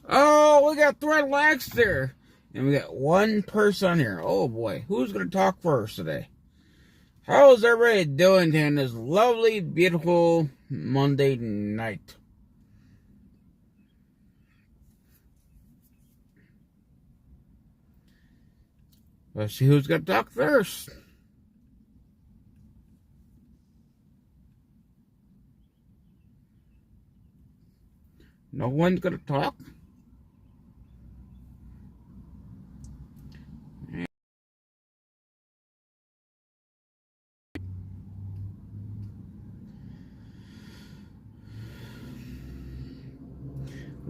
Oh, we got 3 likes there. And we got 1 person here. Oh boy. Who's going to talk first today? How's everybody doing on this lovely, beautiful Monday night? Let's see who's going to talk first. No one's going to talk?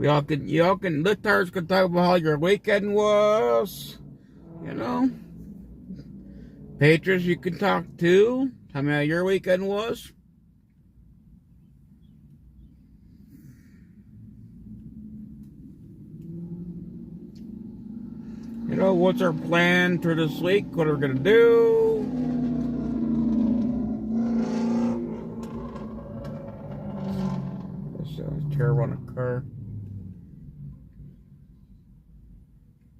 Y'all can litards can talk about how your weekend was. You know. Patriots, you can talk too. Tell me how your weekend was. You know, what's our plan for this week? What are we gonna do? Let's tear on a car.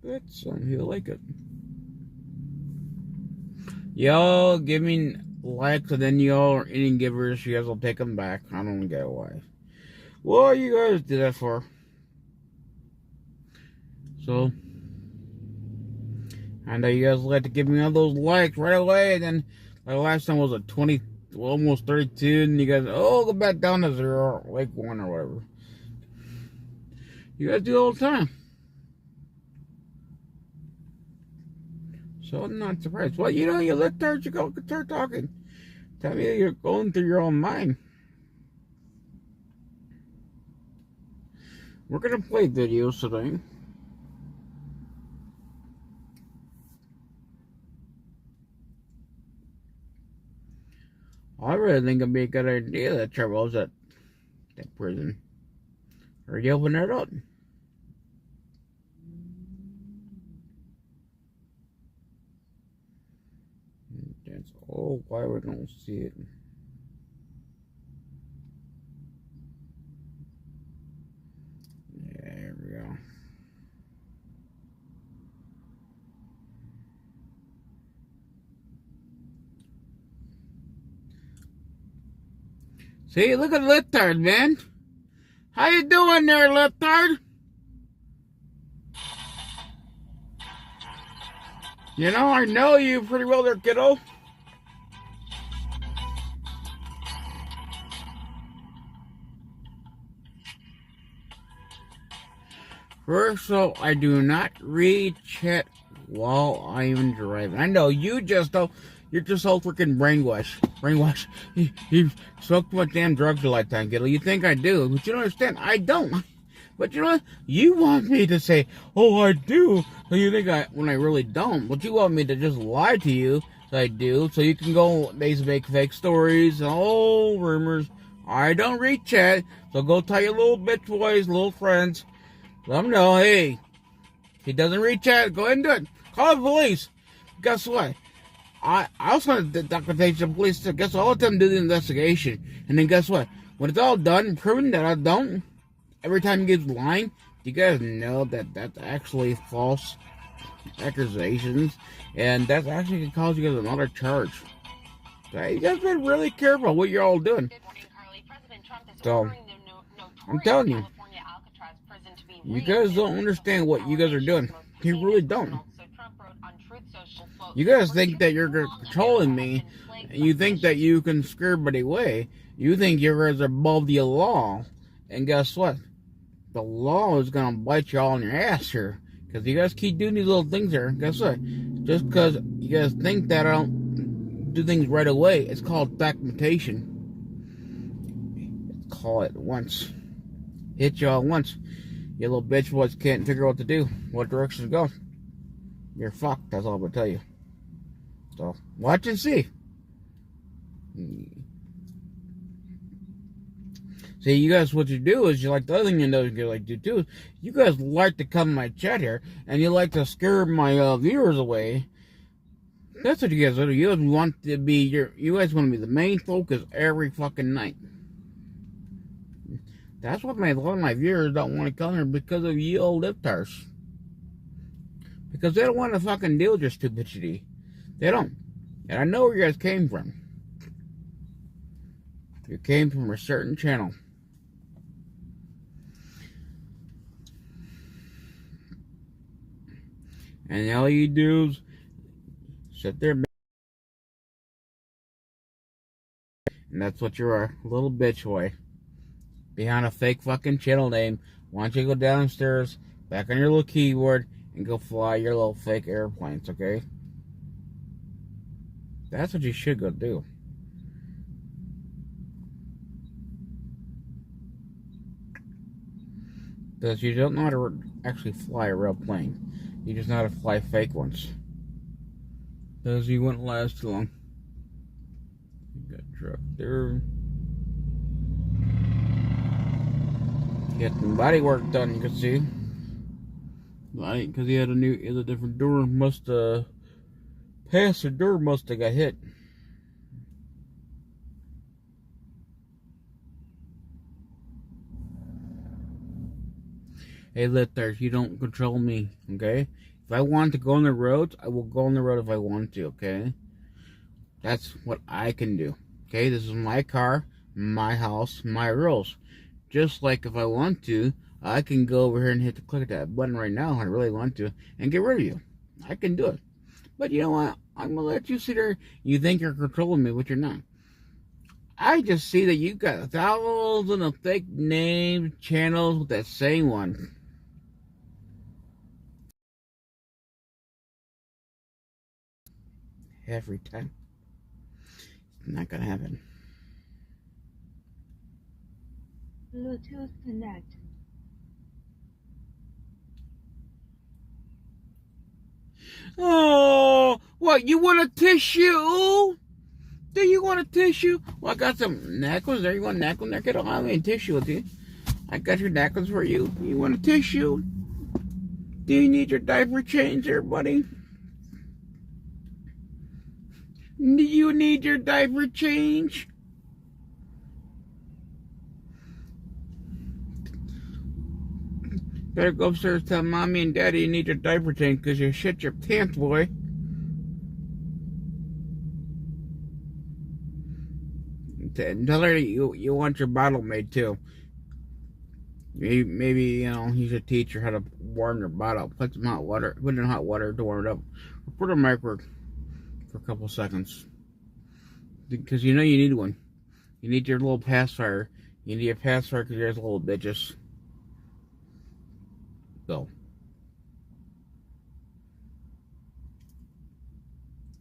Good son, he'll like it. Y'all give me likes, and then y'all are eating givers. You guys will take them back. I don't get why. What you guys do that for? So, I know you guys like to give me all those likes right away, and then my last time was a 20, almost 32, and you guys, oh, go back down to 0, like 1 or whatever. You guys do it all the time. So I'm not surprised. Well, you know, you let you go start talking. Tell me you're going through your own mind. We're gonna play videos today. I really think it'd be a good idea that Trevor's at that prison. Or you open it up. That's all why we don't see it. There we go. See, look at Litard, man. How you doing there, Litard? You know, I know you pretty well there, kiddo. First of all, I do not read chat while I'm driving. I know you just don't. You're just all freaking brainwashed. You smoked too much damn drugs a lifetime, kiddo. You think I do, but you don't understand. I don't. But you know what? You want me to say, oh, I do. So you think when I really don't. But you want me to just lie to you, so I do. So you can go make fake stories and all rumors. I don't read chat. So go tell your little bitch boys, little friends. Let them know, hey, he doesn't read chat. Go ahead and do it. Call the police. Guess what? I also want to document the police. So guess what? I'll let them do the investigation. And then guess what? When it's all done and proven that I don't, every time he gives lying, you guys know that that's actually false accusations. And that's actually going to cause you guys another charge. So you guys been really careful what you're all doing. So, I'm telling you. You guys don't understand what you guys are doing. You really don't. You guys think that you're controlling me, and you think that you can scare everybody away. You think you guys are above the law, and guess what? The law is gonna bite you all in your ass here, because you guys keep doing these little things here. Guess what? Just because you guys think that I don't do things right away, it's called documentation. Call it once. Hit you all once. You little bitch boys can't figure out what to do, what direction to go. You're fucked, that's all I'm gonna tell you. So, watch and see. See, you guys, what you do is, you like the other thing you know you like to do too. You guys like to come in my chat here, and you like to scare my viewers away. That's what you guys do. You guys want to be you guys want to be the main focus every fucking night. That's what a lot of my viewers don't want to come here because of you old liptards. Because they don't want to fucking deal with your stupidity. They don't. And I know where you guys came from. You came from a certain channel. And all you do is sit there, and that's what you're, a little bitch boy. Behind a fake fucking channel name. Why don't you go downstairs, back on your little keyboard, and go fly your little fake airplanes, okay? That's what you should go do. Because you don't know how to actually fly a real plane. You just know how to fly fake ones. Because you wouldn't last too long. You got truck there. Getting body work done, you can see. Right, because he had a different door. Must passenger door must have got hit. Hey, lifters, you don't control me, okay? If I want to go on the road, I will go on the road if I want to, okay? That's what I can do, okay? This is my car, my house, my rules. Just like if I want to, I can go over here and click that button right now if I really want to and get rid of you. I can do it. But you know what? I'm going to let you sit there. You think you're controlling me, but you're not. I just see that you got thousands of fake name channels with that same one. Every time. It's not gonna happen. Bluetooth connect. Oh, what? You want a tissue? Do you want a tissue? Well, I got some napkins there. You want a napkin there? Get on me and tissue with you. I got your napkins for you. You want a tissue? Do you need your diaper change there, buddy? Do you need your diaper change? Better go upstairs, tell mommy and daddy you need your diaper change because you shit your pants, boy. Tell her you want your bottle made too. Maybe you know you should teach her how to warm your bottle. Put some hot water, put it in hot water to warm it up. Or put it in the microwave for a couple seconds. Because you know you need one. You need your little pacifier. You need a pacifier because you're little bitches. So.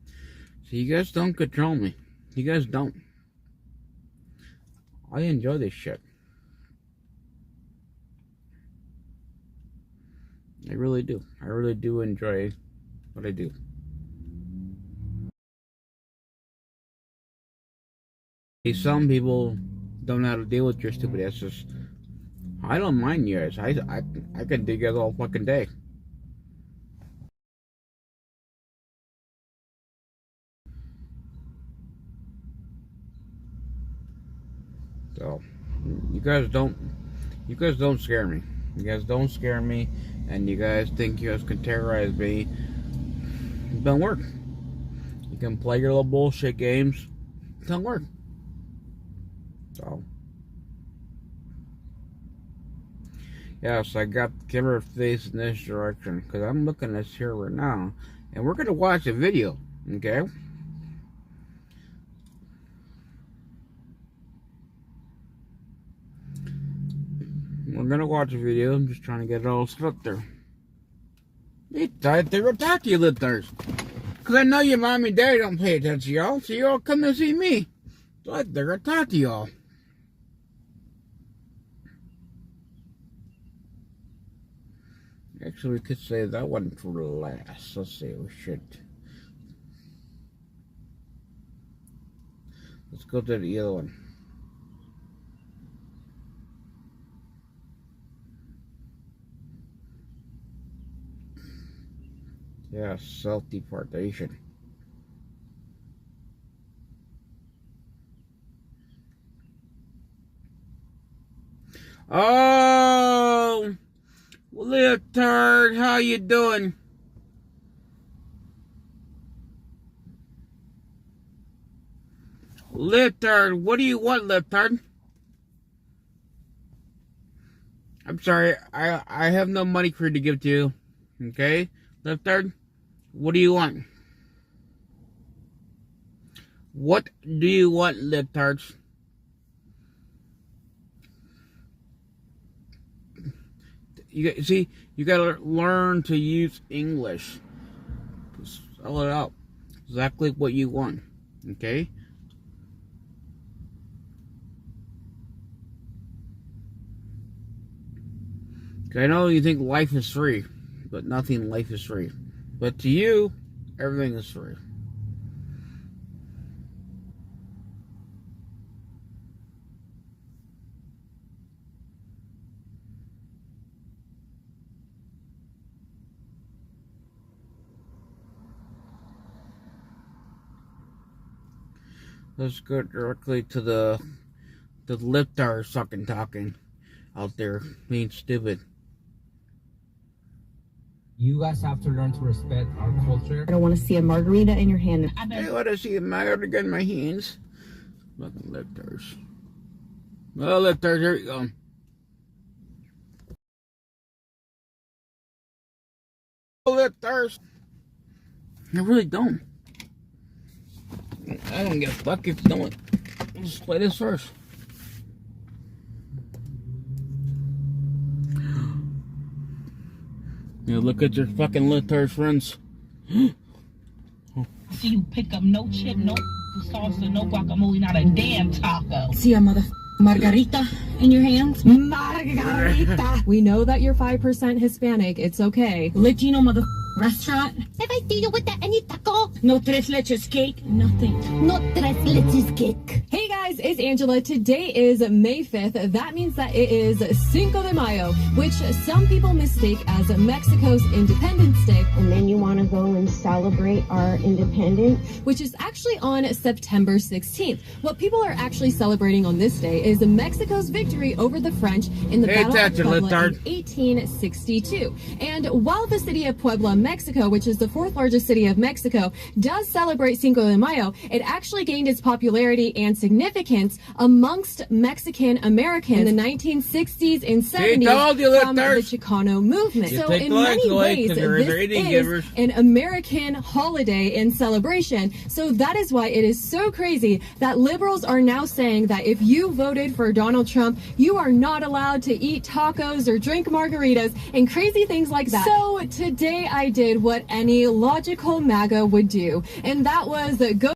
So you guys don't control me. You guys don't. I enjoy this shit. I really do. I really do enjoy what I do. Some people don't know how to deal with your stupid asses. I don't mind you guys. I can do you guys all fucking day. So you guys don't scare me. You guys don't scare me, and you guys think you guys can terrorize me. It don't work. You can play your little bullshit games. It don't work. So yes, I got the camera facing this direction because I'm looking at this here right now, and we're gonna watch a video. Okay. We're gonna watch a video. I'm just trying to get it all set up there. They will talk to you, listeners. Because I know your mom and daddy don't pay attention to y'all, so y'all come to see me. So they're gonna talk to y'all. Actually, we could say that one for the last. Let's see, we should. Let's go to the other one. Yeah, self-deportation. Oh, Leotard, how you doing? Leotard, what do you want, Leotard? I'm sorry, I have no money for you to give to you. Okay, Leotard, what do you want? What do you want, Leotards? You gotta learn to use English. Spell it out. Exactly what you want. Okay? I know you think life is free, but nothing in life is free. But to you, everything is free. Let's go directly to the liptar sucking talking out there being stupid. You guys have to learn to respect our culture. I don't want to see a margarita in your hand. I want to see a margarita in my hands. Fucking liptars. Well, liptars, here you go. Liptars. I really don't. I don't give a fuck if you don't. Let's play this first. Yeah, look at your fucking liptard friends. See you pick up no chip, no salsa, no guacamole, not a damn taco. See a margarita in your hands? Margarita! We know that you're 5% Hispanic. It's okay. Latino restaurant? Have I seen you with that any taco? No tres leches cake? Nothing. No tres leches cake. Hey guys, it's Angela. Today is May 5th. That means that it is Cinco de Mayo, which some people mistake as Mexico's Independence Day. And then you want to go and celebrate our independence. Which is actually on September 16th. What people are actually celebrating on this day is Mexico's victory over the French in the Battle of Puebla in 1862. And while the city of Puebla, Mexico, which is the fourth largest city of Mexico, does celebrate Cinco de Mayo, it actually gained its popularity and significance amongst Mexican Americans in the 1960s and 70s from the Chicano movement. So in many ways, this is an American holiday and celebration. So that is why it is so crazy that liberals are now saying that if you voted for Donald Trump, you are not allowed to eat tacos or drink margaritas and crazy things like that. So today I did what any logical MAGA would do, and that was go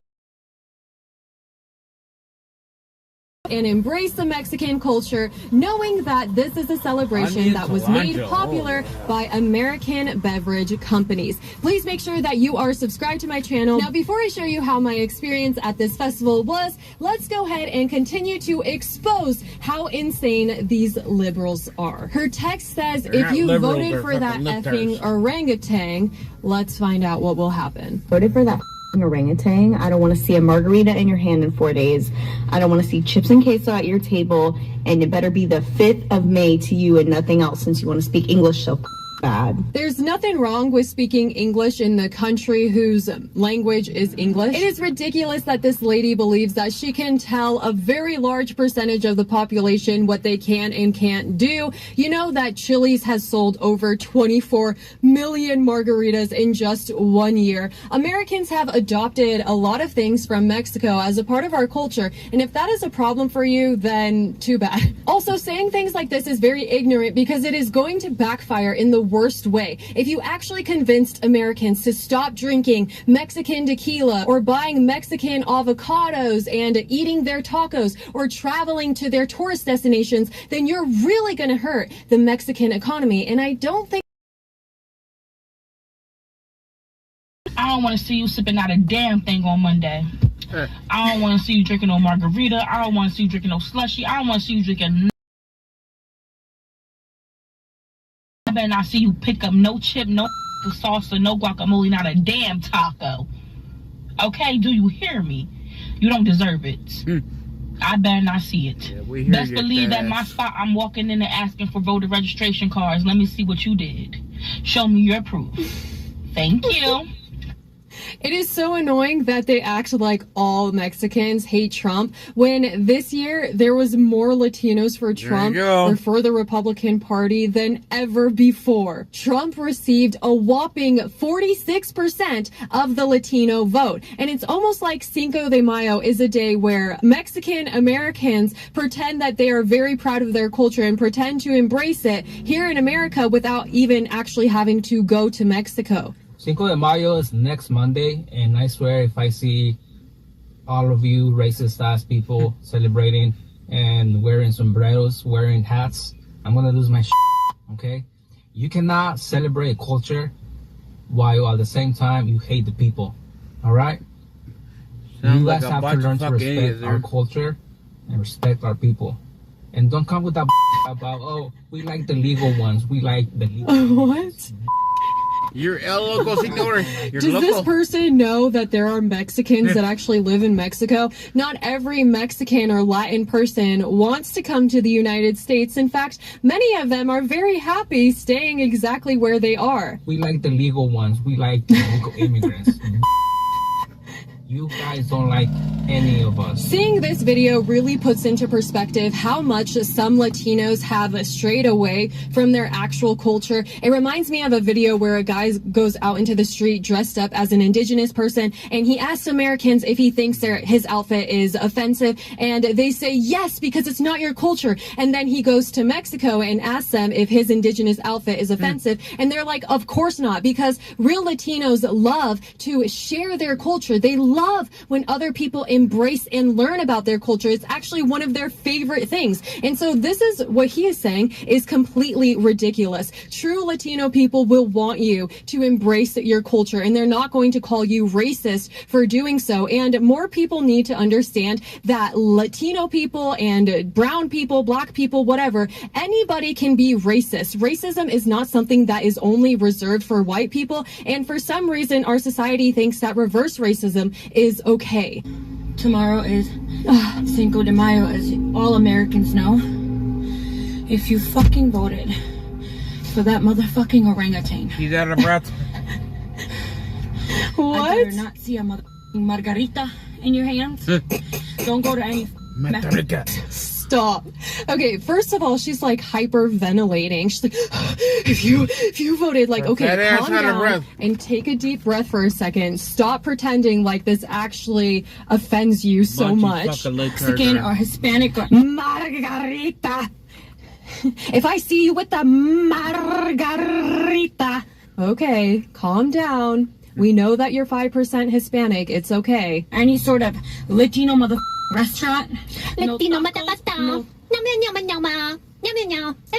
and embrace the Mexican culture, knowing that this is a celebration that was made popular by American beverage companies. Please make sure that you are subscribed to my channel. Now, before I show you how my experience at this festival was, let's go ahead and continue to expose how insane these liberals are. Her text says, if you voted for that effing orangutan, let's find out what will happen. Voted for that orangutan. I don't want to see a margarita in your hand in 4 days. I don't want to see chips and queso at your table. And it better be the 5th of May to you and nothing else, since you want to speak English so bad. There's nothing wrong with speaking English in the country whose language is English. It is ridiculous that this lady believes that she can tell a very large percentage of the population what they can and can't do. You know that Chili's has sold over 24 million margaritas in just 1 year. Americans have adopted a lot of things from Mexico as a part of our culture, and if that is a problem for you, then too bad. Also, saying things like this is very ignorant because it is going to backfire in the worst way. If you actually convinced Americans to stop drinking Mexican tequila or buying Mexican avocados and eating their tacos or traveling to their tourist destinations, then you're really going to hurt the Mexican economy. And I don't think I don't want to see you sipping out a damn thing on Monday. I don't want to see you drinking no margarita. I don't want to see you drinking no slushy. I don't want to see you drinking. I better not see you pick up no chip, no salsa, no guacamole, not a damn taco. Okay, do you hear me? You don't deserve it. I better not see it. Yeah, we hear Best you, believe Dad. at my spot, I'm walking in and asking for voter registration cards. Let me see what you did. Show me your proof. Thank you. It is so annoying that they act like all Mexicans hate Trump when this year there was more Latinos for Trump or for the Republican Party than ever before. Trump received a whopping 46% of the Latino vote. And it's almost like Cinco de Mayo is a day where Mexican Americans pretend that they are very proud of their culture and pretend to embrace it here in America without even actually having to go to Mexico. Cinco de Mayo is next Monday, and I swear if I see all of you racist ass people celebrating and wearing sombreros, wearing hats, I'm gonna lose my shit, okay? You cannot celebrate a culture while at the same time you hate the people, alright? You guys have to learn to respect our culture and respect our people. And don't come with that about, oh, we like the legal ones, we like the legal ones. What? You're El Loco Senor. You're Does local. this person know that there are Mexicans that actually live in Mexico? Not every Mexican or Latin person wants to come to the United States. In fact, many of them are very happy staying exactly where they are. We like the legal ones. We like the legal immigrants. You guys don't like any of us. Seeing this video really puts into perspective how much some Latinos have strayed away from their actual culture. It reminds me of a video where a guy goes out into the street dressed up as an indigenous person, and he asks Americans if he thinks his outfit is offensive, and they say yes because it's not your culture. And then he goes to Mexico and asks them if his indigenous outfit is offensive, and they're like, of course not, because real Latinos love to share their culture. They love when other people embrace and learn about their culture. It's actually one of their favorite things. And so this is what he is saying is completely ridiculous. True Latino people will want you to embrace your culture, and they're not going to call you racist for doing so. And more people need to understand that Latino people and brown people, black people, whatever, anybody can be racist. Racism is not something that is only reserved for white people. And for some reason, our society thinks that reverse racism is okay. Tomorrow is Cinco de Mayo, as all Americans know. If you fucking voted for that motherfucking orangutan, He's out of breath. What? I better not see a motherfucking margarita in your hands. Don't go to any Stop. Okay, first of all, she's like hyperventilating. She's like, if you voted, like, okay, calm down and take a deep breath for a second. Stop pretending like this actually offends you so much. Mexican or Hispanic or Margarita. If I see you with the margarita. Okay, calm down. We know that you're 5% Hispanic. It's okay. any sort of Latino restaurant. Latino matapasta. No. If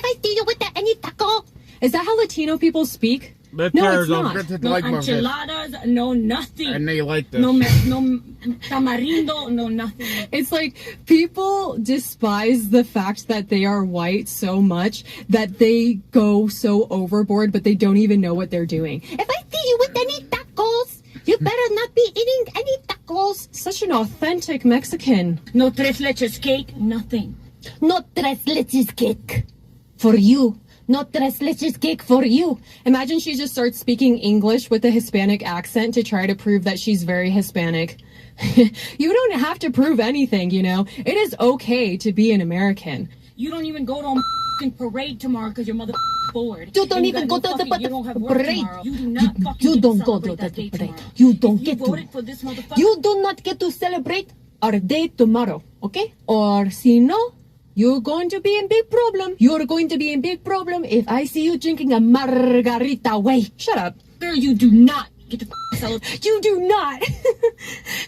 I see you with that any taco. Is that how Latino people speak? No, it's not. No enchiladas, no nothing. And they like this. No tamarindo, no nothing. It's like people despise the fact that they are white so much that they go so overboard, but they don't even know what they're doing. If I see you with any tacos, you better not be eating any tacos. Such an authentic Mexican. No tres leches cake, nothing. No tres leches cake for you. No tres leches cake for you. Imagine she just starts speaking English with a Hispanic accent to try to prove that she's very Hispanic. You don't have to prove anything, you know. It is okay to be an American. You don't even go to a parade tomorrow because you're bored. You don't even go to the you don't have work parade. tomorrow. You do not fucking You don't go to celebrate that the day parade. tomorrow. You don't If get you to. voted for this motherfucker. You do not get to celebrate our day tomorrow, okay? Or si no, you're going to be in big problem. You're going to be in big problem if I see you drinking a margarita. Wait, shut up. You do not get to celebrate. You do not.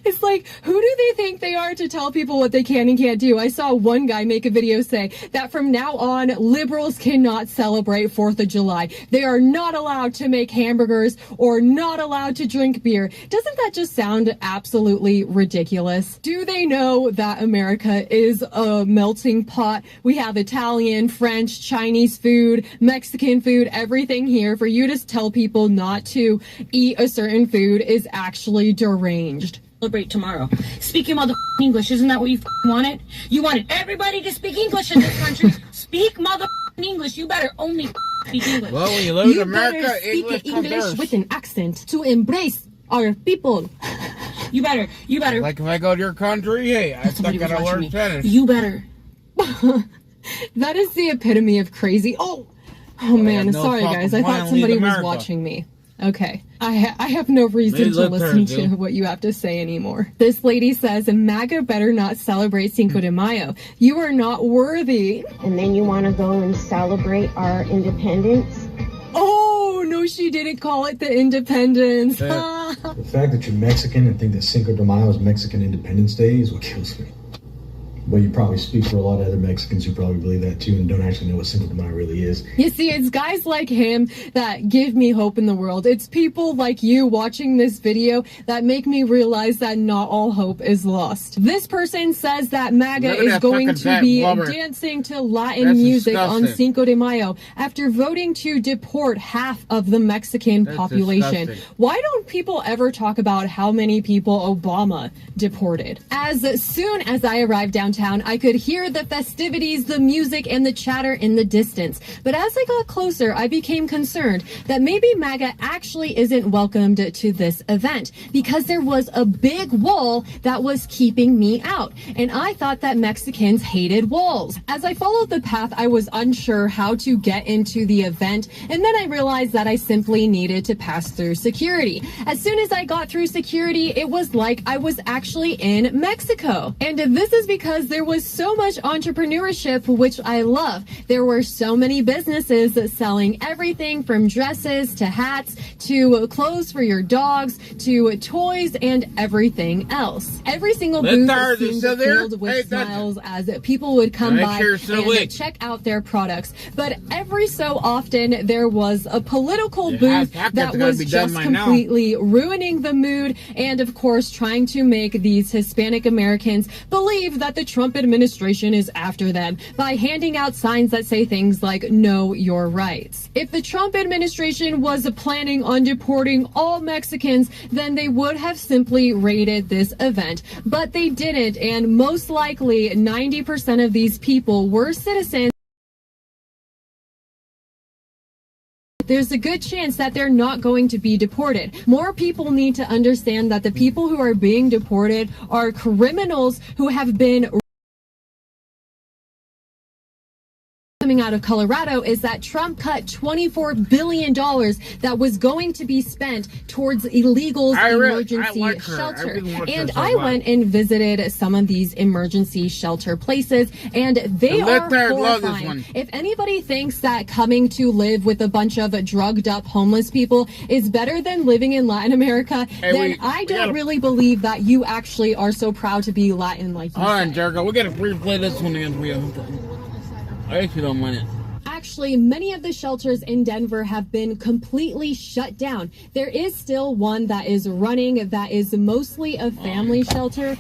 It's like, who do they think they are to tell people what they can and can't do? I saw one guy make a video say that from now on, liberals cannot celebrate 4th of July. They are not allowed to make hamburgers or not allowed to drink beer. Doesn't that just sound absolutely ridiculous? Do they know that America is a melting pot? We have Italian, French, Chinese food, Mexican food, everything here. For you to tell people not to eat a certain food is actually deranged. celebrate tomorrow. Speak your mother English. Isn't that what you wanted? You wanted everybody to speak English in this country. Speak mother English. You better only speak English. Well, when you live in You America, better speak English comes English first. with an accent to embrace our people. You better. Like if I go to your country, hey, I still Somebody was gotta watching learn me. Spanish. You better. That is the epitome of crazy. Oh man, no sorry fucking guys. I plan thought to somebody leave was America. watching me. Okay. I have no reason Maybe to let listen her to do. what you have to say anymore. This lady says, MAGA better not celebrate Cinco de Mayo. You are not worthy. And then you want to go and celebrate our independence? Oh, no, she didn't call it the independence. The fact that you're Mexican and think that Cinco de Mayo is Mexican Independence Day is what kills me. But you probably speak for a lot of other Mexicans who probably believe that too and don't actually know what Cinco de Mayo really is. You see, it's guys like him that give me hope in the world. It's people like you watching this video that make me realize that not all hope is lost. This person says that MAGA Look at is that going fucking to fat be blubber. dancing to Latin That's music on disgusting. Cinco de Mayo after voting to deport half of the Mexican That's population. disgusting. Why don't people ever talk about how many people Obama deported? As soon as I arrived downtown, I could hear the festivities, the music, and the chatter in the distance. But as I got closer, I became concerned that maybe MAGA actually isn't welcomed to this event because there was a big wall that was keeping me out. And I thought that Mexicans hated walls. As I followed the path, I was unsure how to get into the event. And then I realized that I simply needed to pass through security. As soon as I got through security, it was like I was actually in Mexico. And this is because there was so much entrepreneurship, which I love. There were so many businesses selling everything from dresses to hats to clothes for your dogs to toys and everything else. Every single booth seemed filled with smiles as people would come by and check out their products. But every so often there was a political booth that was just completely ruining the mood and of course trying to make these Hispanic Americans believe that the Trump administration is after them by handing out signs that say things like know your rights. If the Trump administration was planning on deporting all Mexicans, then they would have simply raided this event. But they didn't, and most likely 90% of these people were citizens. There's a good chance that they're not going to be deported. More people need to understand that the people who are being deported are criminals who have been coming out of Colorado is that Trump cut $24 billion that was going to be spent towards illegals emergency shelter. And I went and visited some of these emergency shelter places, and they are horrifying. If anybody thinks that coming to live with a bunch of drugged up homeless people is better than living in Latin America, then I don't really believe that you actually are so proud to be Latin like you Hold on, Jericho. We gotta replay this one again for you. I actually don't mind it. Actually, many of the shelters in Denver have been completely shut down. There is still one that is running that is mostly a family shelter.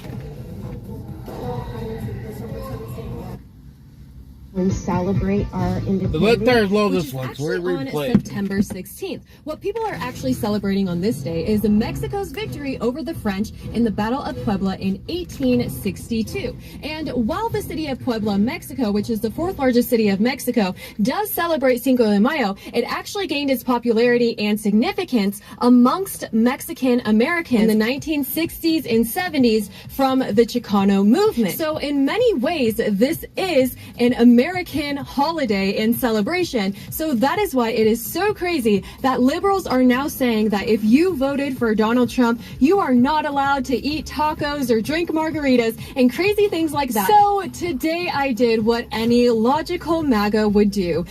And celebrate our independence. Let Tires love Which this is one, so we actually on replay. September 16th. What people are actually celebrating on this day is Mexico's victory over the French in the Battle of Puebla in 1862. And while the city of Puebla, Mexico, which is the fourth largest city of Mexico, does celebrate Cinco de Mayo, it actually gained its popularity and significance amongst Mexican Americans in the 1960s and 70s from the Chicano movement. So in many ways, this is an American holiday and celebration. So that is why it is so crazy that liberals are now saying that if you voted for Donald Trump, you are not allowed to eat tacos or drink margaritas and crazy things like that. So today I did what any logical MAGA would do.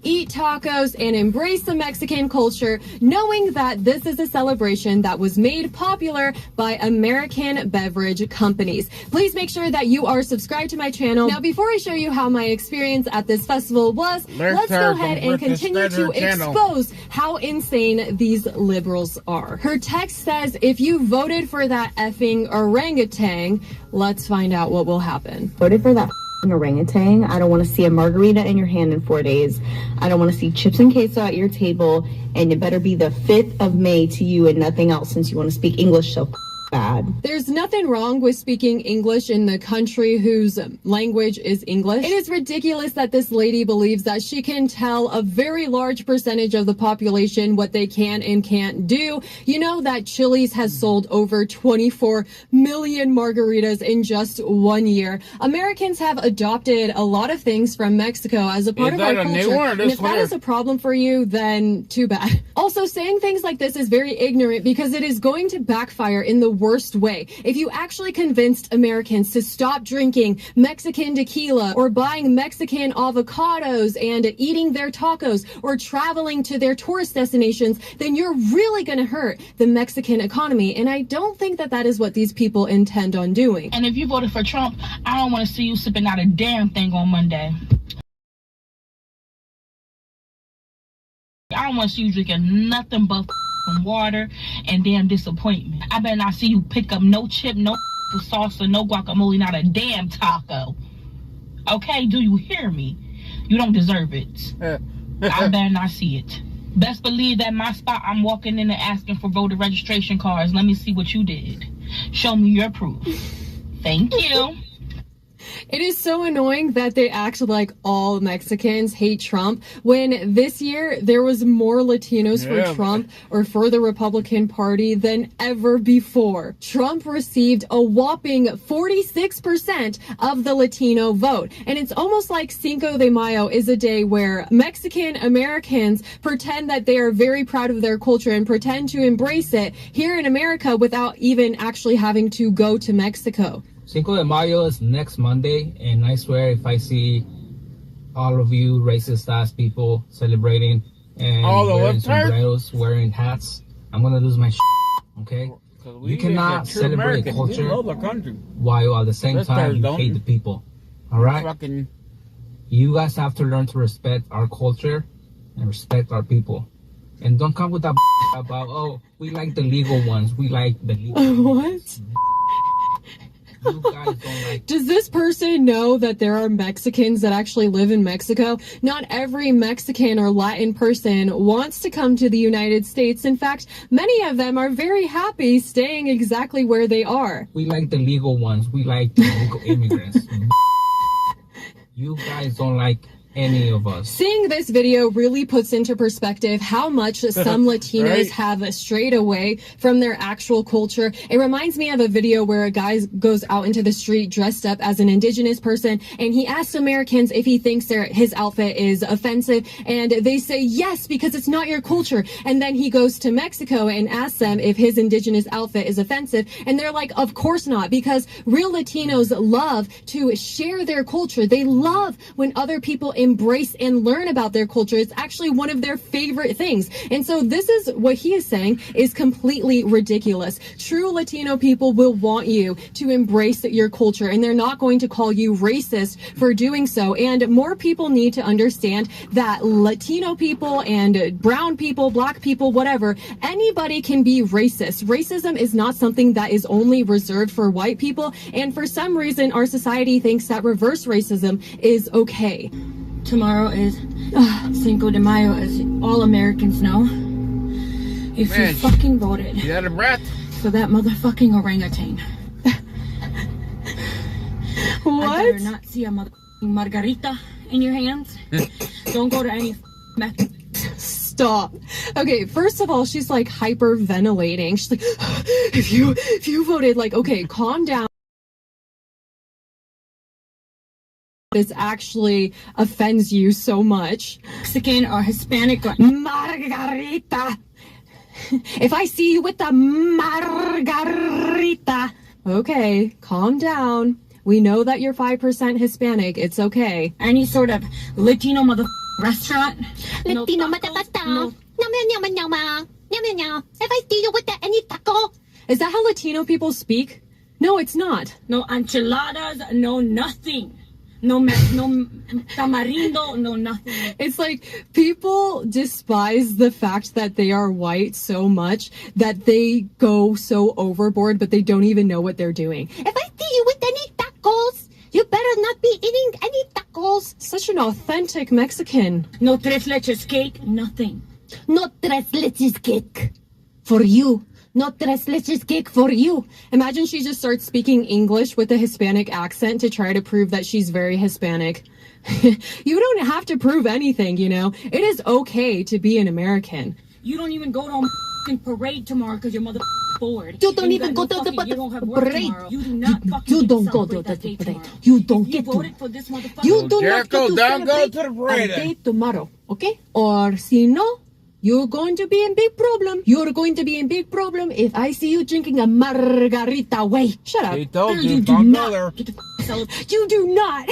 Eat tacos and embrace the Mexican culture, knowing that this is a celebration that was made popular by American beverage companies. Please make sure that you are subscribed to my channel. Now, before I show you how my experience at this festival was, let's go ahead and continue to expose how insane these liberals are. Her text says, if you voted for that effing orangutan, let's find out what will happen. Voted for that orangutan. I don't want to see a margarita in your hand in 4 days. I don't want to see chips and queso at your table, and it better be the 5th of May to you and nothing else since you want to speak English so bad. There's nothing wrong with speaking English in the country whose language is English. It is ridiculous that this lady believes that she can tell a very large percentage of the population what they can and can't do. You know that Chili's has sold over 24 million margaritas in just 1 year. Americans have adopted a lot of things from Mexico as a part of our culture. And if that is a problem for you, then too bad. Also, saying things like this is very ignorant because it is going to backfire in the worst way. If you actually convinced Americans to stop drinking Mexican tequila or buying Mexican avocados and eating their tacos or traveling to their tourist destinations, then you're really going to hurt the Mexican economy. And I don't think that that is what these people intend on doing. And if you voted for Trump, I don't want to see you sipping out a damn thing on Monday. I don't want to see you drinking nothing but water and damn disappointment. I better not see you pick up no chip, no salsa, no guacamole, not a damn taco. Okay, do you hear me? You don't deserve it. I better not see it. Best believe that my spot, I'm walking in and asking for voter registration cards. Let me see what you did. Show me your proof. Thank you. It is so annoying that they act like all Mexicans hate Trump when this year there was more Latinos for Trump or for the Republican Party than ever before. Trump received a whopping 46% of the Latino vote. And it's almost like Cinco de Mayo is a day where Mexican Americans pretend that they are very proud of their culture and pretend to embrace it here in America without even actually having to go to Mexico. Cinco de Mayo is next Monday, and I swear if I see all of you racist-ass people celebrating and wearing sombreros, wearing hats, I'm gonna lose my shit, okay? You cannot celebrate culture while at the same time you hate the people, alright? You guys have to learn to respect our culture and respect our people. And don't come with that about, oh, we like the legal ones, we like the legal ones. What? You guys don't like. Does this person know that there are Mexicans that actually live in Mexico? Not every Mexican or Latin person wants to come to the United States. In fact, many of them are very happy staying exactly where they are. We like the legal ones. We like the legal immigrants. You guys don't like any of us. Seeing this video really puts into perspective how much some Latinos have strayed away from their actual culture. It reminds me of a video where a guy goes out into the street dressed up as an indigenous person, and he asks Americans if he thinks his outfit is offensive, and they say yes because it's not your culture. And then he goes to Mexico and asks them if his indigenous outfit is offensive, and they're like, of course not, because real Latinos love to share their culture. They love when other people embrace and learn about their culture. It's actually one of their favorite things. And so this is what he is saying is completely ridiculous. True Latino people will want you to embrace your culture, and they're not going to call you racist for doing so. And more people need to understand that Latino people and brown people, black people, whatever, anybody can be racist. Racism is not something that is only reserved for white people. And for some reason, our society thinks that reverse racism is okay. Tomorrow is Cinco de Mayo, as all Americans know. If you fucking voted for that motherfucking orangutan, what? I better not see a motherfucking margarita in your hands. Don't go to any method. Stop. Okay, first of all, she's like hyperventilating. She's like, if you voted, like, okay, calm down. This actually offends you so much. Mexican or Hispanic or margarita. If I see you with the margarita. Okay, calm down. We know that you're 5% Hispanic. It's okay. Any sort of Latino restaurant. Latino no. If I see you with any taco. Is that how Latino people speak? No, it's not. No enchiladas, no nothing. No tamarindo, no nothing. It's like people despise the fact that they are white so much that they go so overboard, but they don't even know what they're doing. If I see you with any tacos, You better not be eating any tacos. Such an authentic Mexican. No tres leches cake, nothing. No tres leches cake for you. No tres leches cake for you. Imagine she just starts speaking English with a Hispanic accent to try to prove that she's very Hispanic. You don't have to prove anything, you know. It is okay to be an American. You don't even go to a parade tomorrow because your mother bored. You don't even go to the You don't have work parade. tomorrow. You do not fucking You don't go to the parade. You don't get to. voted for this motherfucker. You do not Jericho, get to don't go celebrate to the a parade. day tomorrow, okay? Or si no, you're going to be in big problem. You're going to be in big problem if I see you drinking a margarita. Wait, shut up. He told Girl, you, do don't go not there. get the celebrate. You do not.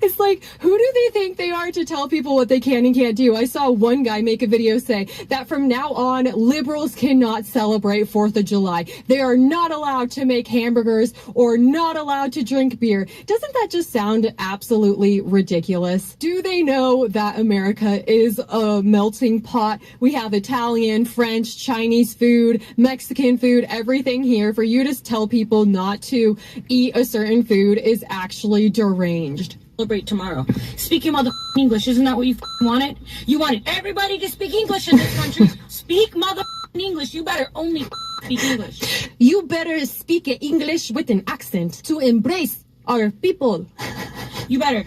It's like, who do they think they are to tell people what they can and can't do? I saw one guy make a video say that from now on, liberals cannot celebrate 4th of July. They are not allowed to make hamburgers or not allowed to drink beer. Doesn't that just sound absolutely ridiculous? Do they know that America is a melting pot? We have Italian, French, Chinese food, Mexican food, everything here. For you to tell people not to eat a certain food is actually deranged. Celebrate tomorrow. Speak your mother English. Isn't that what you wanted? You wanted everybody to speak English in this country. Speak mother English. You better only speak English. You better speak English with an accent to embrace our people. You better.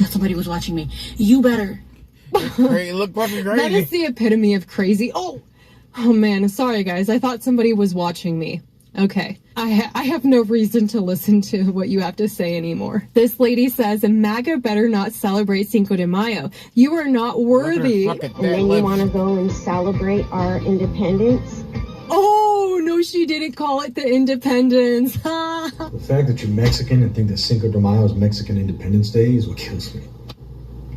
Somebody was watching me. You better. Hey, look fucking That crazy. is the epitome of crazy. Oh man, sorry guys. I thought somebody was watching me. Okay, I have no reason to listen to what you have to say anymore. This lady says, MAGA better not celebrate Cinco de Mayo. You are not worthy. Fucking And then you dead want to lips. go and celebrate our independence? Oh, no, she didn't call it the independence. The fact that you're Mexican and think that Cinco de Mayo is Mexican Independence Day is what kills me.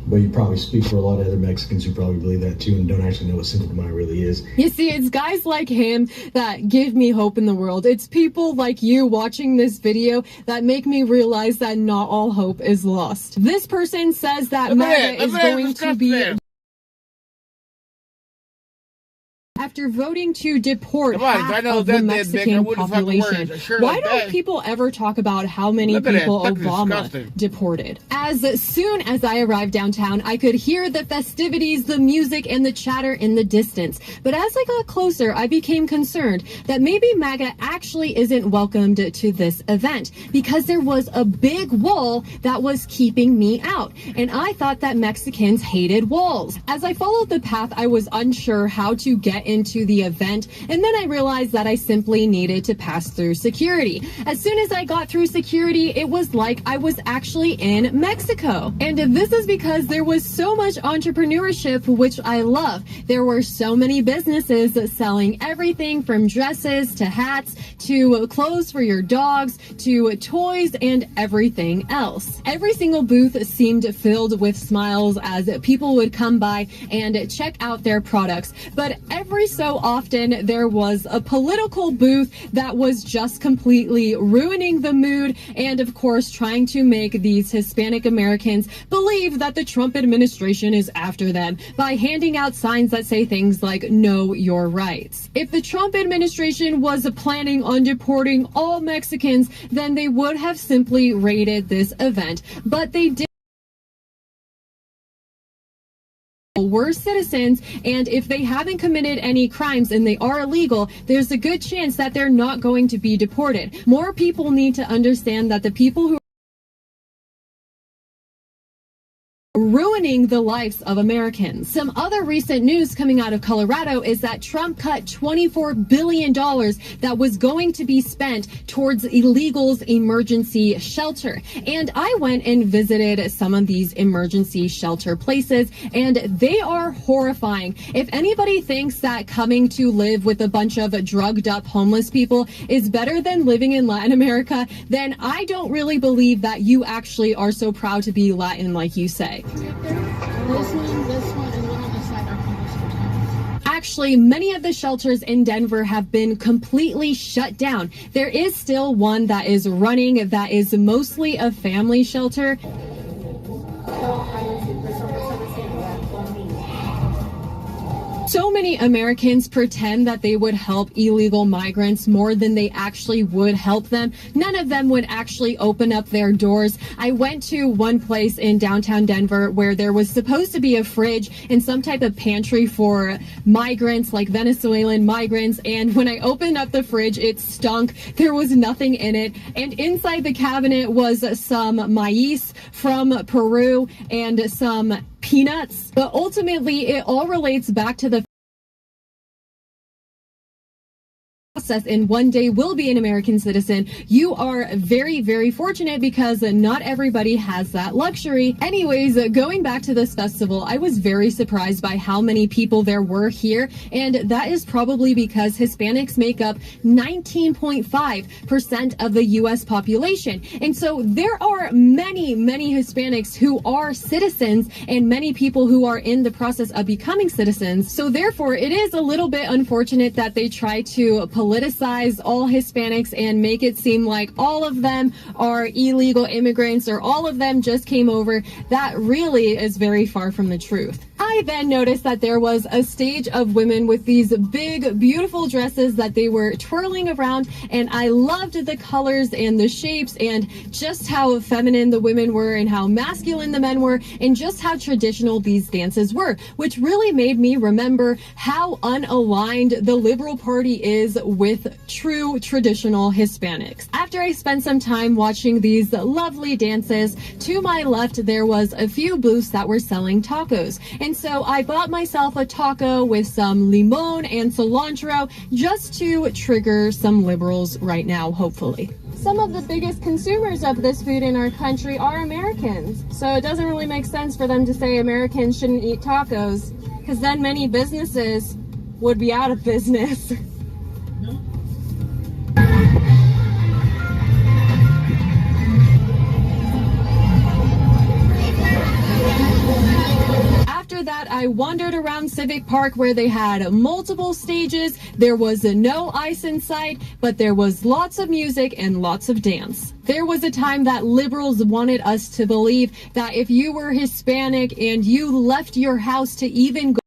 But you probably speak for a lot of other Mexicans who probably believe that too and don't actually know what Cinco de Mayo really is. You see, it's guys like him that give me hope in the world. It's people like you watching this video that make me realize that not all hope is lost. This person says that MAGA is going to be... After voting to deport Come on, if I half know of the that dead Mexican nigga, what the fuck population, words? Sure why like don't that. people ever talk about how many Look at that, people fucking Obama disgusting. deported? As soon as I arrived downtown, I could hear the festivities, the music, and the chatter in the distance. But as I got closer, I became concerned that maybe MAGA actually isn't welcomed to this event because there was a big wall that was keeping me out. And I thought that Mexicans hated walls. As I followed the path, I was unsure how to get into the event. And then I realized that I simply needed to pass through security. As soon as I got through security, it was like I was actually in Mexico. And this is because there was so much entrepreneurship, which I love. There were so many businesses selling everything from dresses to hats to clothes for your dogs to toys and everything else. Every single booth seemed filled with smiles as people would come by and check out their products. But every so often, there was a political booth that was just completely ruining the mood and, of course, trying to make these Hispanic Americans believe that the Trump administration is after them by handing out signs that say things like, know your rights. If the Trump administration was planning on deporting all Mexicans, then they would have simply raided this event. But they did. Were citizens, and if they haven't committed any crimes and they are illegal, there's a good chance that they're not going to be deported. More people need to understand that the people who ruining the lives of Americans. Some other recent news coming out of Colorado is that Trump cut $24 billion that was going to be spent towards illegals' emergency shelter. And I went and visited some of these emergency shelter places, and they are horrifying. If anybody thinks that coming to live with a bunch of drugged up homeless people is better than living in Latin America, then I don't really believe that you actually are so proud to be Latin like you say. This one, and the one on the side are closed for time. Actually, many of the shelters in Denver have been completely shut down. There is still one that is running that is mostly a family shelter. So many Americans pretend that they would help illegal migrants more than they actually would help them. None of them would actually open up their doors. I went to one place in downtown Denver where there was supposed to be a fridge and some type of pantry for migrants, like Venezuelan migrants. And when I opened up the fridge, it stunk. There was nothing in it. And inside the cabinet was some maize from Peru and some peanuts. But ultimately, it all relates back to the process, and one day will be an American citizen. You are very, very fortunate because not everybody has that luxury. Anyways, going back to this festival, I was very surprised by how many people there were here, and that is probably because Hispanics make up 19.5% of the U.S. population. And so there are many, many Hispanics who are citizens and many people who are in the process of becoming citizens. So therefore, it is a little bit unfortunate that they try to politicize all Hispanics and make it seem like all of them are illegal immigrants or all of them just came over. That really is very far from the truth. I then noticed that there was a stage of women with these big, beautiful dresses that they were twirling around, and I loved the colors and the shapes and just how feminine the women were and how masculine the men were and just how traditional these dances were, which really made me remember how unaligned the Liberal Party is with true traditional Hispanics. After I spent some time watching these lovely dances, to my left there was a few booths that were selling tacos. And so I bought myself a taco with some limon and cilantro just to trigger some liberals right now, hopefully. Some of the biggest consumers of this food in our country are Americans. So it doesn't really make sense for them to say Americans shouldn't eat tacos, because then many businesses would be out of business. After that, I wandered around Civic Park where they had multiple stages. There was no ice in sight, but there was lots of music and lots of dance. There was a time that liberals wanted us to believe that if you were Hispanic and you left your house to even go,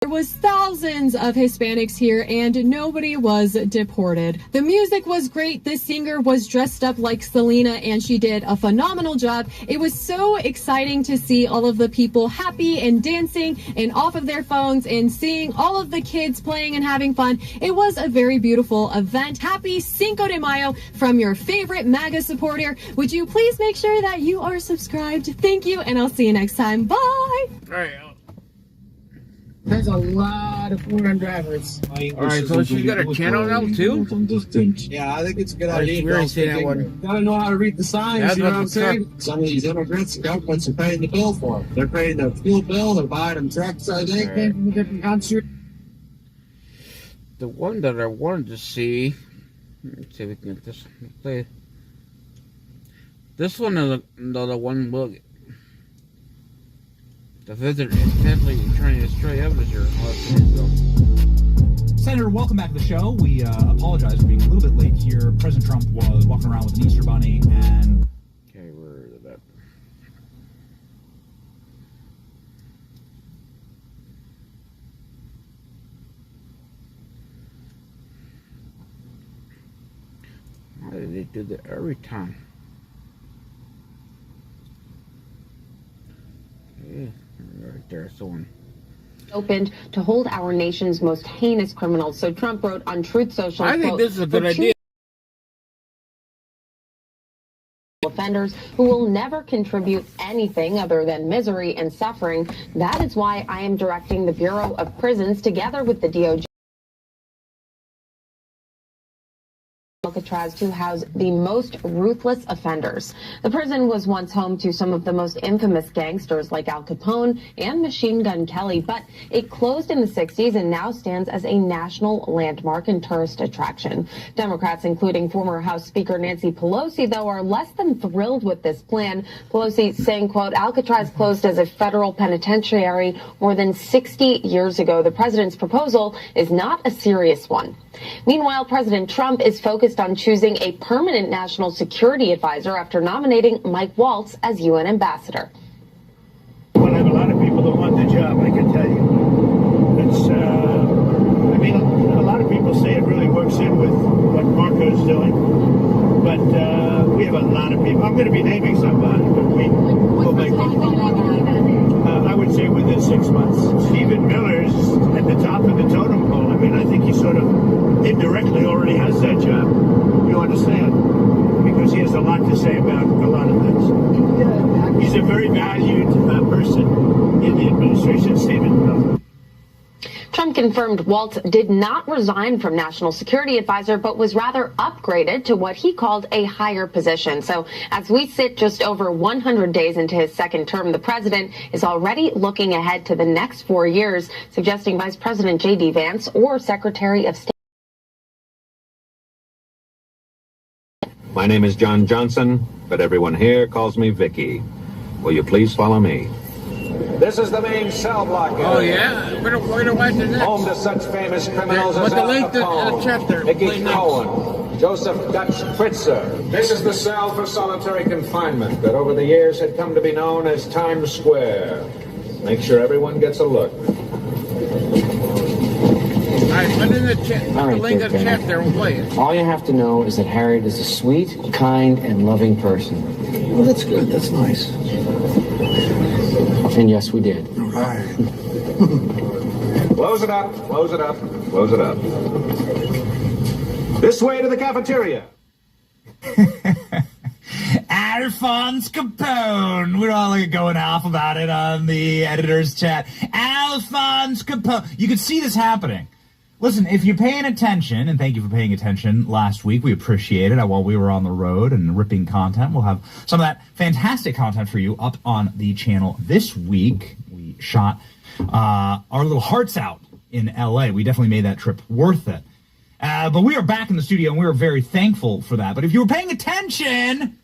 there was thousands of Hispanics here and nobody was deported. The music was great. The singer was dressed up like Selena and she did a phenomenal job. It was so exciting to see all of the people happy and dancing and off of their phones and seeing all of the kids playing and having fun. It was a very beautiful event. Happy Cinco de Mayo from your favorite MAGA supporter. Would you please make sure that you are subscribed? Thank you, and I'll see you next time. Bye! All right. There's a lot of foreign drivers. Alright, so she got a channel now too? Yeah, I think it's a good idea. We're seeing that one. Gotta know how to read the signs, That's you know what what I'm the saying? Some of these immigrants, the governments are paying the bill for them. They're paying the fuel bill, they're buying them trucks, I think. Right. Came from a different country. The one that I wanted to see, let's see if we can get this play. This one is the one look. The visitor is intently trying to destroy evidence here. Senator, welcome back to the show. We apologize for being a little bit late here. President Trump was walking around with an Easter bunny and... Okay, where is that? Why do they do that every time? Okay, right there, someone. Opened to hold our nation's most heinous criminals. So Trump wrote on Truth Social, I think this is a good idea. Offenders who will never contribute anything other than misery and suffering. That is why I am directing the Bureau of Prisons together with the DOJ Alcatraz to house the most ruthless offenders. The prison was once home to some of the most infamous gangsters like Al Capone and Machine Gun Kelly, but it closed in the 60s and now stands as a national landmark and tourist attraction. Democrats, including former House Speaker Nancy Pelosi, though, are less than thrilled with this plan. Pelosi saying, quote, Alcatraz closed as a federal penitentiary more than 60 years ago. The president's proposal is not a serious one. Meanwhile, President Trump is focused on choosing a permanent national security advisor after nominating Mike Waltz as UN ambassador. I have a lot of people mean, a lot of people say it really works in with what Marco's doing, but we have a lot of people. I'm going to be naming somebody, but we will make I would say within 6 months. Stephen Miller's at the top of the totem pole. I mean, I think he sort of indirectly already has that job. You understand? Because he has a lot to say about a lot of things. He's a very valued person in the administration, Stephen Miller. Trump confirmed Waltz did not resign from National Security Advisor, but was rather upgraded to what he called a higher position. So as we sit just over 100 days into his second term, the president is already looking ahead to the next 4 years, suggesting Vice President J.D. Vance or Secretary of State. My name is John Johnson, but everyone here calls me Vicky. Will you please follow me? This is the main cell block area. Oh, yeah? We're gonna watch it next. Home to such famous criminals But as the link to Al the chat there. Capone, Mickey Cohen, Joseph Dutch Pritzker. This is the cell for solitary confinement that over the years had come to be known as Times Square. Make sure everyone gets a look. All right, put in the chat. All right, the link in the chat there. We'll play it. All you have to know is that Harriet is a sweet, kind, and loving person. Well, that's good. That's nice. And yes, we did. All right. Close it up, close it up, close it up. This way to the cafeteria. Alphonse Capone. We're all going off about it on the editor's chat. Alphonse Capone. You can see this happening. Listen, if you're paying attention, and thank you for paying attention last week, we appreciate it while we were on the road and ripping content. We'll have some of that fantastic content for you up on the channel this week. We shot our little hearts out in L.A. We definitely made that trip worth it. But we are back in the studio, and we are very thankful for that. But if you were paying attention,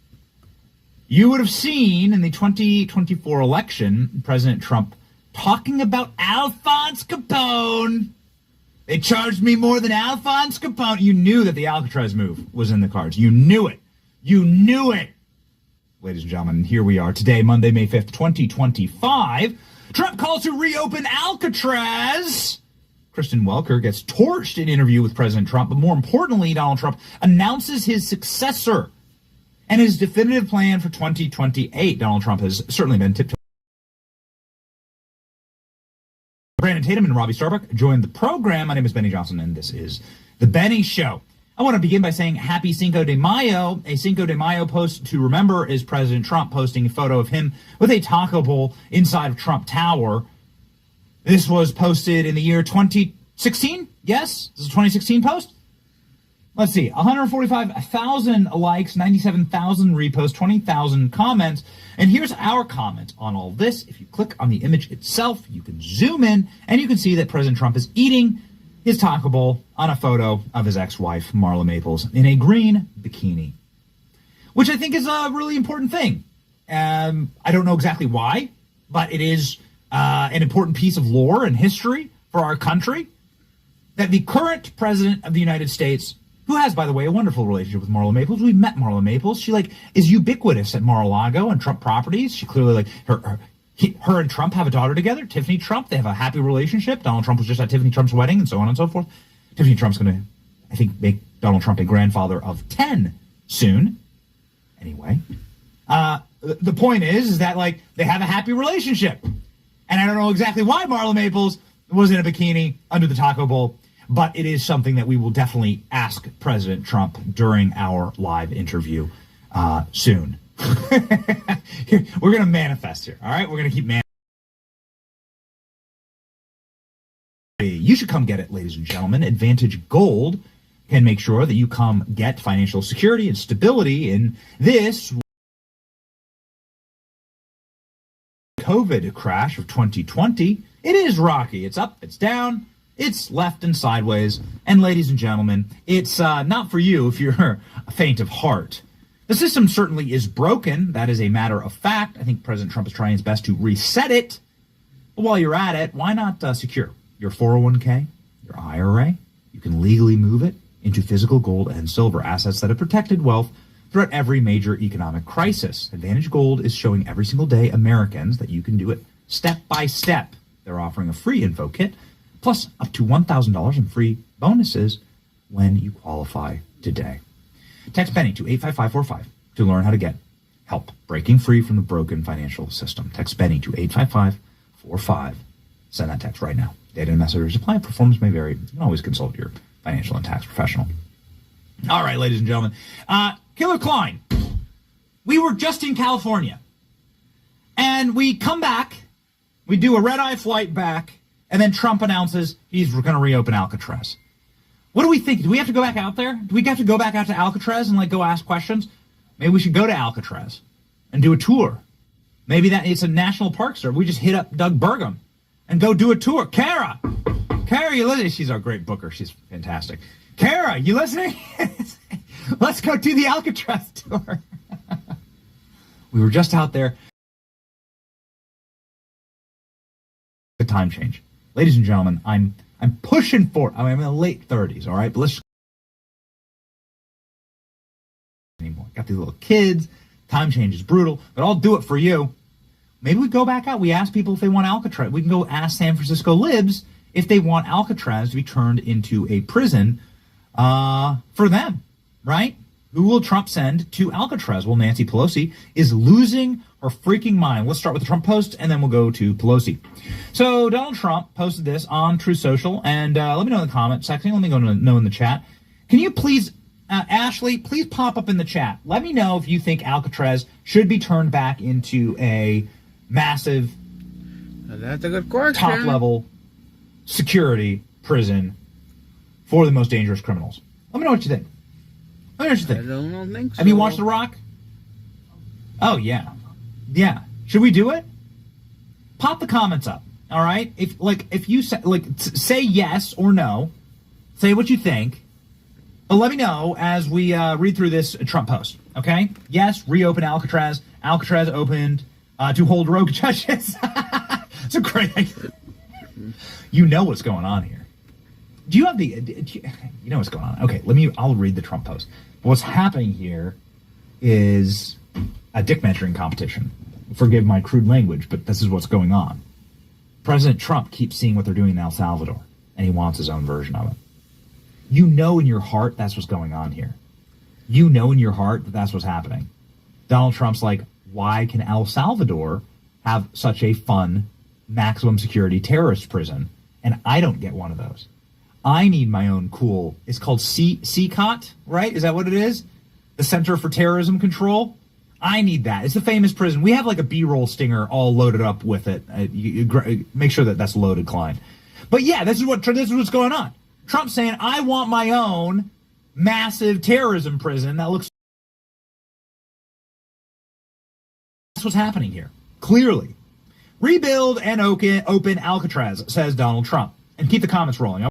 you would have seen in the 2024 election, President Trump talking about Alphonse Capone. They charged me more than Alphonse Capone. You knew that the Alcatraz move was in the cards. You knew it. You knew it. Ladies and gentlemen, here we are today, Monday, May 5th, 2025. Trump calls to reopen Alcatraz. Kristen Welker gets torched in interview with President Trump, but more importantly, Donald Trump announces his successor and his definitive plan for 2028. Donald Trump has certainly been tiptoeing. Brandon Tatum and Robbie Starbuck joined the program. My name is Benny Johnson, and this is The Benny Show. I want to begin by saying Happy Cinco de Mayo. A Cinco de Mayo post to remember is President Trump posting a photo of him with a taco bowl inside of Trump Tower. This was posted in the year 2016. Yes, this is a 2016 post. Let's see, 145,000 likes, 97,000 reposts, 20,000 comments. And here's our comment on all this. If you click on the image itself, you can zoom in, and you can see that President Trump is eating his taco bowl on a photo of his ex-wife, Marla Maples, in a green bikini, which I think is a really important thing. I don't know exactly why, but it is an important piece of lore and history for our country that the current president of the United States, who has, by the way, a wonderful relationship with Marla Maples. We've met Marla Maples. She is ubiquitous at Mar-a-Lago and Trump properties. She clearly her and Trump have a daughter together, Tiffany Trump. They have a happy relationship. Donald Trump was just at Tiffany Trump's wedding and so on and so forth. Tiffany Trump's going to, I think, make Donald Trump a grandfather of 10 soon. Anyway, the point is that they have a happy relationship. And I don't know exactly why Marla Maples was in a bikini under the taco bowl, but it is something that we will definitely ask President Trump during our live interview soon. We're going to manifest here, all right? We're going to keep manifesting. You should come get it, ladies and gentlemen. Advantage Gold can make sure that you come get financial security and stability in this COVID crash of 2020. It is rocky. It's up, it's down, it's left and sideways. And ladies and gentlemen, it's not for you if you're faint of heart. The system certainly is broken. That is a matter of fact. I think President Trump is trying his best to reset it. But while you're at it, why not secure your 401k, your IRA? You can legally move it into physical gold and silver assets that have protected wealth throughout every major economic crisis. Advantage Gold is showing every single day Americans that you can do it step by step. They're offering a free info kit, plus up to $1,000 in free bonuses when you qualify today. Text Benny to 85545 to learn how to get help breaking free from the broken financial system. Text Benny to 85545. Send that text right now. Data and messages apply. Performance may vary. You can always consult your financial and tax professional. All right, ladies and gentlemen. Killer Klein. We were just in California. And we come back. We do a red-eye flight back. And then Trump announces he's going to reopen Alcatraz. What do we think? Do we have to go back out there? Do we have to go back out to Alcatraz and go ask questions? Maybe we should go to Alcatraz and do a tour. Maybe that it's a national park service. We just hit up Doug Burgum and go do a tour. Kara, you listening? She's our great booker. She's fantastic. Kara, you listening? Let's go do the Alcatraz tour. We were just out there. The time change. Ladies and gentlemen, I'm pushing for, I'm in the late 30s, all right? But let's anymore. Got these little kids. Time change is brutal, but I'll do it for you. Maybe we go back out. We ask people if they want Alcatraz. We can go ask San Francisco libs if they want Alcatraz to be turned into a prison for them, right? Who will Trump send to Alcatraz? Well, Nancy Pelosi is losing her freaking mind. Let's start with the Trump post, and then we'll go to Pelosi. So Donald Trump posted this on Truth Social, and let me know in the comment section. Let me know in the chat. Can you please, Ashley, please pop up in the chat. Let me know if you think Alcatraz should be turned back into a massive, that's a good question, top-level security prison for the most dangerous criminals. Let me know what you think. Let me know what you think. I don't think so. Have you watched The Rock? Oh, yeah. Yeah. Should we do it? Pop the comments up, all right? If you say yes or no, say what you think, but let me know as we read through this Trump post, okay? Yes, reopen Alcatraz. Alcatraz opened to hold rogue judges. It's a great idea. You know what's going on here. Do you have you know what's going on? Okay, I'll read the Trump post. What's happening here is a dick measuring competition. Forgive my crude language, but this is what's going on. President Trump keeps seeing what they're doing in El Salvador, and he wants his own version of it. You know in your heart that's what's going on here. You know in your heart that that's what's happening. Donald Trump's like, why can El Salvador have such a fun, maximum security terrorist prison, and I don't get one of those? I need my own cool, it's called CHIT, right? Is that what it is? The Center for Terrorism Control? I need that. It's the famous prison. We have a B-roll stinger all loaded up with it. Make sure that that's loaded, Klein. But yeah, this is what's going on. Trump's saying, I want my own massive terrorism prison that looks... That's what's happening here. Clearly. Rebuild and open Alcatraz, says Donald Trump. And keep the comments rolling.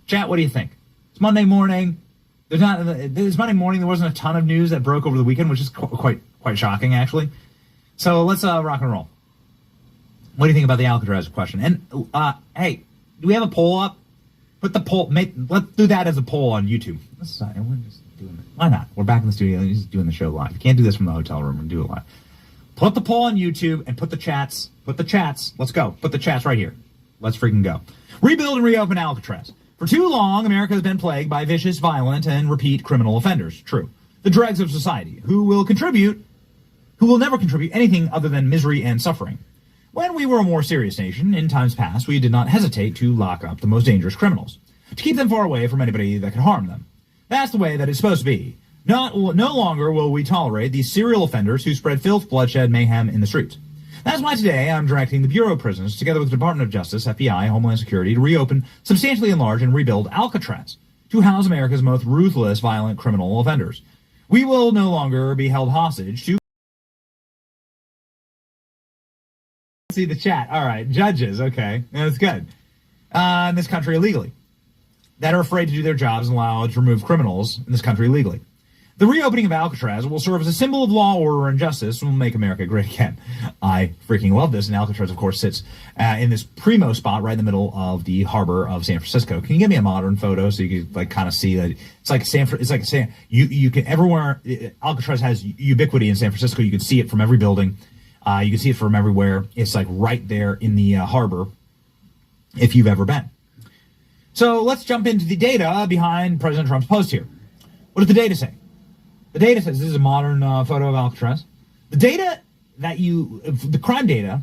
Chat, what do you think? It's Monday morning. This Monday morning, there wasn't a ton of news that broke over the weekend, which is quite shocking, actually. So let's rock and roll. What do you think about the Alcatraz question? And hey, do we have a poll up? Put the poll. Let's do that as a poll on YouTube. We're just doing it. Why not? We're back in the studio. We're just doing the show live. You can't do this from the hotel room. We're gonna do it live. Put the poll on YouTube and put the chats. Let's go. Put the chats right here. Let's freaking go. Rebuild and reopen Alcatraz. For too long, America has been plagued by vicious, violent, and repeat criminal offenders. True. The dregs of society, who will never contribute anything other than misery and suffering. When we were a more serious nation, in times past, we did not hesitate to lock up the most dangerous criminals, to keep them far away from anybody that could harm them. That's the way that it's supposed to be. No longer will we tolerate these serial offenders who spread filth, bloodshed, mayhem in the streets. That's why today I'm directing the Bureau of Prisons, together with the Department of Justice, FBI, Homeland Security, to reopen, substantially enlarge, and rebuild Alcatraz to house America's most ruthless, violent criminal offenders. We will no longer be held hostage to... See the chat. All right. Judges. Okay. That's good. In this country illegally. That are afraid to do their jobs and allowed to remove criminals in this country illegally. The reopening of Alcatraz will serve as a symbol of law, order, and justice and will make America great again. I freaking love this. And Alcatraz, of course, sits in this primo spot right in the middle of the harbor of San Francisco. Can you give me a modern photo so you can kind of see that it's like you can everywhere. Alcatraz has ubiquity in San Francisco. You can see it from every building. You can see it from everywhere. It's like right there in the harbor, if you've ever been. So let's jump into the data behind President Trump's post here. What does the data say? The data says, this is a modern photo of Alcatraz. The data the crime data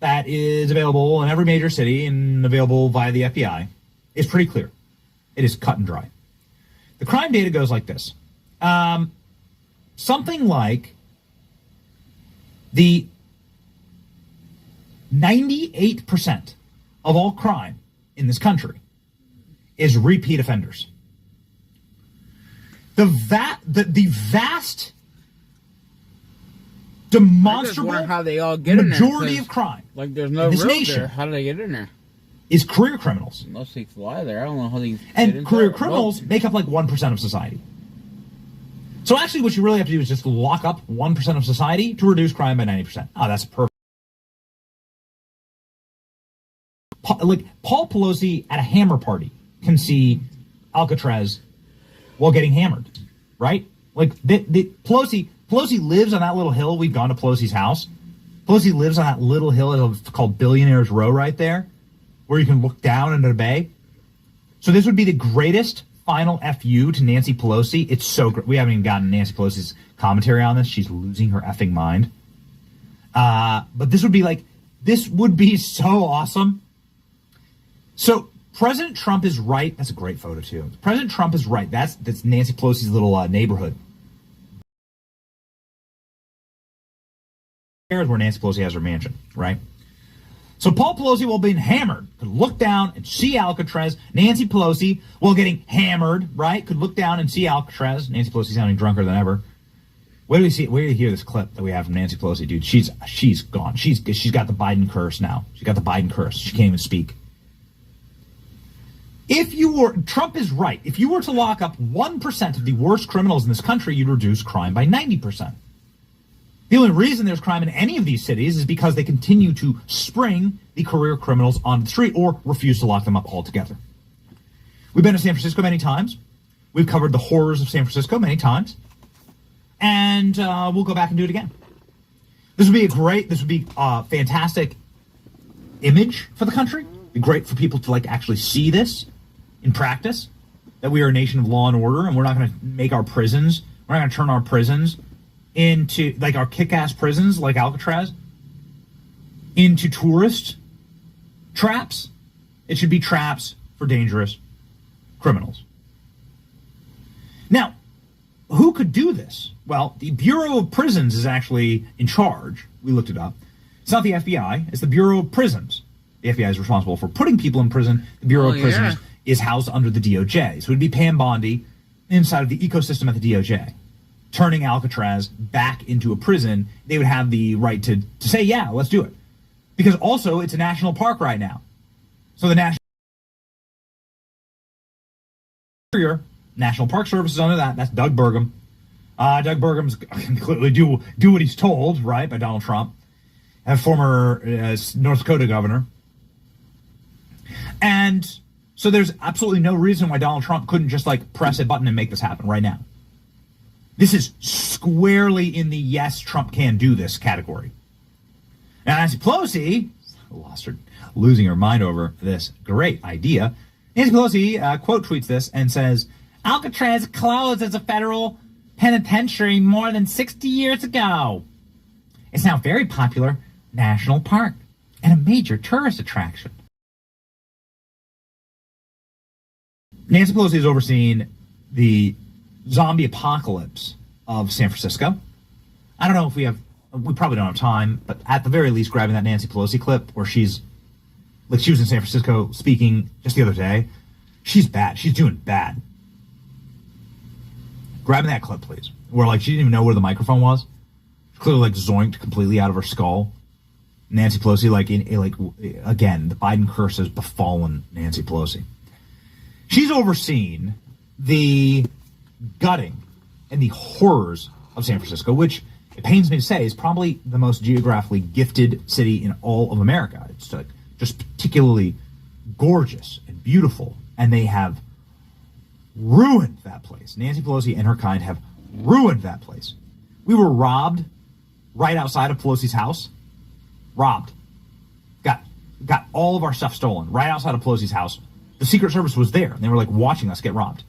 that is available in every major city and available via the FBI is pretty clear. It is cut and dry. The crime data goes like this. Something like the 98% of all crime in this country is repeat offenders. The vast demonstrable how they all get majority in there, of crime, like there's no in this road nation, there. How do they get in there? Is career criminals. Unless they fly there, I don't know how they. And career criminals make up like 1% of society. So actually, what you really have to do is just lock up 1% of society to reduce crime by 90%. Oh, that's perfect. Like Paul Pelosi at a hammer party can see Alcatraz while getting hammered, right? Like Pelosi lives on that little hill. We've gone to Pelosi's house. Pelosi lives on that little hill called Billionaires Row right there, where you can look down into the bay. So this would be the greatest final FU to Nancy Pelosi. It's so great. We haven't even gotten Nancy Pelosi's commentary on this. She's losing her effing mind. But this would be so awesome. So President Trump is right. That's a great photo too. President Trump is right. That's Nancy Pelosi's little neighborhood. Here's where Nancy Pelosi has her mansion, right? So Paul Pelosi, while being hammered, could look down and see Alcatraz. Nancy Pelosi, while getting hammered, right, could look down and see Alcatraz. Nancy Pelosi sounding drunker than ever. Where do you hear this clip that we have from Nancy Pelosi, dude? She's gone. She's got the Biden curse now. She's got the Biden curse. She can't even speak. Trump is right. If you were to lock up 1% of the worst criminals in this country, you'd reduce crime by 90%. The only reason there's crime in any of these cities is because they continue to spring the career criminals onto the street or refuse to lock them up altogether. We've been to San Francisco many times. We've covered the horrors of San Francisco many times. And we'll go back and do it again. This would be a fantastic image for the country. It'd be great for people to actually see this in practice, that we are a nation of law and order, and we're not going to make our prisons, we're not going to turn our prisons into, our kick-ass prisons like Alcatraz, into tourist traps. It should be traps for dangerous criminals. Now, who could do this? Well, the Bureau of Prisons is actually in charge. We looked it up. It's not the FBI, it's the Bureau of Prisons. The FBI is responsible for putting people in prison. The Bureau of Prisons is housed under the DOJ. So it would be Pam Bondi inside of the ecosystem at the DOJ, turning Alcatraz back into a prison. They would have the right to say, yeah, let's do it. Because also it's a national park right now. So the National Park Service is under that. That's Doug Burgum. Doug Burgum's can clearly do what he's told, right, by Donald Trump, a former North Dakota governor. And so there's absolutely no reason why Donald Trump couldn't just press a button and make this happen right now. This is squarely in the yes, Trump can do this category. Now, Nancy Pelosi losing her mind over this great idea. Nancy Pelosi quote tweets this and says, Alcatraz closed as a federal penitentiary more than 60 years ago. It's now a very popular national park and a major tourist attraction. Nancy Pelosi has overseen the zombie apocalypse of San Francisco. I don't know if we probably don't have time, but at the very least, grabbing that Nancy Pelosi clip where she was in San Francisco speaking just the other day. She's bad. She's doing bad. Grabbing that clip, please. Where she didn't even know where the microphone was. Clearly zoinked completely out of her skull. Nancy Pelosi, again, the Biden curse has befallen Nancy Pelosi. She's overseen the gutting and the horrors of San Francisco, which, it pains me to say, is probably the most geographically gifted city in all of America. It's just particularly gorgeous and beautiful, and they have ruined that place. Nancy Pelosi and her kind have ruined that place. We were robbed right outside of Pelosi's house robbed. Got all of our stuff stolen right outside of Pelosi's house. The Secret Service was there, and they were like watching us get robbed.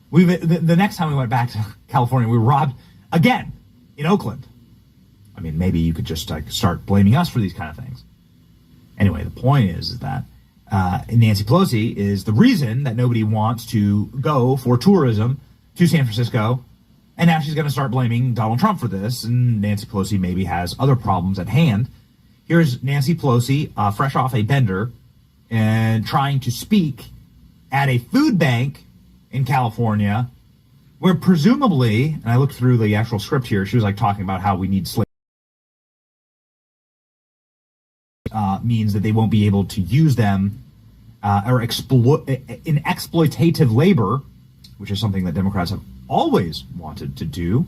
The next time we went back to California, we were robbed again in Oakland. I mean, maybe you could just like start blaming us for these kind of things. Anyway, the point is that Nancy Pelosi is the reason that nobody wants to go for tourism to San Francisco, and now she's going to start blaming Donald Trump for this, and Nancy Pelosi maybe has other problems at hand. Here's Nancy Pelosi, fresh off a bender, and trying to speak at a food bank in California, where presumably, and I looked through the actual script here, she was like talking about how we need slaves. Means that they won't be able to use them or in exploitative labor, which is something that Democrats have always wanted to do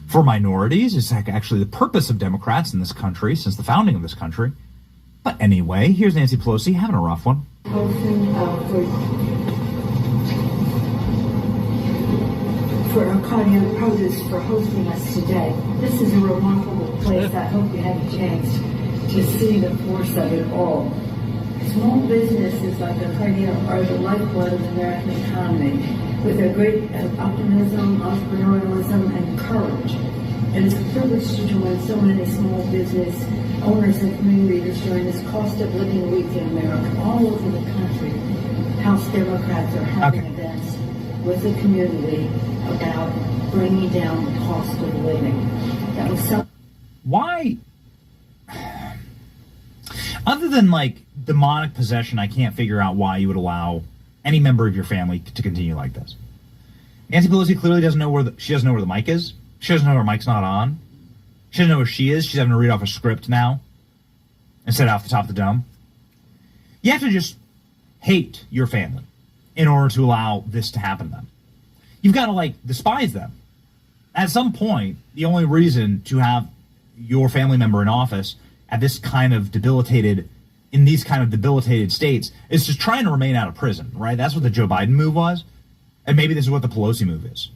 for minorities. It's actually the purpose of Democrats in this country since the founding of this country. But anyway, here's Nancy Pelosi having a rough one. For Arcadia Produce for hosting us today. This is a remarkable place. I hope you had a chance to see the force of it all. Small businesses like Arcadia are the lifeblood of the American economy, with their great optimism, entrepreneurialism, and courage. And it's a privilege to join so many small business owners and community leaders during this cost of living week in America. All over the country, House Democrats are having events with the community about bringing down the cost of living. That was so. Why? Other than like demonic possession, I can't figure out why you would allow any member of your family to continue like this. Nancy Pelosi clearly doesn't know where the mic is. She doesn't know her mic's not on. She doesn't know where she is. She's having to read off a script now instead of off the top of the dome. You have to just hate your family in order to allow this to happen to them. You've got to like despise them. At some point, the only reason to have your family member in office at this kind of debilitated states is just trying to remain out of prison, right? That's what the Joe Biden move was. And maybe this is what the Pelosi move is.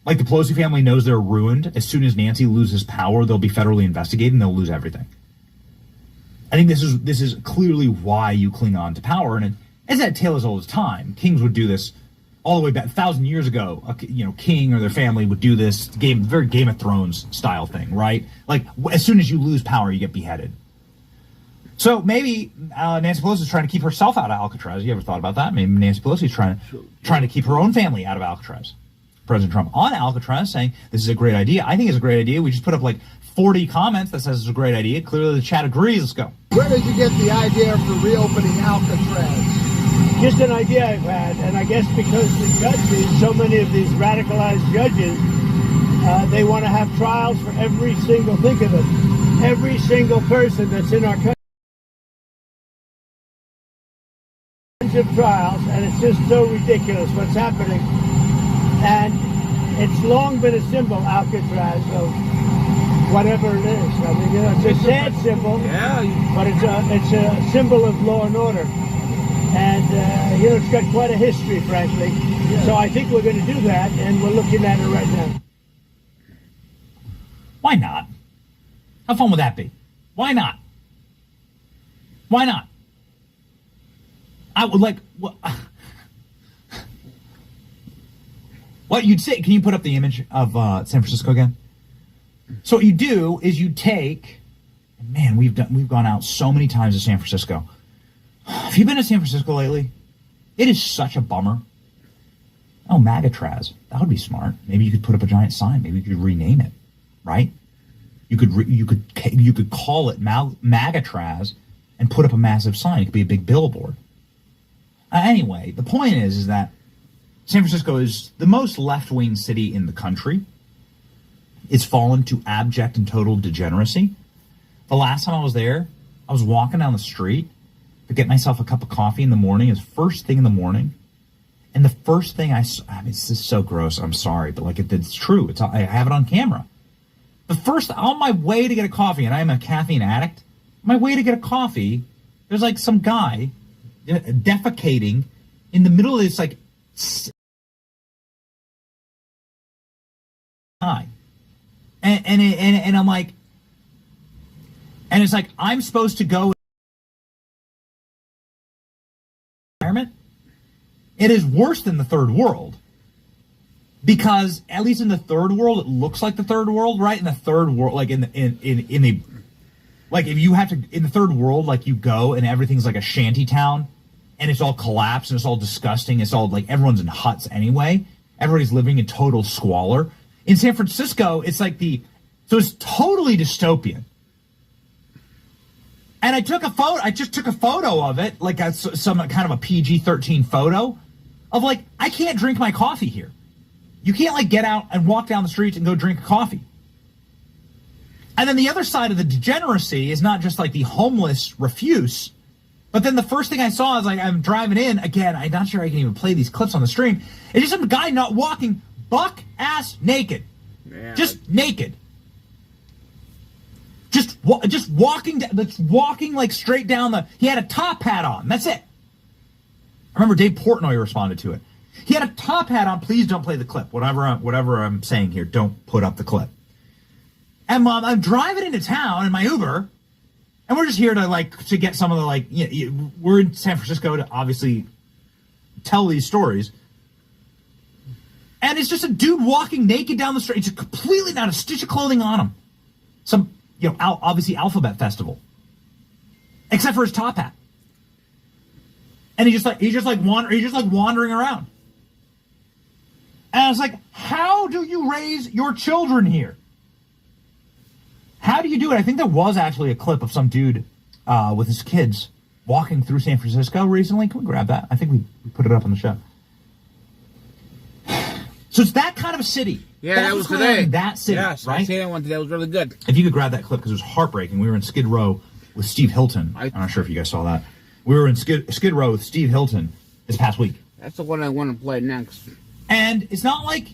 Like the Pelosi family knows they're ruined. As soon as Nancy loses power, they'll be federally investigated and they'll lose everything. I think this is clearly why you cling on to power. And it's that tale as old as time. Kings would do this all the way back 1,000 years ago. A king or their family would do this very Game of Thrones style thing, right? Like as soon as you lose power, you get beheaded. So maybe Nancy Pelosi is trying to keep herself out of Alcatraz. You ever thought about that? Maybe Nancy Pelosi is trying to keep her own family out of Alcatraz. President Trump on Alcatraz saying this is a great idea. I think it's a great idea. We just put up like 40 comments that says it's a great idea. Clearly the chat agrees. Let's go. Where did you get the idea for reopening Alcatraz? Just an idea I've had, and I guess because the judges, so many of these radicalized judges, they want to have trials for every single person that's in our country. Of trials, and it's just so ridiculous what's happening. And it's long been a symbol, Alcatraz, of whatever it is. I mean, it's a sad symbol, but it's a symbol of law and order. And it's got quite a history, frankly. Yeah. So I think we're going to do that, and we're looking at it right now. Why not? How fun would that be? Why not? Why not? I would like what you'd say. Can you put up the image of San Francisco again? So what you do is you take, man, we've gone out so many times to San Francisco. Have you been to San Francisco lately? It is such a bummer. Oh, Alcatraz. That would be smart. Maybe you could put up a giant sign. Maybe you could rename it, right? You could call it Alcatraz and put up a massive sign. It could be a big billboard. Anyway, the point is that San Francisco is the most left-wing city in the country. It's fallen to abject and total degeneracy. The last time I was there, I was walking down the street to get myself a cup of coffee in the morning. It's first thing in the morning. And the first thing I mean, this is so gross. I'm sorry, but like it's true. I have it on camera. On my way to get a coffee, and I'm a caffeine addict, on my way to get a coffee, there's like some guy defecating in the middle of this like hi, and I'm like, And it's like, I'm supposed to go environment. It is worse than the third world. Because at least in the third world, it looks like the third world, right? In the third world, like in the like if you have to, in the third world, like you go and everything's like a shanty town and it's all collapsed and it's all disgusting. It's all like everyone's in huts anyway. Everybody's living in total squalor. In San Francisco, it's like so it's totally dystopian. And I just took a photo of it, like some kind of a PG-13 photo of like, I can't drink my coffee here. You can't like get out and walk down the streets and go drink a coffee. And then the other side of the degeneracy is not just like the homeless refuse, but then the first thing I saw is like, I'm driving in, again, I'm not sure I can even play these clips on the stream. It's just some guy not walking buck ass naked. Yeah. Just naked. Just walking like straight down he had a top hat on. That's it. I remember Dave Portnoy responded to it. He had a top hat on. Please don't play the clip. Whatever I'm saying here, don't put up the clip. And I'm driving into town in my Uber, and we're just here to get some of the we're in San Francisco to obviously tell these stories. And it's just a dude walking naked down the street. It's completely not a stitch of clothing on him. Some obviously Alphabet Festival, except for his top hat. And he's just wandering around. And I was like, how do you raise your children here? How do you do it? I think there was actually a clip of some dude with his kids walking through San Francisco recently. Can we grab that? I think we put it up on the show. So it's that kind of a city. Yeah, that was today. That city, yes, right? I seen that one today. It was really good. If you could grab that clip, because it was heartbreaking. We were in Skid Row with Steve Hilton. I'm not sure if you guys saw that. We were in Skid Row with Steve Hilton this past week. That's the one I want to play next. And it's not like,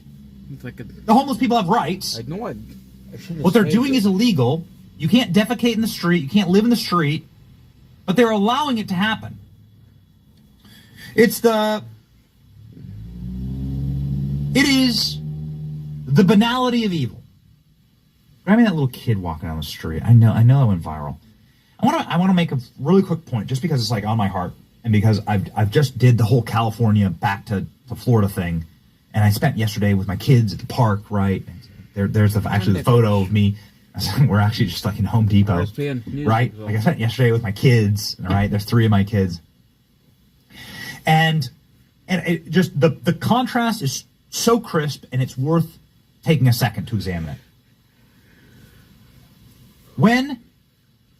the homeless people have rights. I know what they're doing is illegal. You can't defecate in the street. You can't live in the street. But they're allowing it to happen. It is the banality of evil. Grab me that little kid walking down the street. I know that went viral. I want to make a really quick point, just because it's like on my heart, and because I've just did the whole California back to Florida thing, and I spent yesterday with my kids at the park. Right there's the photo of me. We're actually just like in Home Depot, right? Like I spent yesterday with my kids. Right, there's 3 of my kids, and it just the contrast is so crisp, and it's worth taking a second to examine it. When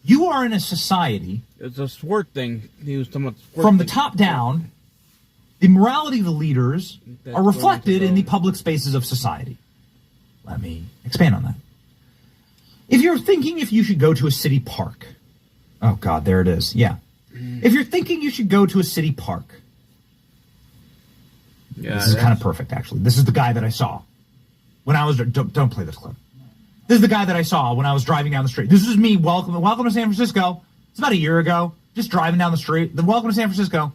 you are in a society, it's a sport thing. He was talking about from the top down, the morality of the leaders are reflected in the public spaces of society. Let me expand on that. If you're thinking if you should go to a city park, oh God, there it is. Yeah. If you're thinking you should go to a city park, this is kind of perfect, actually. This is the guy that I saw when I was, don't play this clip. This is the guy that I saw when I was driving down the street. This is me, welcome to San Francisco. It's about a year ago, just driving down the street. Then welcome to San Francisco.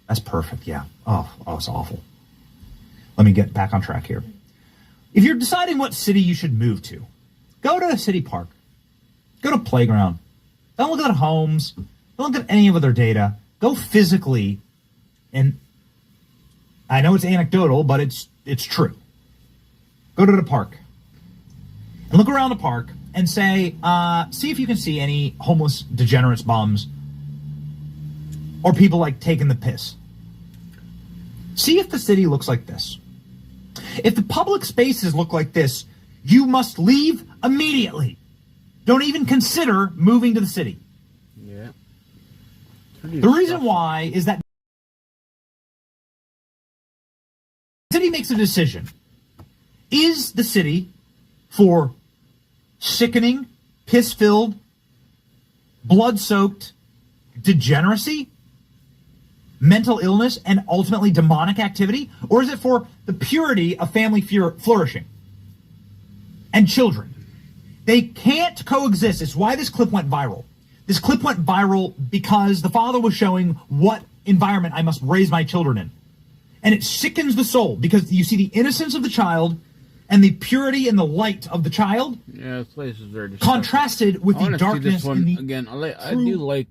That's perfect, yeah. Oh, it's awful. Let me get back on track here. If you're deciding what city you should move to, go to a city park. Go to a playground. Don't look at homes. Don't look at any of their data. Go physically, and I know it's anecdotal, but it's true. Go to the park and look around the park and say, see if you can see any homeless degenerates, bums, or people like taking the piss. See if the city looks like this. If the public spaces look like this, you must leave immediately. Don't even consider moving to the city. Yeah. The reason why is that the city makes a decision. Is the city for sickening, piss-filled, blood-soaked degeneracy, mental illness, and ultimately demonic activity? Or is it for the purity of family flourishing and children? They can't coexist. It's why this clip went viral. This clip went viral because the father was showing what environment I must raise my children in. And it sickens the soul because you see the innocence of the child and the purity and the light of the child, yeah, this place is very contrasted with the darkness and the again. I do like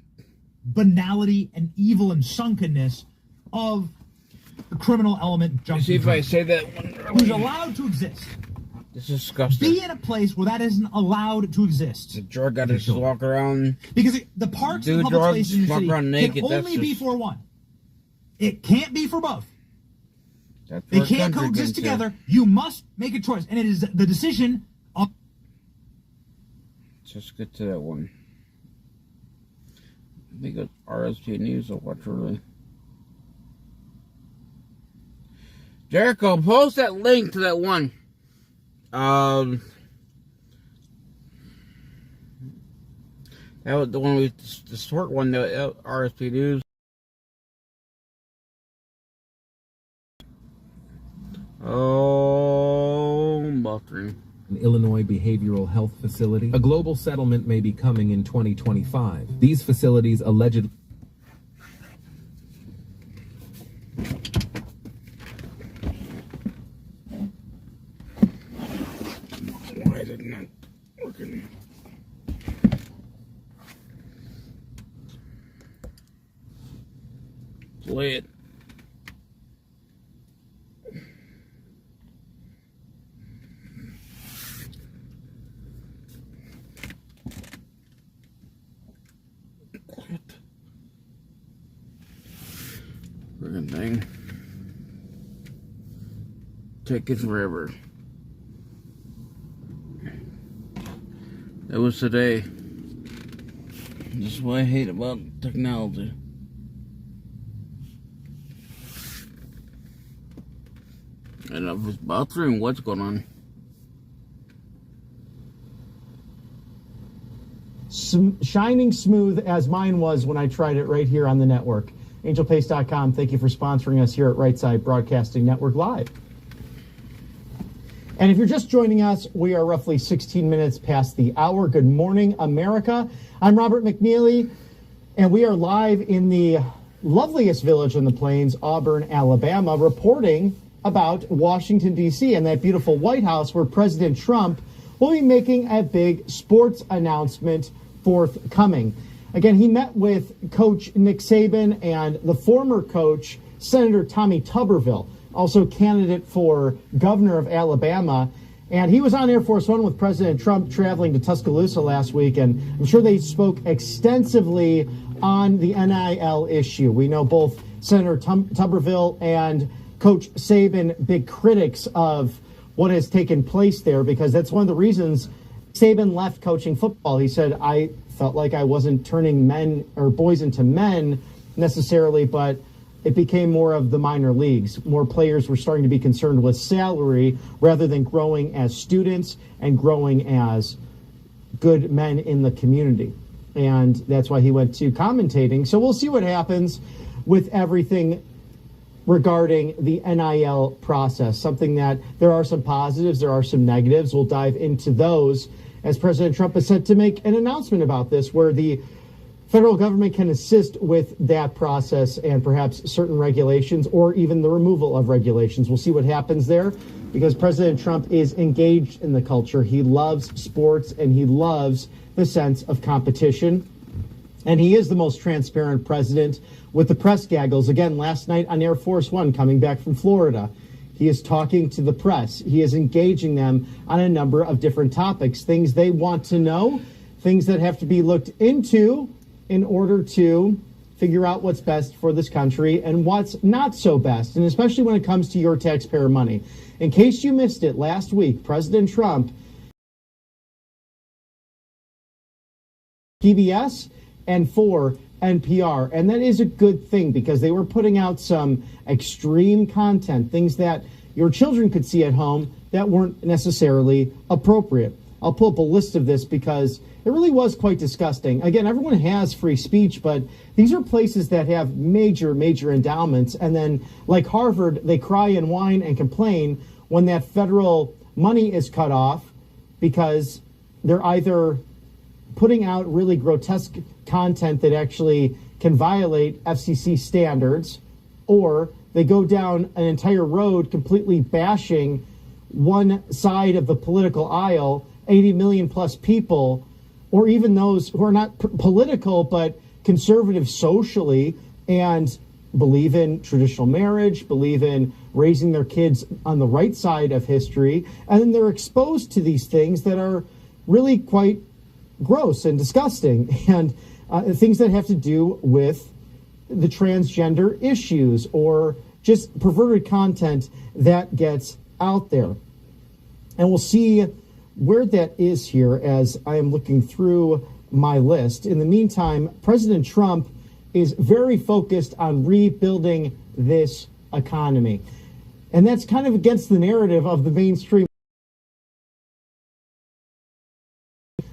banality and evil and sunkenness of the criminal element. See if I say that one who's allowed to exist. This is disgusting. Be in a place where that isn't allowed to exist. The drug addicts walk around. Because the parks and public spaces in your city can only be for one. It can't be for both. They can't coexist together. You must make a choice. And it is the decision of... Just get to that one. I think it's RSP News I'll watch early. Jericho, post that link to that one. That was the one the short one, the RSP News. Oh, bathroom. An Illinois behavioral health facility. A global settlement may be coming in 2025. These facilities allegedly... Why is it not working? Play it. Friggin' thing. Taking forever. That was today. This is what I hate about technology. And of his bathroom, what's going on? Shining smooth as mine was when I tried it right here on the network. AngelPace.com, thank you for sponsoring us here at Right Side Broadcasting Network Live. And if you're just joining us, we are roughly 16 minutes past the hour. Good morning, America. I'm Robert McNeely, and we are live in the loveliest village on the plains, Auburn, Alabama, reporting about Washington, D.C. and that beautiful White House where President Trump will be making a big sports announcement forthcoming. Again, he met with Coach Nick Saban and the former coach, Senator Tommy Tuberville, also candidate for governor of Alabama. And he was on Air Force One with President Trump traveling to Tuscaloosa last week. And I'm sure they spoke extensively on the NIL issue. We know both Senator Tuberville and Coach Saban, big critics of what has taken place there, because that's one of the reasons Saban left coaching football. He said, I felt like I wasn't turning men or boys into men necessarily, but it became more of the minor leagues. More players were starting to be concerned with salary rather than growing as students and growing as good men in the community. And that's why he went to commentating. So we'll see what happens with everything regarding the NIL process, something that there are some positives, there are some negatives. We'll dive into those as President Trump is set to make an announcement about this, where the federal government can assist with that process and perhaps certain regulations or even the removal of regulations. We'll see what happens there, because President Trump is engaged in the culture. He loves sports and he loves the sense of competition. And he is the most transparent president with the press gaggles. Again, last night on Air Force One, coming back from Florida, he is talking to the press. He is engaging them on a number of different topics, things they want to know, things that have to be looked into in order to figure out what's best for this country and what's not so best, and especially when it comes to your taxpayer money. In case you missed it, last week, President Trump, PBS, and for NPR. And that is a good thing, because they were putting out some extreme content, things that your children could see at home that weren't necessarily appropriate. I'll pull up a list of this because it really was quite disgusting. Again, everyone has free speech, but these are places that have major, major endowments. And then, like Harvard, they cry and whine and complain when that federal money is cut off, because they're either putting out really grotesque content that actually can violate FCC standards, or they go down an entire road completely bashing one side of the political aisle, 80 million plus people, or even those who are not political but conservative socially and believe in traditional marriage, believe in raising their kids on the right side of history, and then they're exposed to these things that are really quite gross and disgusting, and things that have to do with the transgender issues or just perverted content that gets out there. And we'll see where that is here as I am looking through my list. In the meantime, President Trump is very focused on rebuilding this economy. And that's kind of against the narrative of the mainstream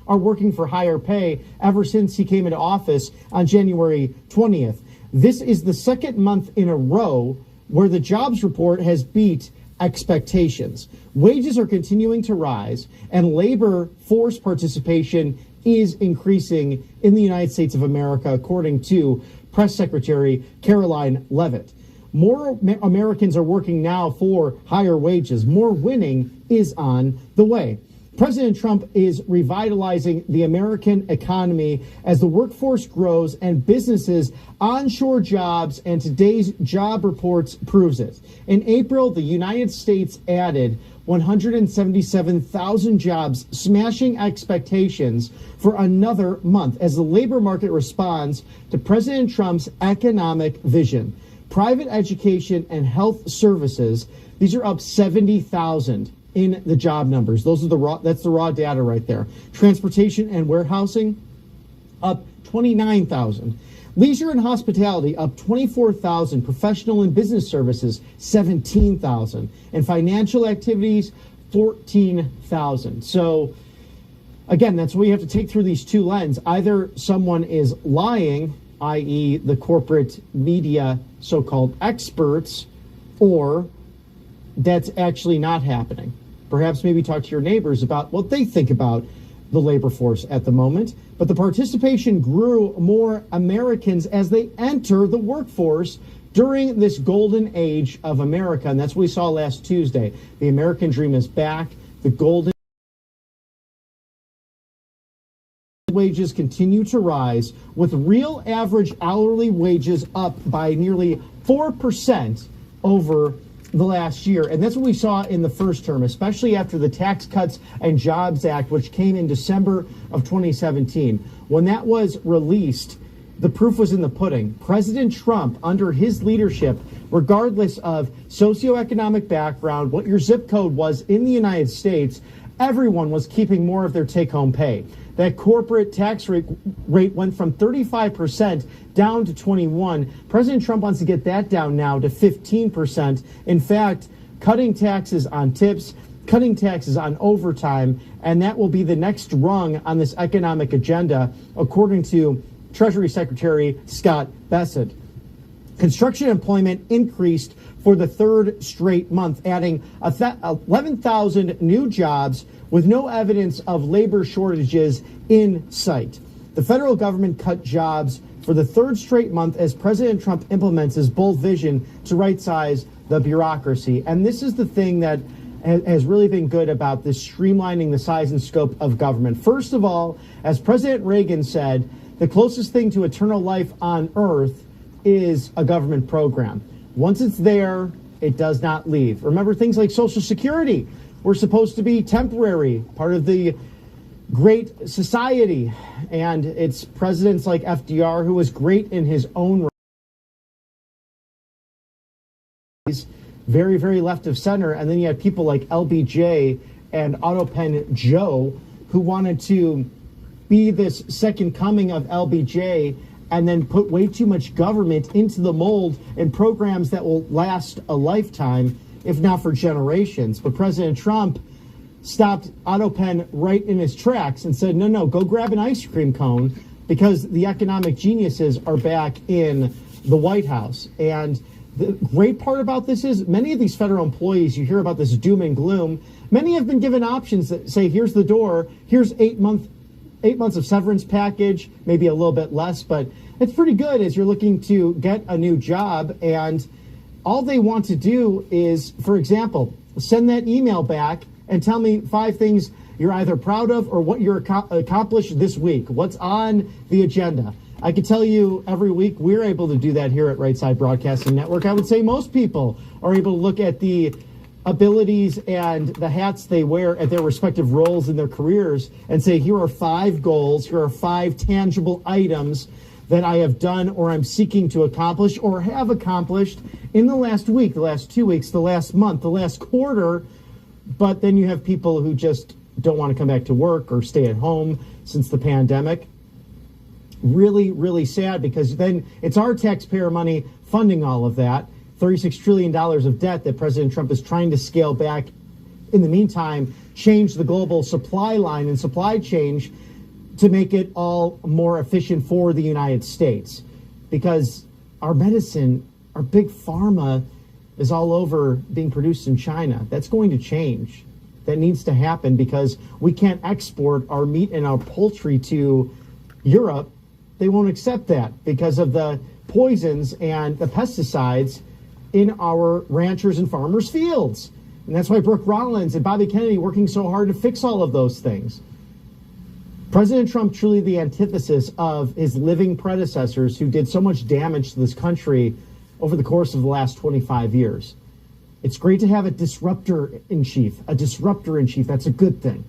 are working for higher pay ever since he came into office on January 20th. This is the second month in a row where the jobs report has beat expectations. Wages are continuing to rise, and labor force participation is increasing in the United States of America, according to Press Secretary Caroline Leavitt. More Americans are working now for higher wages. More winning is on the way. President Trump is revitalizing the American economy as the workforce grows and businesses onshore jobs, and today's job reports proves it. In April, the United States added 177,000 jobs, smashing expectations for another month as the labor market responds to President Trump's economic vision. Private education and health services, these are up 70,000 in the job numbers. Those are that's the raw data right there. Transportation and warehousing up 29,000. Leisure and hospitality up 24,000. Professional and business services 17,000. And financial activities 14,000. So again, that's what you have to take through these two lenses. Either someone is lying, i.e. the corporate media so-called experts, or that's actually not happening. Perhaps maybe talk to your neighbors about what they think about the labor force at the moment. But the participation grew more Americans as they enter the workforce during this golden age of America. And that's what we saw last Tuesday. The American dream is back. The golden wages continue to rise, with real average hourly wages up by nearly 4% over the last year. And that's what we saw in the first term, especially after the Tax Cuts and Jobs Act, which came in December of 2017. When that was released, the proof was in the pudding. President Trump, under his leadership, regardless of socioeconomic background, what your zip code was in the United States, everyone was keeping more of their take-home pay. That corporate tax rate went from 35% down to 21%. President Trump wants to get that down now to 15%. In fact, cutting taxes on tips, cutting taxes on overtime, and that will be the next rung on this economic agenda, according to Treasury Secretary Scott Bessent. Construction employment increased for the third straight month, adding 11,000 new jobs with no evidence of labor shortages in sight. The federal government cut jobs for the third straight month as President Trump implements his bold vision to right-size the bureaucracy. And this is the thing that has really been good about this streamlining the size and scope of government. First of all, as President Reagan said, the closest thing to eternal life on earth is a government program. Once it's there, it does not leave. Remember, things like Social Security were supposed to be temporary, part of the great society. And it's presidents like FDR, who was great in his own right, very, very left of center. And then you had people like LBJ and Autopen Joe, who wanted to be this second coming of LBJ and then put way too much government into the mold and programs that will last a lifetime, if not for generations. But President Trump stopped Autopen right in his tracks and said, no, go grab an ice cream cone, because the economic geniuses are back in the White House. And the great part about this is many of these federal employees, you hear about this doom and gloom, many have been given options that say, here's the door, here's 8 months of severance package, maybe a little bit less, but it's pretty good as you're looking to get a new job. And all they want to do is, for example, send that email back and tell me 5 things you're either proud of or what you're accomplished this week. What's on the agenda? I can tell you every week we're able to do that here at Right Side Broadcasting Network. I would say most people are able to look at the abilities and the hats they wear at their respective roles in their careers and say, here are 5 goals, here are 5 tangible items that I have done or I'm seeking to accomplish or have accomplished in the last week, the last 2 weeks, the last month, the last quarter. But then you have people who just don't want to come back to work or stay at home since the pandemic. Really, really sad, because then it's our taxpayer money funding all of that. $36 trillion of debt that President Trump is trying to scale back. In the meantime, change the global supply line and supply chain to make it all more efficient for the United States. Because our medicine, our big pharma is all over being produced in China. That's going to change. That needs to happen, because we can't export our meat and our poultry to Europe. They won't accept that because of the poisons and the pesticides in our ranchers and farmers' fields. And that's why Brooke Rollins and Bobby Kennedy working so hard to fix all of those things. President Trump, truly the antithesis of his living predecessors who did so much damage to this country over the course of the last 25 years. It's great to have a disruptor-in-chief. A disruptor-in-chief, that's a good thing.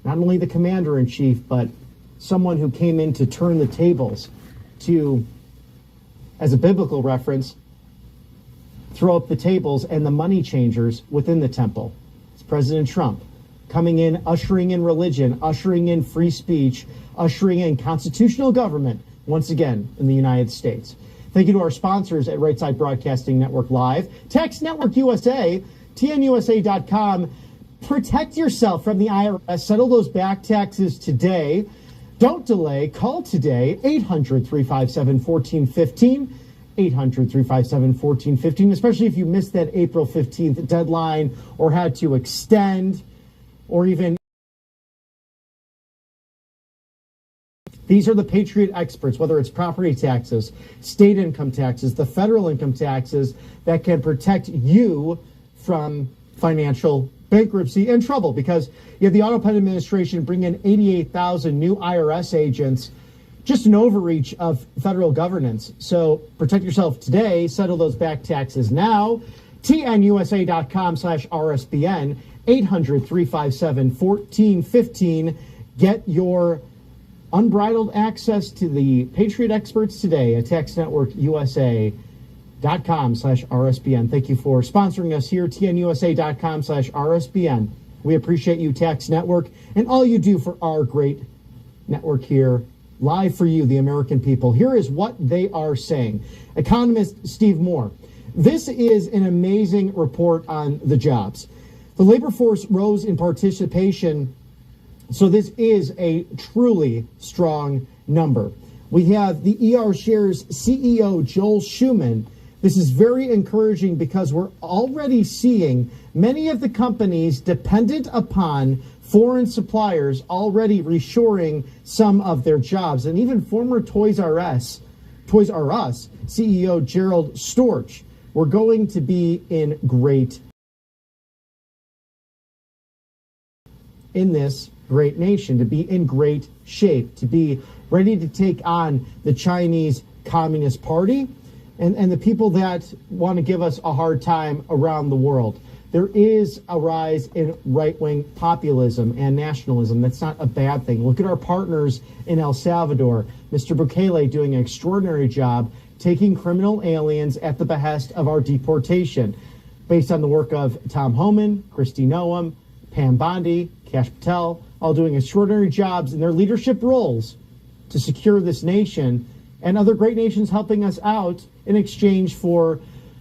Not only the commander-in-chief, but someone who came in to turn the tables, to, as a biblical reference, throw up the tables and the money changers within the temple. It's President Trump coming in, ushering in religion, ushering in free speech, ushering in constitutional government once again in the United States. Thank you to our sponsors at Right Side Broadcasting Network Live, Tax Network USA, TNUSA.com. Protect yourself from the IRS. Settle those back taxes today. Don't delay. Call today, 800-357-1415. 800-357-1415, especially if you missed that April 15th deadline or had to extend, or even. These are the Patriot experts, whether it's property taxes, state income taxes, the federal income taxes, that can protect you from financial bankruptcy and trouble, because you have the Auto Pen administration bring in 88,000 new IRS agents, just an overreach of federal governance. So protect yourself today, settle those back taxes now. TNUSA.com/RSBN, 800-357-1415. Get your unbridled access to the Patriot experts today at Tax Network USA.com/RSBN. Thank you for sponsoring us here, TNUSA.com/RSBN. We appreciate you, Tax Network, and all you do for our great network here, live for you, the American people. Here is what they are saying. Economist Steve Moore. This is an amazing report on the jobs. The labor force rose in participation, so this is a truly strong number. We have the ER Shares CEO, Joel Schuman. This is very encouraging because we're already seeing many of the companies dependent upon foreign suppliers already reshoring some of their jobs. And even former Toys R Us CEO Gerald Storch, we're going to be in this great nation, to be in great shape, to be ready to take on the Chinese Communist Party and the people that want to give us a hard time around the world. There is a rise in right-wing populism and nationalism. That's not a bad thing. Look at our partners in El Salvador. Mr. Bukele doing an extraordinary job taking criminal aliens at the behest of our deportation, based on the work of Tom Homan, Kristi Noem, Pam Bondi, Kash Patel, all doing extraordinary jobs in their leadership roles to secure this nation, and other great nations helping us out in exchange for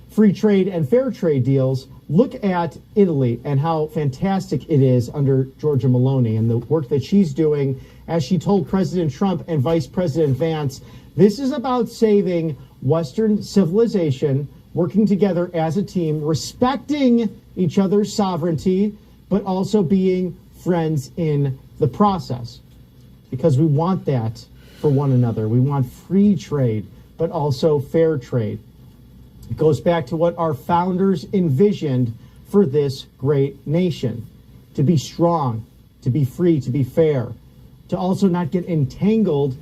free trade and fair trade deals. Look at Italy and how fantastic it is under Giorgia Meloni and the work that she's doing. As she told President Trump and Vice President Vance, this is about saving Western civilization, working together as a team, respecting each other's sovereignty, but also being friends in the process. Because we want that for one another. We want free trade, but also fair trade. It goes back to what our founders envisioned for this great nation. To be strong, to be free, to be fair, to also not get entangled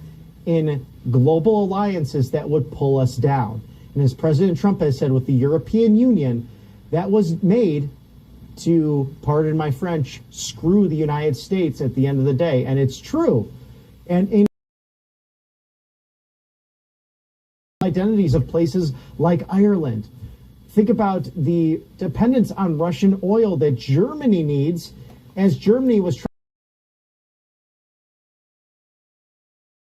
in global alliances that would pull us down. And as President Trump has said with the European Union, that was made to, pardon my French, screw the United States at the end of the day. And it's true. And in identities of places like Ireland, think about the dependence on Russian oil that Germany needs, as Germany was trying.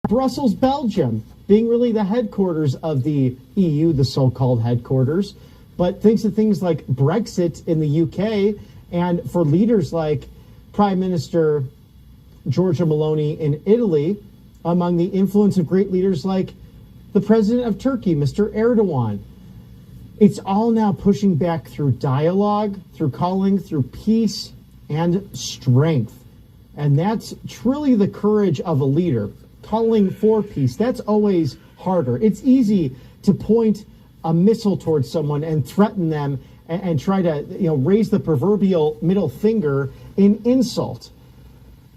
Brussels, Belgium, being really the headquarters of the EU, the so-called headquarters, but thanks to things like Brexit in the UK, and for leaders like Prime Minister Giorgia Meloni in Italy, among the influence of great leaders like the president of Turkey, Mr. Erdogan. It's all now pushing back through dialogue, through calling, through peace and strength. And that's truly the courage of a leader, calling for peace. That's always harder. It's easy to point a missile towards someone and threaten them and try to, raise the proverbial middle finger in insult.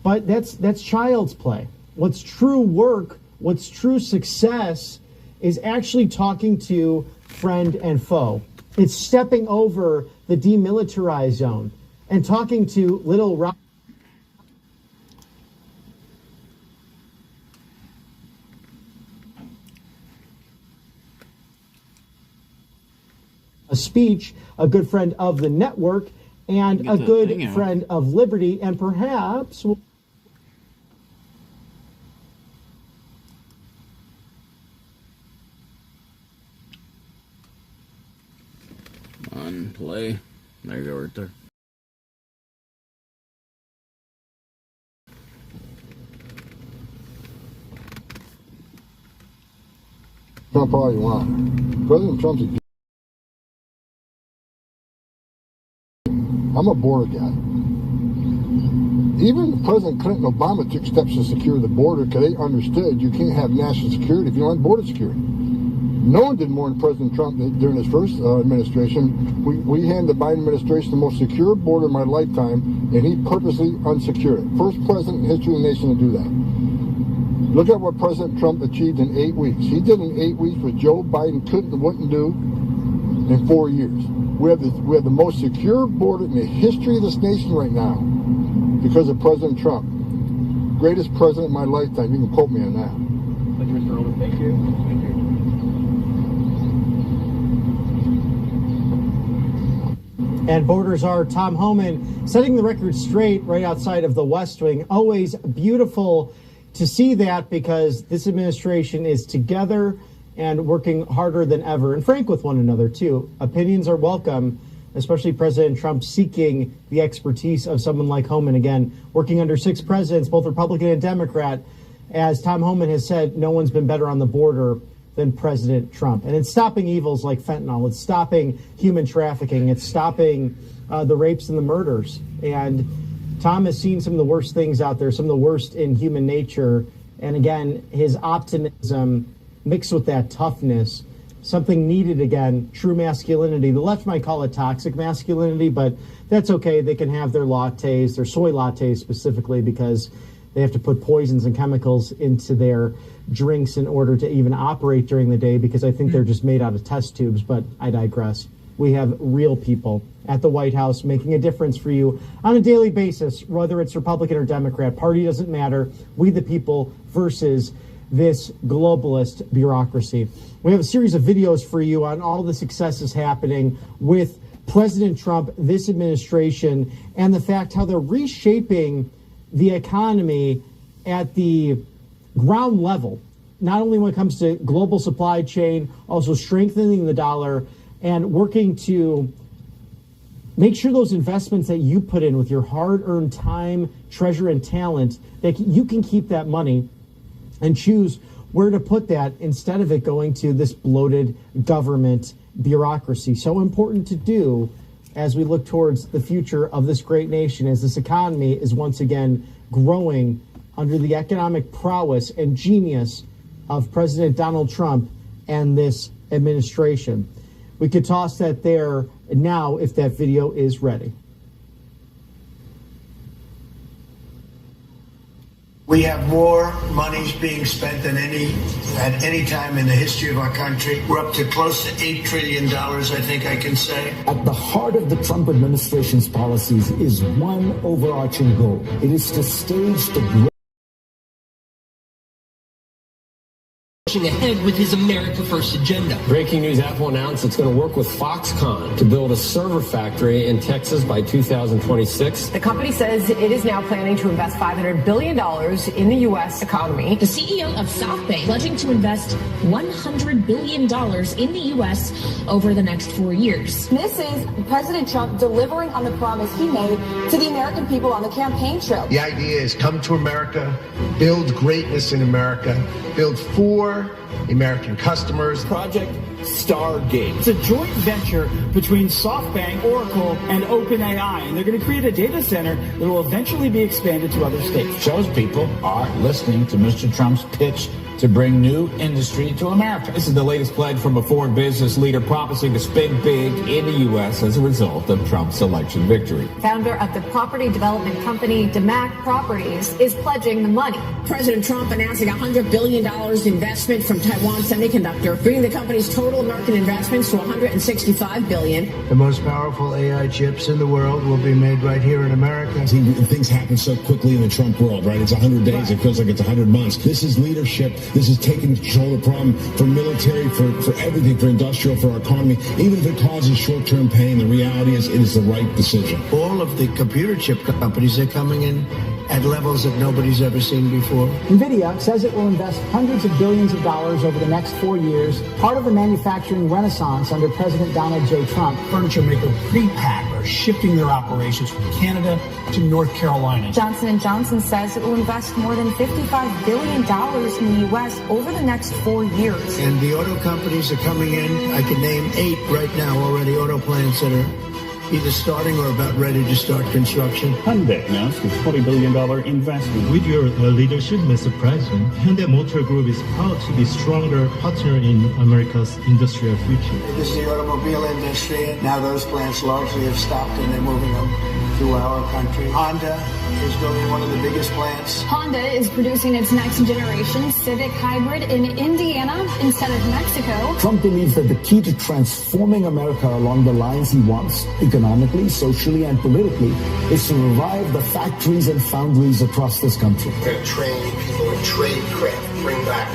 But that's child's play. What's true work, what's true success is actually talking to friend and foe. It's stepping over the demilitarized zone and talking to little Rob. A speech, a good friend of the network, and a good friend of liberty, and perhaps play. There you go, right there. Trump all you want. President Trump's a I'm a border guy. Even President Clinton and Obama took steps to secure the border because they understood you can't have national security if you don't have border security. No one did more than President Trump during his first administration. We handed the Biden administration the most secure border in my lifetime, and he purposely unsecured it. First president in history of the nation to do that. Look at what President Trump achieved in 8 weeks. He did in 8 weeks what Joe Biden couldn't and wouldn't do in 4 years. We have the most secure border in the history of this nation right now because of President Trump. Greatest president in my lifetime. You can quote me on that. Thank you, Mr. Roman. Thank you. Thank you. And borders are Tom Homan setting the record straight right outside of the West Wing. Always beautiful to see that because this administration is together and working harder than ever and frank with one another, too. Opinions are welcome, especially President Trump seeking the expertise of someone like Homan. Again, working under 6 presidents, both Republican and Democrat. As Tom Homan has said, no one's been better on the border than President Trump. And it's stopping evils like fentanyl. It's stopping human trafficking. It's stopping the rapes and the murders. And Tom has seen some of the worst things out there, some of the worst in human nature. And again, his optimism mixed with that toughness, something needed again, true masculinity. The left might call it toxic masculinity, but that's okay. They can have their lattes, their soy lattes specifically, because they have to put poisons and chemicals into their drinks in order to even operate during the day, because I think they're just made out of test tubes, but I digress. We have real people at the White House making a difference for you on a daily basis, whether it's Republican or Democrat. Party doesn't matter. We the people versus this globalist bureaucracy. We have a series of videos for you on all the successes happening with President Trump, this administration, and the fact how they're reshaping the economy at the ground level, not only when it comes to global supply chain, also strengthening the dollar and working to make sure those investments that you put in with your hard-earned time, treasure, and talent, that you can keep that money and choose where to put that instead of it going to this bloated government bureaucracy. So important to do as we look towards the future of this great nation, as this economy is once again growing under the economic prowess and genius of President Donald Trump and this administration. We could toss that there now if that video is ready. We have more monies being spent than at any time in the history of our country. We're up to close to $8 trillion, I think I can say. At the heart of the Trump administration's policies is one overarching goal. It is to stage the ahead with his America First agenda. Breaking news, Apple announced it's going to work with Foxconn to build a server factory in Texas by 2026. The company says it is now planning to invest $500 billion in the U.S. economy. The CEO of SoftBank pledging to invest $100 billion in the U.S. over the next 4 years. This is President Trump delivering on the promise he made to the American people on the campaign trail. The idea is come to America, build greatness in America, build for American customers. Project Stargate. It's a joint venture between SoftBank, Oracle, and OpenAI, and they're going to create a data center that will eventually be expanded to other states. Shows people are listening to Mr. Trump's pitch to bring new industry to America. This is the latest pledge from a foreign business leader promising to spend big in the U.S. as a result of Trump's election victory. Founder of the property development company DeMac Properties is pledging the money. President Trump announcing $100 billion investment from Taiwan Semiconductor, bringing the company's total American investments to $165 billion. The most powerful AI chips in the world will be made right here in America. Things happen so quickly in the Trump world, right? It's 100 days. Right. It feels like it's 100 months. This is leadership. This is taking control of the problem for military, for everything, for industrial, for our economy. Even if it causes short-term pain, the reality is it is the right decision. All of the computer chip companies are coming in at levels that nobody's ever seen before. NVIDIA says it will invest hundreds of billions of dollars over the next 4 years, part of the manufacturing renaissance under President Donald J. Trump. Furniture maker Prepack are shifting their operations from Canada to North Carolina. Johnson & Johnson says it will invest more than $55 billion in the U.S. over the next 4 years. And the auto companies are coming in. I can name 8 right now already, auto plants that are either starting or about ready to start construction. Hyundai announced a $40 billion investment. With your leadership, Mr. President, Hyundai Motor Group is proud to be a stronger partner in America's industrial future. This is the automobile industry, and now those plants largely have stopped and they're moving them to our country. Honda is building one of the biggest plants. Honda is producing its next generation Civic Hybrid in Indiana instead of Mexico. Trump believes that the key to transforming America along the lines he wants, economically, socially, and politically, is to revive the factories and foundries across this country. We're going to train people in trade craft, bring back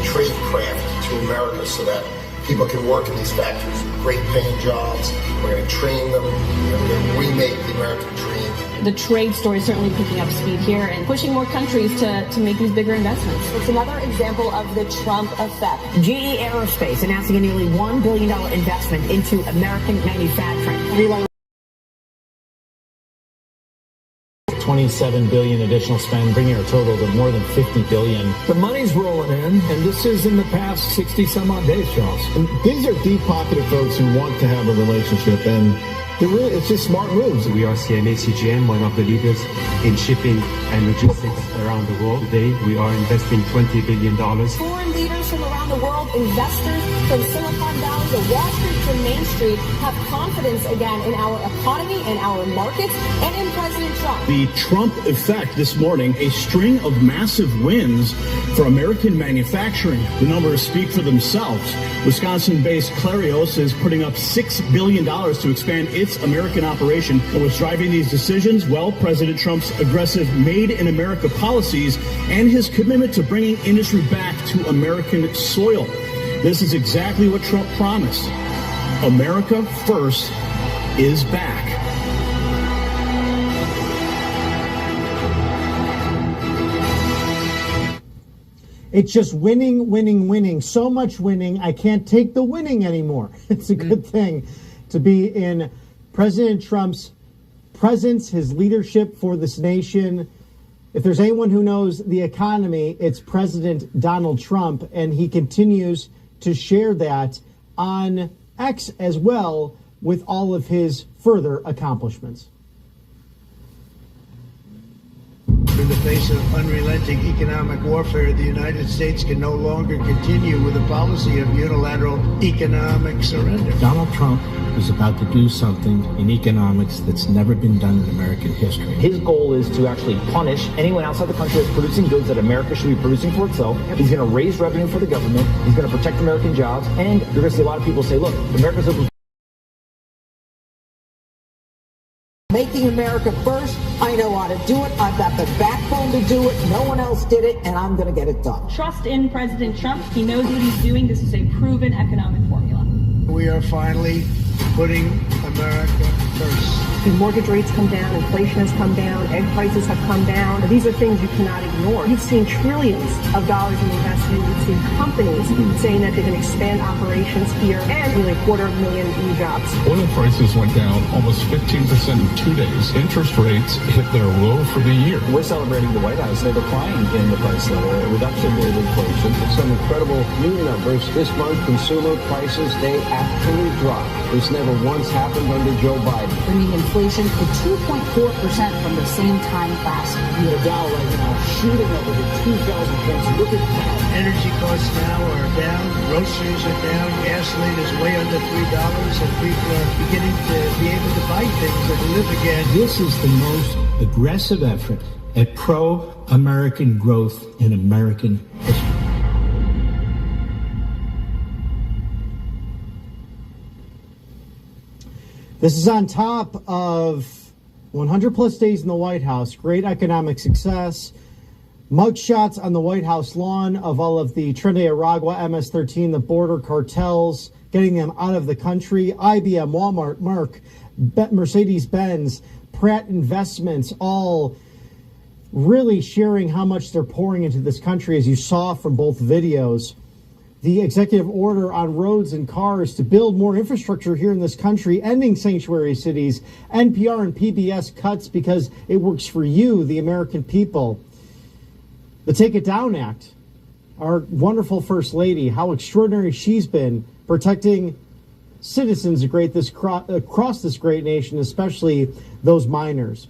trade craft to America so that people can work in these factories with great paying jobs. We're going to train them. We're going to remake the American dream. The trade story is certainly picking up speed here and pushing more countries to make these bigger investments. It's another example of the Trump effect. GE Aerospace announcing a nearly $1 billion investment into American manufacturing. 27 billion additional spend, bringing our total to more than 50 billion. The money's rolling in, and this is in the past 60 some odd days, Charles. And these are deep-pocketed folks who want to have a relationship, and it's just smart moves. We are CMA CGM, one of the leaders in shipping and logistics around the world. Today, we are investing $20 billion. Foreign leaders from around the world, investors from Silicon Valley to Wall Street to Main Street have confidence again in our economy and our markets and in President Trump. The Trump effect this morning, a string of massive wins for American manufacturing. The numbers speak for themselves. Wisconsin-based Clarios is putting up $6 billion to expand its American operation. And what's driving these decisions? Well, President Trump's aggressive Made in America policies and his commitment to bringing industry back to American soil. This is exactly what Trump promised. America first is back. It's just winning, winning, winning. So much winning, I can't take the winning anymore. It's a good thing to be in President Trump's presence, his leadership for this nation. If there's anyone who knows the economy, it's President Donald Trump, and he continues to share that on X as well with all of his further accomplishments. In the face of unrelenting economic warfare, the United States can no longer continue with a policy of unilateral economic surrender. Donald Trump is about to do something in economics that's never been done in American history. His goal is to actually punish anyone outside the country that's producing goods that America should be producing for itself. He's going to raise revenue for the government. He's going to protect American jobs. And you're going to see a lot of people say, look, America's open. Making America first. I know how to do it. I've got the backbone to do it. No one else did it, and I'm going to get it done. Trust in President Trump. He knows what he's doing. This is a proven economic formula. We are finally putting America first. Mortgage rates come down, inflation has come down, egg prices have come down. These are things you cannot ignore. You've seen trillions of dollars in investment. You've seen companies saying that they can expand operations here and nearly 250,000 new jobs. Oil prices went down almost 15% in 2 days. Interest rates hit their low for the year. We're celebrating the White House. They're declining in the price level, a reduction in inflation. Some incredible new numbers. This month, consumer prices, they actually dropped. This never once happened under Joe Biden. Bringing inflation to 2.4% from the same time last year. The Dow right now shooting up over 2,000 points. Look at that. Energy costs now are down, groceries are down, gasoline is way under $3, and people are beginning to be able to buy things and live again. This is the most aggressive effort at pro-American growth in American history. This is on top of 100 plus days in the White House, great economic success, mugshots on the White House lawn of all of the Tren de Aragua, MS-13, the border cartels, getting them out of the country, IBM, Walmart, Merck, Mercedes-Benz, Pratt Investments, all really sharing how much they're pouring into this country, as you saw from both videos. The executive order on roads and cars to build more infrastructure here in this country, ending sanctuary cities, NPR and PBS cuts because it works for you, the American people. The Take It Down Act, our wonderful First Lady, how extraordinary she's been protecting citizens across this great nation, especially those minors.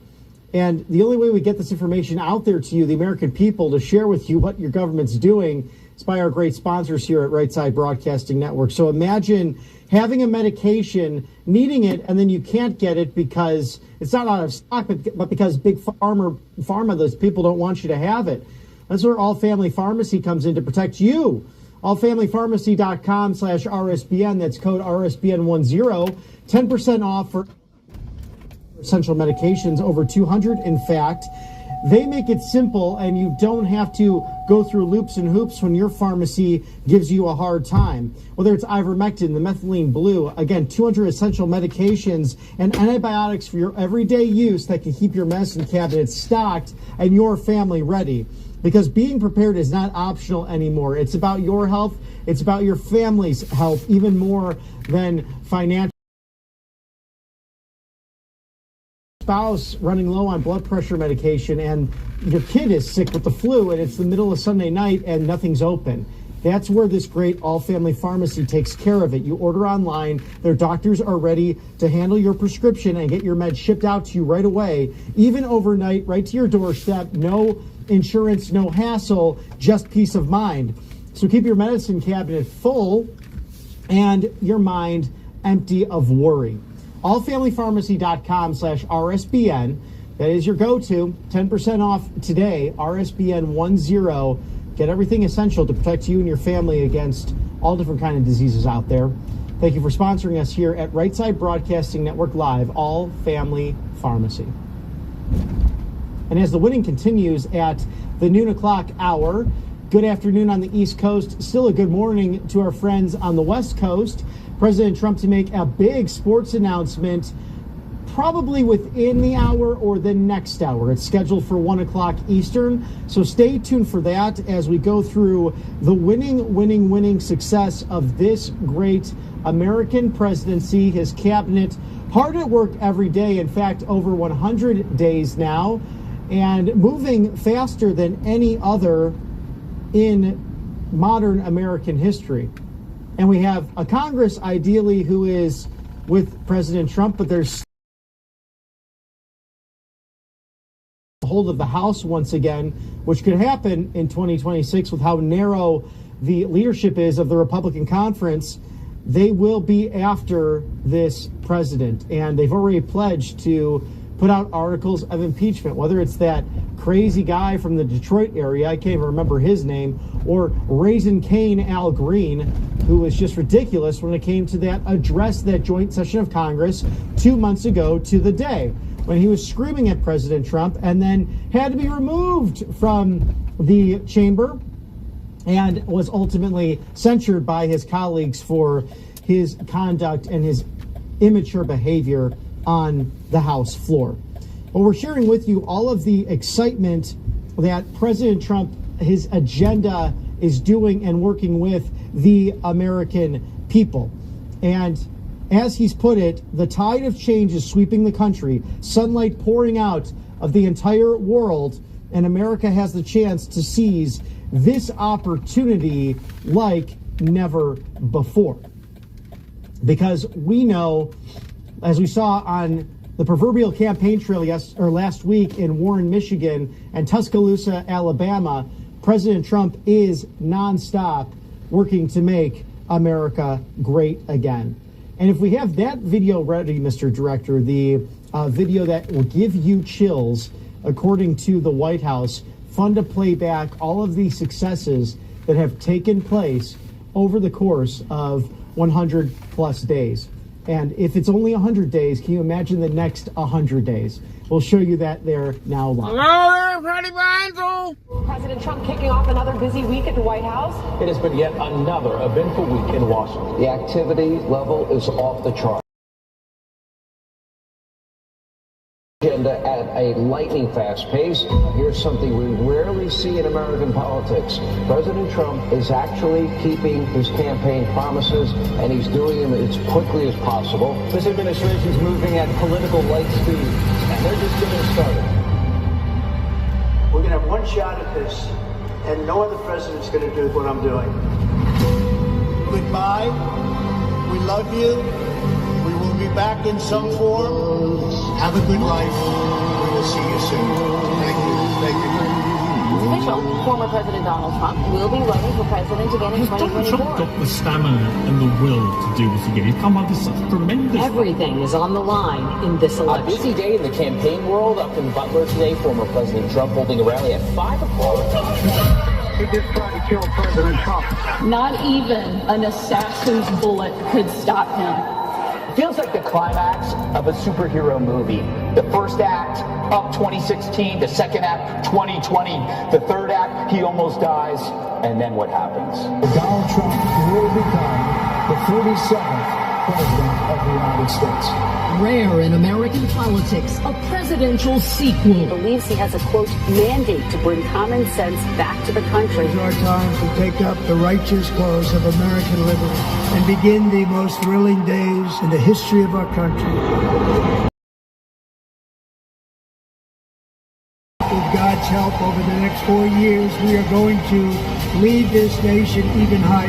And the only way we get this information out there to you, the American people, to share with you what your government's doing, is by our great sponsors here at Right Side Broadcasting Network. So imagine having a medication, needing it, and then you can't get it because it's not out of stock, but because Big Pharma, those people don't want you to have it. That's where All Family Pharmacy comes in to protect you. allfamilypharmacy.com/RSBN. That's code RSBN10. 10% off for essential medications, over 200 in fact. They make it simple, and you don't have to go through loops and hoops when your pharmacy gives you a hard time. Whether it's ivermectin, the methylene blue, again, 200 essential medications and antibiotics for your everyday use that can keep your medicine cabinet stocked and your family ready. Because being prepared is not optional anymore. It's about your health. It's about your family's health, even more than financial. Spouse running low on blood pressure medication, and your kid is sick with the flu, and it's the middle of Sunday night and nothing's open. That's where this great All Family Pharmacy takes care of it. You order online, their doctors are ready to handle your prescription and get your meds shipped out to you right away, even overnight, right to your doorstep. No insurance, no hassle, just peace of mind. So keep your medicine cabinet full and your mind empty of worry. allfamilypharmacy.com/RSBN. That is your go-to. 10% off today. RSBN10. Get everything essential to protect you and your family against all different kind of diseases out there. Thank you for sponsoring us here at Right Side Broadcasting Network Live, All Family Pharmacy. And as the winning continues at the noon o'clock hour, good afternoon on the East Coast. Still a good morning to our friends on the West Coast. President Trump to make a big sports announcement probably within the hour or the next hour. It's scheduled for 1 o'clock Eastern, so stay tuned for that as we go through the winning success of this great American presidency, his cabinet, hard at work every day, in fact, over 100 days now, and moving faster than any other in modern American history. And we have a Congress, ideally, who is with President Trump, but there's a hold of the House once again, which could happen in 2026 with how narrow the leadership is of the Republican conference. They will be after this president, and they've already pledged to put out articles of impeachment, whether it's that crazy guy from the Detroit area, I can't even remember his name, or Raisin Cane Al Green, who was just ridiculous when it came to that address, that joint session of Congress 2 months ago to the day, when he was screaming at President Trump and then had to be removed from the chamber and was ultimately censured by his colleagues for his conduct and his immature behavior on the House floor. Well, we're sharing with you all of the excitement that President Trump, his agenda, is doing and working with the American people. And as he's put it, the tide of change is sweeping the country, sunlight pouring out of the entire world, and America has the chance to seize this opportunity like never before. Because we know, as we saw on the proverbial campaign trail last week in Warren, Michigan, and Tuscaloosa, Alabama, President Trump is nonstop working to make America great again. And if we have that video ready, Mr. Director, the video that will give you chills, according to the White House, fun to play back all of the successes that have taken place over the course of 100 plus days. And if it's only 100 days, can you imagine the next 100 days? We'll show you that there now live. Hello there, Freddie Banzel. President Trump kicking off another busy week at the White House. It has been yet another eventful week in Washington. The activity level is off the chart. Agenda at a lightning fast pace. Here's something we rarely see in American politics. President Trump is actually keeping his campaign promises, and he's doing them as quickly as possible. This administration's moving at political light speed, and they're just getting started. We're going to have one shot at this, and no other president's going to do what I'm doing. Goodbye. We love you. We will be back in some form. Have a good life. We will see you soon. Thank you. Thank you. It's official. Former President Donald Trump will be running for president again in 2024. Trump got the stamina and the will to do this again. He's come under such tremendous... Everything is on the line in this election. A busy day in the campaign world up in Butler today. Former President Trump holding a rally at 5 o'clock. He just tried to kill President Trump. Not even an assassin's bullet could stop him. Feels like the climax of a superhero movie. The first act, up 2016. The second act, 2020. The third act, he almost dies. And then what happens? Donald Trump will become the 47th president of the United States. Rare in American politics, a presidential sequel. He believes he has a, quote, mandate to bring common sense back to the country. It's our time to take up the righteous cause of American liberty and begin the most thrilling days in the history of our country. With God's help, over the next 4 years, we are going to lead this nation even higher,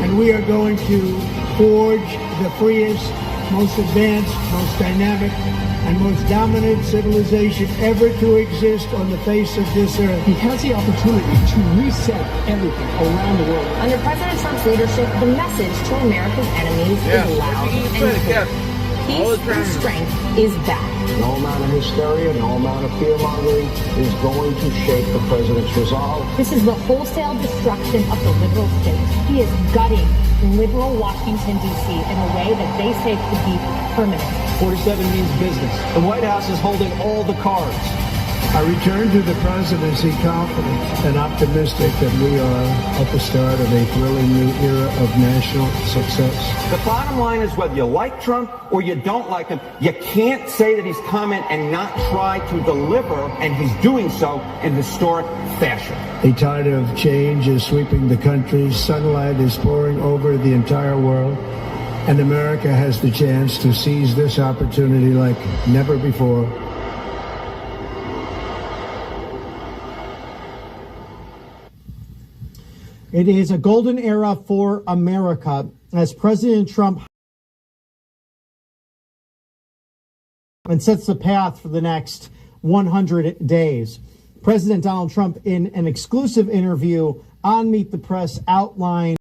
and we are going to forge the freest, most advanced, most dynamic, and most dominant civilization ever to exist on the face of this earth. He has the opportunity to reset everything around the world. Under President Trump's leadership, the message to America's enemies is loud and clear. Peace and strength is back. No amount of hysteria, no amount of fear-mongering is going to shake the president's resolve. This is the wholesale destruction of the liberal state. He is gutting liberal Washington, D.C. in a way that they say could be permanent. 47 means business. The White House is holding all the cards. I return to the presidency confident and optimistic that we are at the start of a thrilling new era of national success. The bottom line is whether you like Trump or you don't like him, you can't say that he's coming and not try to deliver, and he's doing so in historic fashion. A tide of change is sweeping the country. Sunlight is pouring over the entire world. And America has the chance to seize this opportunity like never before. It is a golden era for America as President Trump and sets the path for the next 100 days. President Donald Trump, in an exclusive interview on Meet the Press, outlined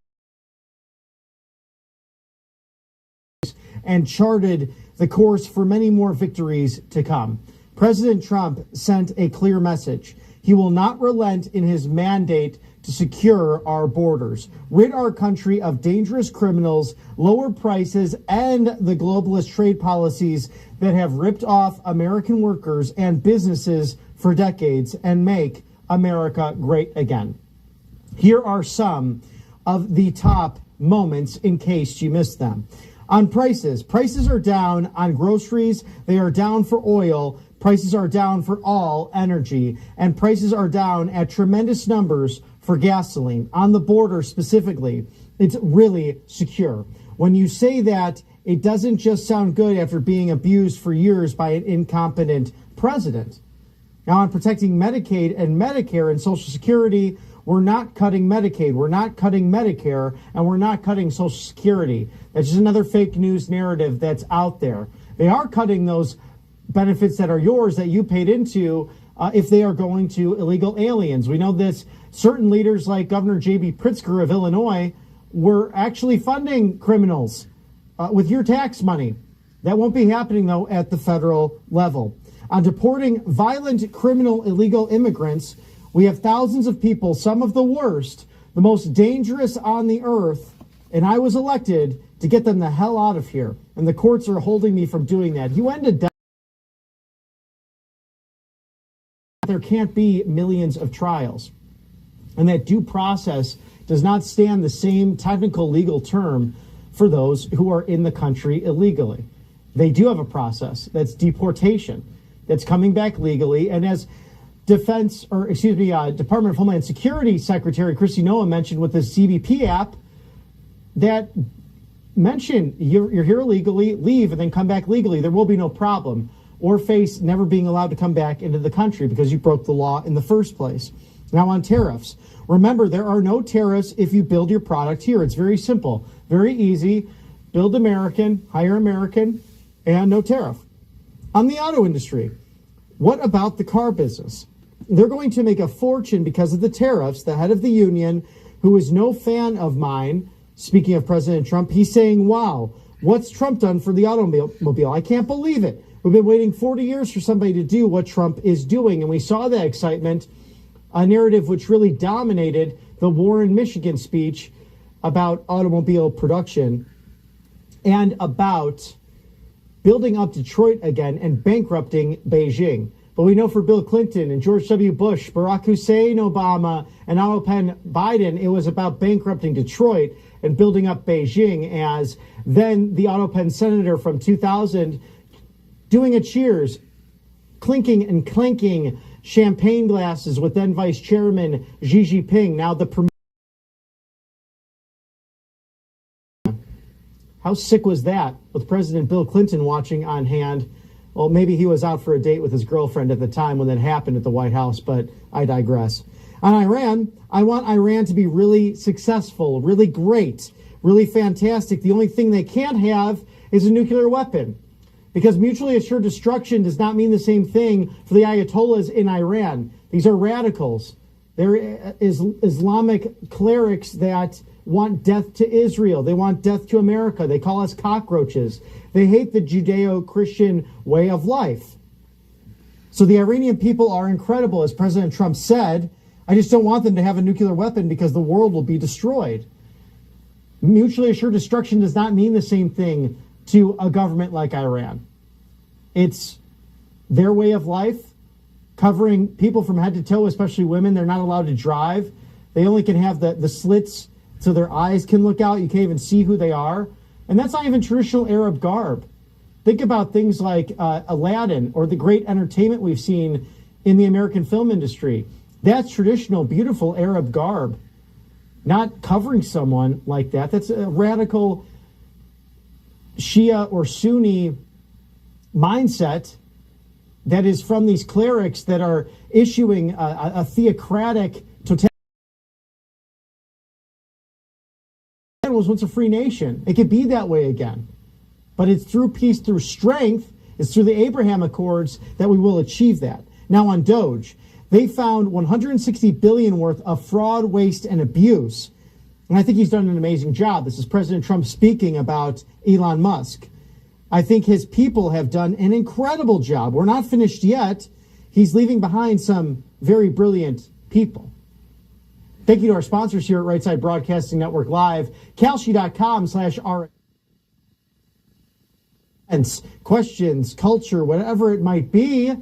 and charted the course for many more victories to come. President Trump sent a clear message. He will not relent in his mandate to secure our borders, rid our country of dangerous criminals, lower prices, and the globalist trade policies that have ripped off American workers and businesses for decades, and make America great again. Here are some of the top moments in case you missed them. On prices, prices are down on groceries, they are down for oil, prices are down for all energy, and prices are down at tremendous numbers for gasoline. On the border specifically, it's really secure. When you say that, it doesn't just sound good after being abused for years by an incompetent president. Now, on protecting Medicaid and Medicare and Social Security, we're not cutting Medicaid, we're not cutting Medicare, and we're not cutting Social Security. That's just another fake news narrative that's out there. They are cutting those benefits that are yours that you paid into if they are going to illegal aliens. We know this. Certain leaders like Governor J.B. Pritzker of Illinois were actually funding criminals with your tax money. That won't be happening, though, at the federal level. On deporting violent criminal illegal immigrants, we have thousands of people, some of the worst, the most dangerous on the earth, and I was elected to get them the hell out of here. And the courts are holding me from doing that. You ended death. There can't be millions of trials. And that due process does not stand the same technical legal term for those who are in the country illegally. They do have a process. That's deportation. That's coming back legally. And as Department of Homeland Security Secretary Kristi Noem mentioned with the CBP app, that mentioned you're here illegally, leave, and then come back legally. There will be no problem or face never being allowed to come back into the country because you broke the law in the first place. Now on tariffs, remember there are no tariffs if you build your product here. It's very simple, very easy. Build American, hire American, and no tariff. On the auto industry, what about the car business? They're going to make a fortune because of the tariffs. The head of the union, who is no fan of mine, speaking of President Trump, he's saying, wow, what's Trump done for the automobile? I can't believe it. We've been waiting 40 years for somebody to do what Trump is doing. And we saw that excitement, a narrative which really dominated the Warren, Michigan speech about automobile production and about building up Detroit again and bankrupting Beijing. But we know for Bill Clinton and George W. Bush, Barack Hussein Obama, and Alpen Biden, it was about bankrupting Detroit and building up Beijing, as then the Autopen senator from 2000 doing a cheers, clinking and clanking champagne glasses with then Vice Chairman Xi Jinping. Now how sick was that with President Bill Clinton watching on hand? Well, maybe he was out for a date with his girlfriend at the time when that happened at the White House, but I digress. On Iran, I want Iran to be really successful, really great, really fantastic. The only thing they can't have is a nuclear weapon, because mutually assured destruction does not mean the same thing for the Ayatollahs in Iran. These are radicals. They're Islamic clerics that want death to Israel. They want death to America. They call us cockroaches. They hate the Judeo-Christian way of life. So the Iranian people are incredible, as President Trump said. I just don't want them to have a nuclear weapon because the world will be destroyed. Mutually assured destruction does not mean the same thing to a government like Iran. It's their way of life, covering people from head to toe, especially women. They're not allowed to drive. They only can have the slits so their eyes can look out. You can't even see who they are. And that's not even traditional Arab garb. Think about things like Aladdin or the great entertainment we've seen in the American film industry. That's traditional, beautiful Arab garb. Not covering someone like that. That's a radical Shia or Sunni mindset that is from these clerics that are issuing a theocratic totalitarian. Was once a free nation. It could be that way again. But it's through peace, through strength, it's through the Abraham Accords that we will achieve that. Now on Doge, they found $160 billion worth of fraud, waste, and abuse. And I think he's done an amazing job. This is President Trump speaking about Elon Musk. I think his people have done an incredible job. We're not finished yet. He's leaving behind some very brilliant people. Thank you to our sponsors here at Right Side Broadcasting Network Live, Kalshi.com/RS. Questions, culture, whatever it might be,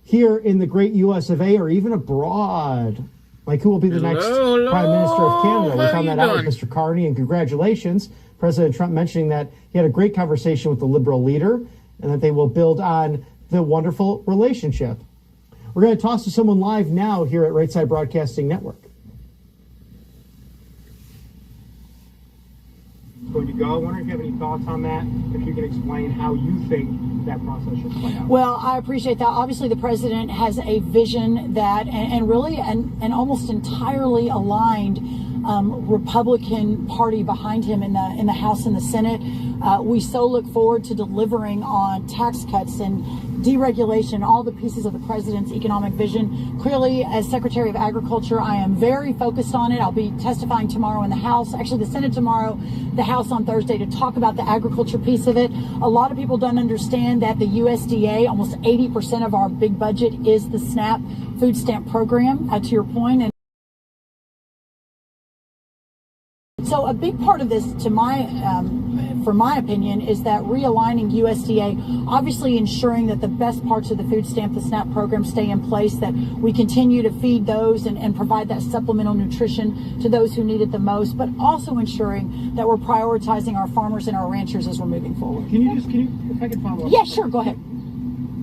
here in the great U.S.A. or even abroad. Like who will be the next Prime Minister of Canada? We found that out with Mr. Carney, and congratulations. President Trump mentioning that he had a great conversation with the Liberal leader and that they will build on the wonderful relationship. We're going to toss to someone live now here at Right Side Broadcasting Network. Going to go. I wonder if you have any thoughts on that, if you can explain how you think that process should play out. Well, I appreciate that. Obviously, the president has a vision that, and really, and almost entirely aligned Republican Party behind him in the House and the Senate. We so look forward to delivering on tax cuts and deregulation, all the pieces of the president's economic vision. Clearly, as Secretary of Agriculture, I am very focused on it. I'll be testifying tomorrow in the House, actually the Senate tomorrow, the House on Thursday, to talk about the agriculture piece of it. A lot of people don't understand that the USDA, almost 80% of our big budget is the SNAP food stamp program, to your point. And so a big part of this, for my opinion, is that realigning USDA, obviously ensuring that the best parts of the food stamp, the SNAP program, stay in place, that we continue to feed those and provide that supplemental nutrition to those who need it the most, but also ensuring that we're prioritizing our farmers and our ranchers as we're moving forward. If I could follow up? Yeah, sure, go ahead.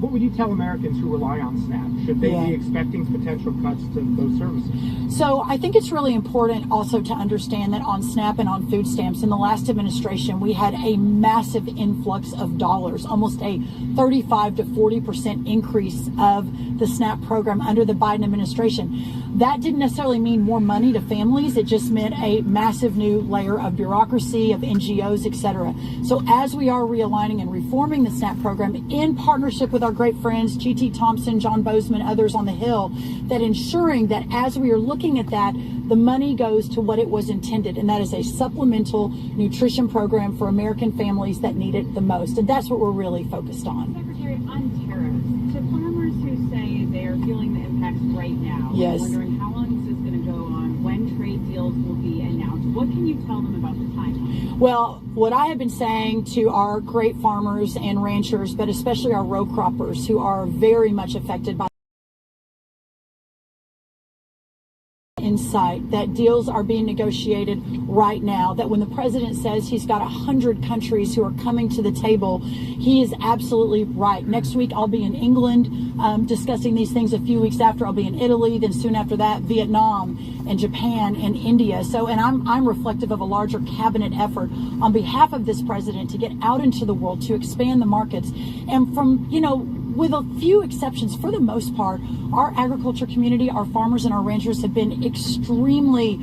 What would you tell Americans who rely on SNAP? Should they be expecting potential cuts to those services? So I think it's really important also to understand that on SNAP and on food stamps, in the last administration, we had a massive influx of dollars, almost a 35 to 40% increase of the SNAP program under the Biden administration. That didn't necessarily mean more money to families. It just meant a massive new layer of bureaucracy, of NGOs, et cetera. So as we are realigning and reforming the SNAP program in partnership with our great friends, G.T. Thompson, John Bozeman, others on the Hill, that ensuring that as we are looking at that, the money goes to what it was intended, and that is a supplemental nutrition program for American families that need it the most. And that's what we're really focused on. Secretary, on tariffs, to farmers who say they are feeling the impacts right now, yes, wondering how long is this going to go on, when trade deals will be announced, what can you tell them about the timeline? Well, what I have been saying to our great farmers and ranchers, but especially our row croppers who are very much affected by insight, that deals are being negotiated right now, that when the president says he's got 100 countries who are coming to the table, he is absolutely right. Next week I'll be in England discussing these things. A few weeks after I'll be in Italy, then soon after that Vietnam and Japan and India. So, and I'm reflective of a larger cabinet effort on behalf of this president to get out into the world, to expand the markets. And from, with a few exceptions, for the most part, our agriculture community, our farmers and our ranchers have been extremely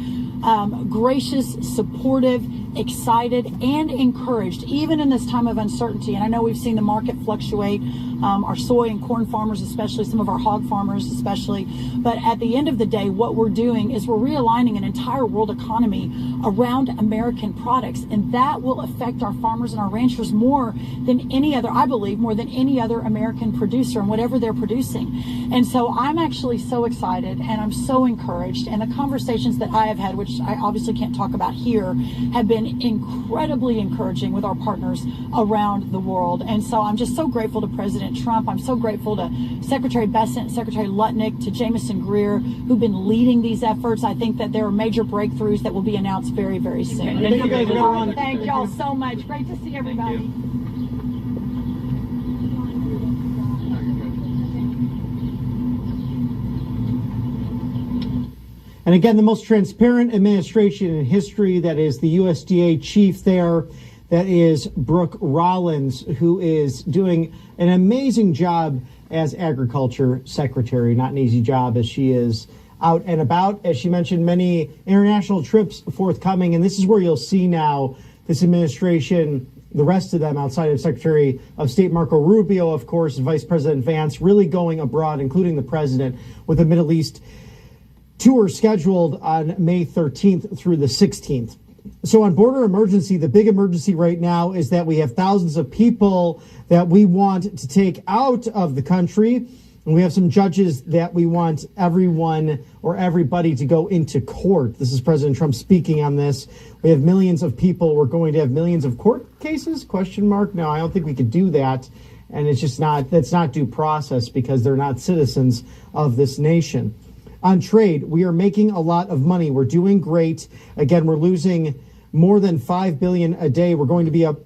gracious, supportive, excited, and encouraged, even in this time of uncertainty. And I know we've seen the market fluctuate, our soy and corn farmers especially, some of our hog farmers especially. But at the end of the day, what we're doing is we're realigning an entire world economy around American products. And that will affect our farmers and our ranchers more than any other, I believe, more than any other American producer and whatever they're producing. And so I'm actually so excited and I'm so encouraged. And the conversations that I have had, which I obviously can't talk about here, have been incredibly encouraging with our partners around the world. And so I'm just so grateful to President Trump. I'm so grateful to Secretary Bessent, Secretary Lutnick, to Jamison Greer, who've been leading these efforts. I think that there are major breakthroughs that will be announced very, very soon. Thank y'all so much. Great to see everybody. And again, the most transparent administration in history, that is the USDA chief there, that is Brooke Rollins, who is doing an amazing job as agriculture secretary. Not an easy job, as she is out and about. As she mentioned, many international trips forthcoming. And this is where you'll see now this administration the rest of them outside of Secretary of State Marco Rubio, of course, and Vice President Vance, really going abroad, including the president, with a Middle East tour scheduled on May 13th through the 16th. So on border emergency, the big emergency right now is that we have thousands of people that we want to take out of the country. And we have some judges that we want everyone or everybody to go into court. This is President Trump speaking on this. We have millions of people. We're going to have millions of court cases? Question mark. No, I don't think we could do that. And it's just not, that's not due process because they're not citizens of this nation. On trade, we are making a lot of money. We're doing great. Again, we're losing more than $5 billion a day. We're going to be up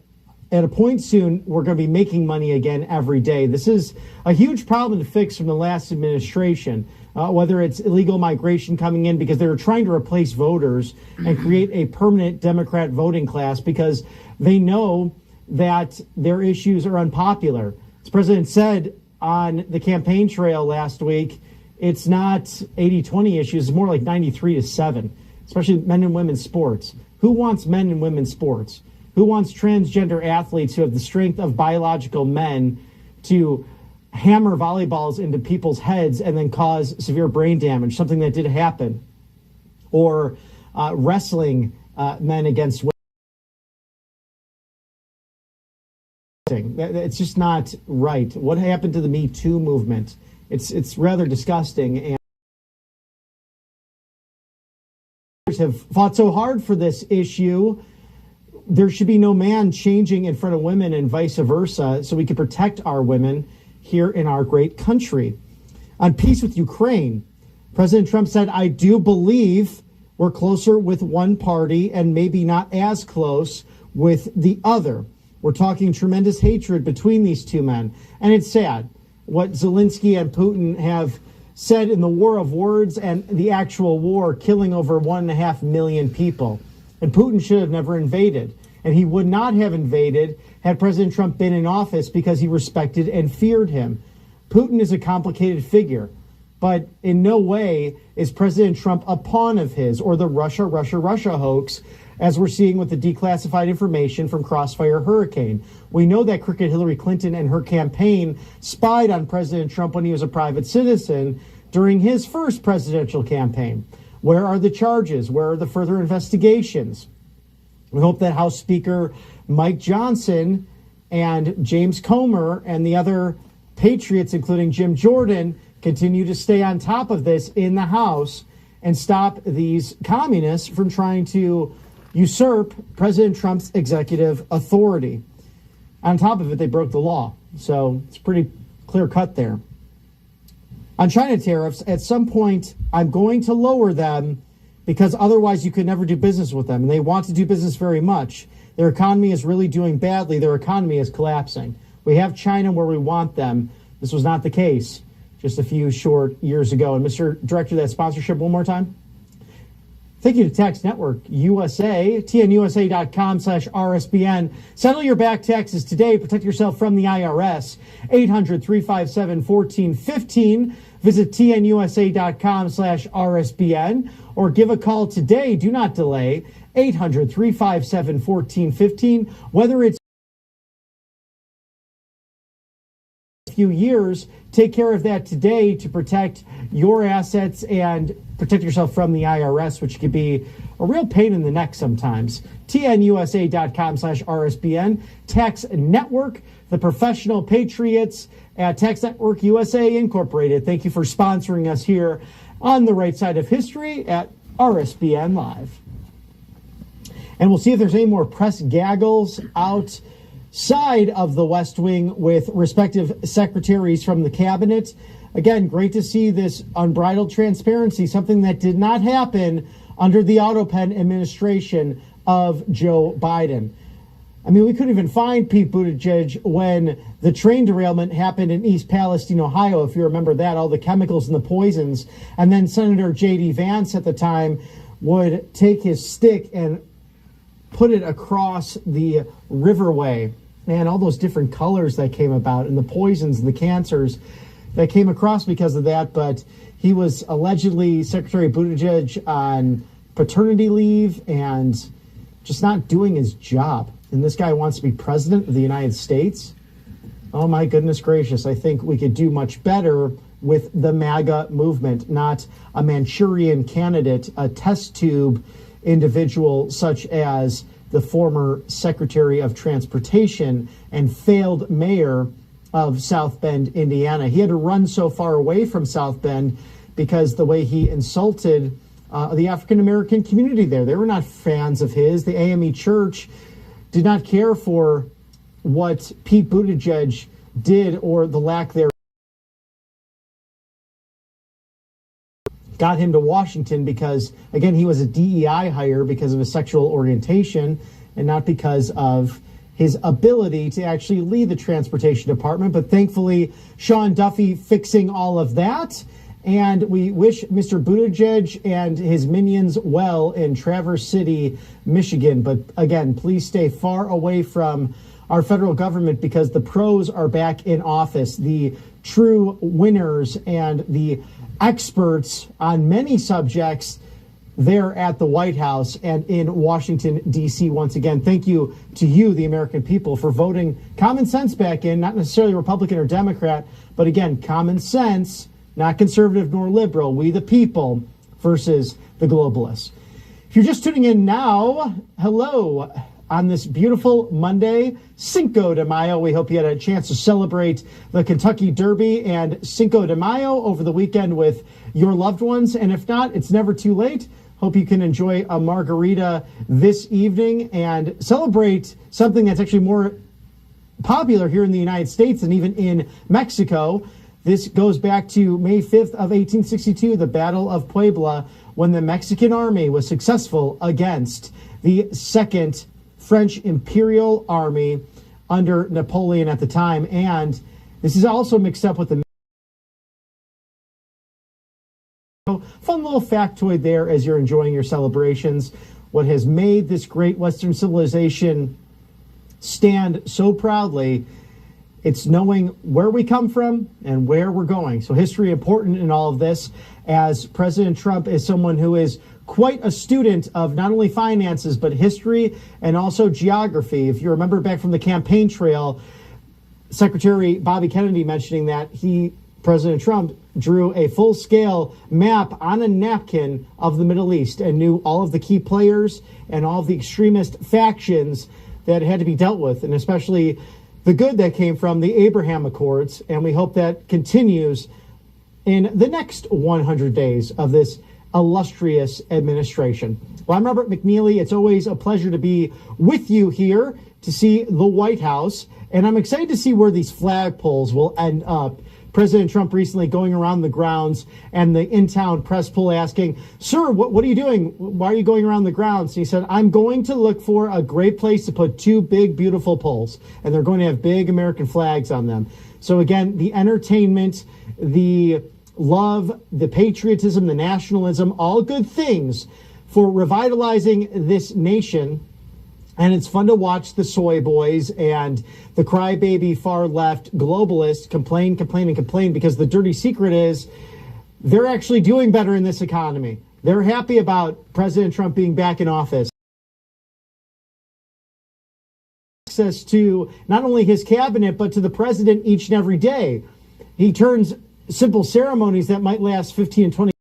at a point soon. We're going to be making money again every day. This is a huge problem to fix from the last administration, whether it's illegal migration coming in because they were trying to replace voters and create a permanent Democrat voting class because they know that their issues are unpopular. As the president said on the campaign trail last week, it's not 80-20 issues. It's more like 93-7, especially men and women's sports. Who wants men and women's sports? Who wants transgender athletes who have the strength of biological men to hammer volleyballs into people's heads and then cause severe brain damage, something that did happen? Or wrestling men against women. It's just not right. What happened to the Me Too movement? It's rather disgusting, and have fought so hard for this issue. There should be no man changing in front of women and vice versa, so we can protect our women here in our great country. On peace with Ukraine, President Trump said, I do believe we're closer with one party and maybe not as close with the other. We're talking tremendous hatred between these two men, and it's sad what Zelensky and Putin have said in the war of words and the actual war, killing over 1.5 million people. And Putin should have never invaded. And he would not have invaded had President Trump been in office because he respected and feared him. Putin is a complicated figure, but in no way is President Trump a pawn of his or the Russia hoax, as we're seeing with the declassified information from Crossfire Hurricane. We know that crooked Hillary Clinton and her campaign spied on President Trump when he was a private citizen during his first presidential campaign. Where are the charges? Where are the further investigations? We hope that House Speaker Mike Johnson and James Comer and the other patriots, including Jim Jordan, continue to stay on top of this in the House and stop these communists from trying to usurp President Trump's executive authority. On top of it, they broke the law. So it's pretty clear cut there. On China tariffs, at some point, I'm going to lower them because otherwise you could never do business with them. And they want to do business very much. Their economy is really doing badly. Their economy is collapsing. We have China where we want them. This was not the case just a few short years ago. And Mr. Director, that sponsorship one more time. Thank you to Tax Network USA, tnusa.com/RSBN. Settle your back taxes today. Protect yourself from the IRS. 800-357-1415. Visit tnusa.com/RSBN or give a call today. Do not delay. 800-357-1415. Whether it's few years, take care of that today to protect your assets and protect yourself from the IRS, which could be a real pain in the neck sometimes. tnusa.com/RSBN. Tax Network, the professional patriots at Tax Network USA Incorporated. Thank you for sponsoring us here on the right side of history at RSBN Live. And we'll see if there's any more press gaggles outside of the West Wing with respective secretaries from the cabinet. Again, great to see this unbridled transparency, something that did not happen under the Autopen administration of Joe Biden. I mean, we couldn't even find Pete Buttigieg when the train derailment happened in East Palestine, Ohio, if you remember that, all the chemicals and the poisons. And then Senator J.D. Vance at the time would take his stick and put it across the riverway, and all those different colors that came about and the poisons and the cancers that came across because of that. But he was allegedly Secretary Buttigieg on paternity leave and just not doing his job. and this guy wants to be president of the United States. Oh my goodness gracious, I think we could do much better with the MAGA movement, not a Manchurian candidate, a test tube individual such as the former Secretary of Transportation and failed mayor of South Bend, Indiana. He had to run so far away from South Bend because the way he insulted the African-American community there. They were not fans of his. The AME Church did not care for what Pete Buttigieg did or the lack thereof. Got him to Washington because, again, he was a DEI hire because of his sexual orientation and not because of his ability to actually lead the transportation department. But thankfully, Sean Duffy fixing all of that. And we wish Mr. Buttigieg and his minions well in Traverse City, Michigan. But again, please stay far away from our federal government because the pros are back in office. The true winners and the experts on many subjects there at the White House and in Washington, D.C. Once again, thank you to you, the American people, for voting common sense back in, not necessarily Republican or Democrat, but again, common sense, not conservative nor liberal, we the people versus the globalists. If you're just tuning in now, hello. On this beautiful Monday, Cinco de Mayo. We hope you had a chance to celebrate the Kentucky Derby and Cinco de Mayo over the weekend with your loved ones. And if not, it's never too late. Hope you can enjoy a margarita this evening and celebrate something that's actually more popular here in the United States than even in Mexico. This goes back to May 5th of 1862, the Battle of Puebla, when the Mexican army was successful against the Second French Imperial Army under Napoleon at the time. And this is also mixed up with the fun little factoid there as you're enjoying your celebrations. What has made this great Western civilization stand so proudly, it's knowing where we come from and where we're going. So history important in all of this, as President Trump is someone who is quite a student of not only finances, but history and also geography. If you remember back from the campaign trail, Secretary Bobby Kennedy mentioning that President Trump, drew a full-scale map on a napkin of the Middle East and knew all of the key players and all of the extremist factions that had to be dealt with, and especially the good that came from the Abraham Accords. And we hope that continues in the next 100 days of this illustrious administration. Well, I'm Robert McNeely. It's always a pleasure to be with you here to see the White House, and I'm excited to see where these flagpoles will end up. President Trump recently going around the grounds and the in-town press pool asking, "Sir, what are you doing? Why are you going around the grounds?" And he said, "I'm going to look for a great place to put two big, beautiful poles, and they're going to have big American flags on them." So again, the entertainment, the love, the patriotism, the nationalism, all good things for revitalizing this nation. And it's fun to watch the soy boys and the crybaby far left globalists complain, because the dirty secret is they're actually doing better in this economy. They're happy about President Trump being back in office. Access to not only his cabinet, but to the president each and every day. He turns simple ceremonies that might last 15 and 20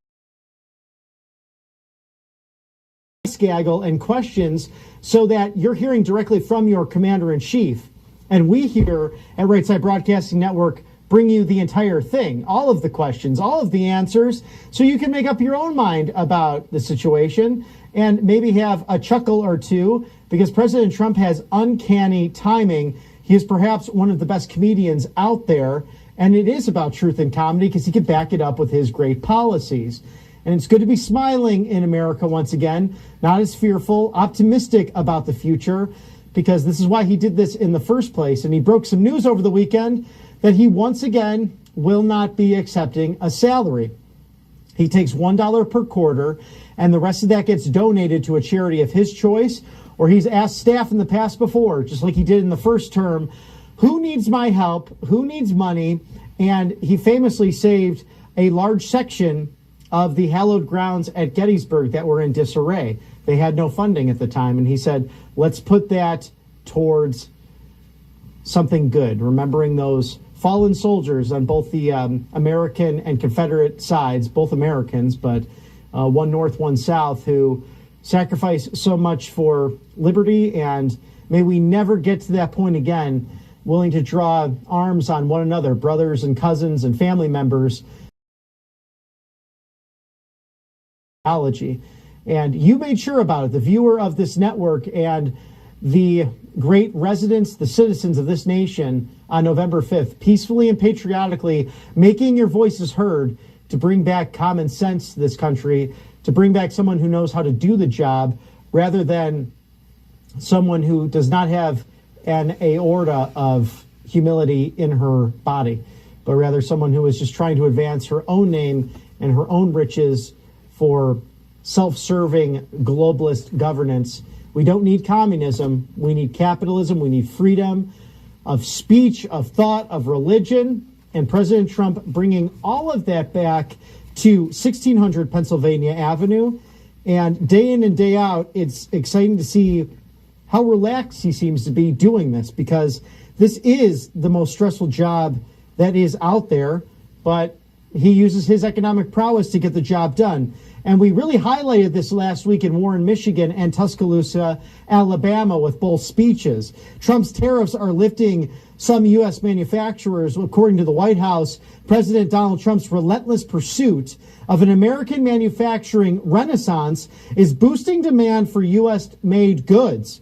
gaggle and questions so that you're hearing directly from your commander-in-chief. And we here at Right Side Broadcasting Network bring you the entire thing, all of the questions, all of the answers, so you can make up your own mind about the situation and maybe have a chuckle or two, because President Trump has uncanny timing. He is perhaps one of the best comedians out there, and it is about truth and comedy because he can back it up with his great policies. And it's good to be smiling in America once again, not as fearful, optimistic about the future, because this is why he did this in the first place. And he broke some news over the weekend that he once again will not be accepting a salary. He takes $1 per quarter, and the rest of that gets donated to a charity of his choice, or he's asked staff in the past before, just like he did in the first term, who needs my help, who needs money, and he famously saved a large section of the hallowed grounds at Gettysburg that were in disarray. They had no funding at the time, and he said, let's put that towards something good, remembering those fallen soldiers on both the American and Confederate sides, both Americans, but one North, one South, who sacrificed so much for liberty. And may we never get to that point again, willing to draw arms on one another, brothers and cousins and family members. And you made sure about it, the viewer of this network and the great residents, the citizens of this nation, on November 5th, peacefully and patriotically making your voices heard to bring back common sense to this country, to bring back someone who knows how to do the job rather than someone who does not have an aorta of humility in her body, but rather someone who is just trying to advance her own name and her own riches for self-serving globalist governance. We don't need communism. We need capitalism. We need freedom of speech, of thought, of religion. And President Trump bringing all of that back to 1600 Pennsylvania Avenue. And day in and day out, it's exciting to see how relaxed he seems to be doing this, because this is the most stressful job that is out there. But he uses his economic prowess to get the job done. And we really highlighted this last week in Warren, Michigan and Tuscaloosa, Alabama, with both speeches. Trump's tariffs are lifting some U.S. manufacturers. According to the White House, President Donald Trump's relentless pursuit of an American manufacturing renaissance is boosting demand for U.S.-made goods,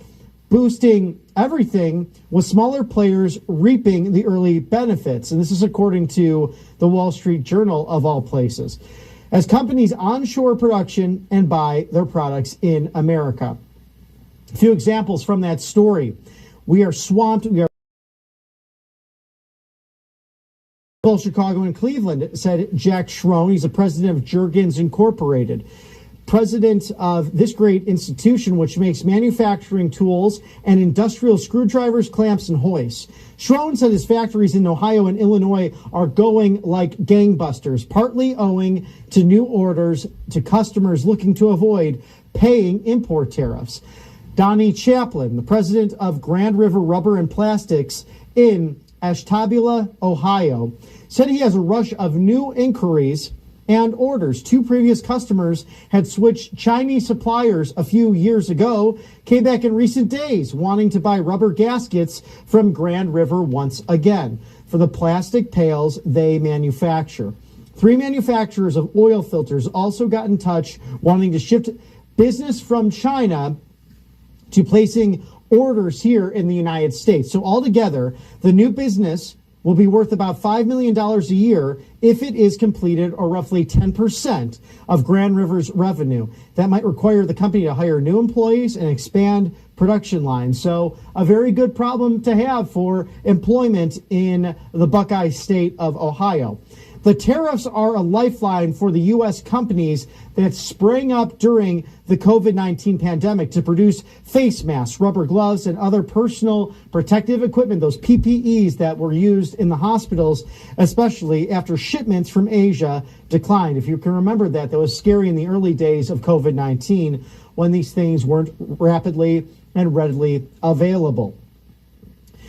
boosting everything, with smaller players reaping the early benefits. And this is according to the Wall Street Journal, of all places, as companies onshore production and buy their products in America. A few examples from that story. We are swamped. We are both Chicago and Cleveland, said Jack Schroen. He's the president of Juergens Incorporated, president of this great institution, which makes manufacturing tools and industrial screwdrivers, clamps, and hoists. Schroen said his factories in Ohio and Illinois are going like gangbusters, partly owing to new orders to customers looking to avoid paying import tariffs. Donnie Chaplin, the president of Grand River Rubber and Plastics in Ashtabula, Ohio, said he has a rush of new inquiries and orders. Two previous customers had switched Chinese suppliers a few years ago, came back in recent days wanting to buy rubber gaskets from Grand River once again for the plastic pails they manufacture. 3 manufacturers of oil filters also got in touch wanting to shift business from China to placing orders here in the United States. So altogether, the new business will be worth about $5 million a year if it is completed, or roughly 10% of Grand River's revenue. That might require the company to hire new employees and expand production lines. So a very good problem to have for employment in the Buckeye state of Ohio. The tariffs are a lifeline for the U.S. companies that sprang up during the COVID-19 pandemic to produce face masks, rubber gloves, and other personal protective equipment, those PPEs that were used in the hospitals, especially after shipments from Asia declined. If you can remember that was scary in the early days of COVID-19 when these things weren't rapidly and readily available.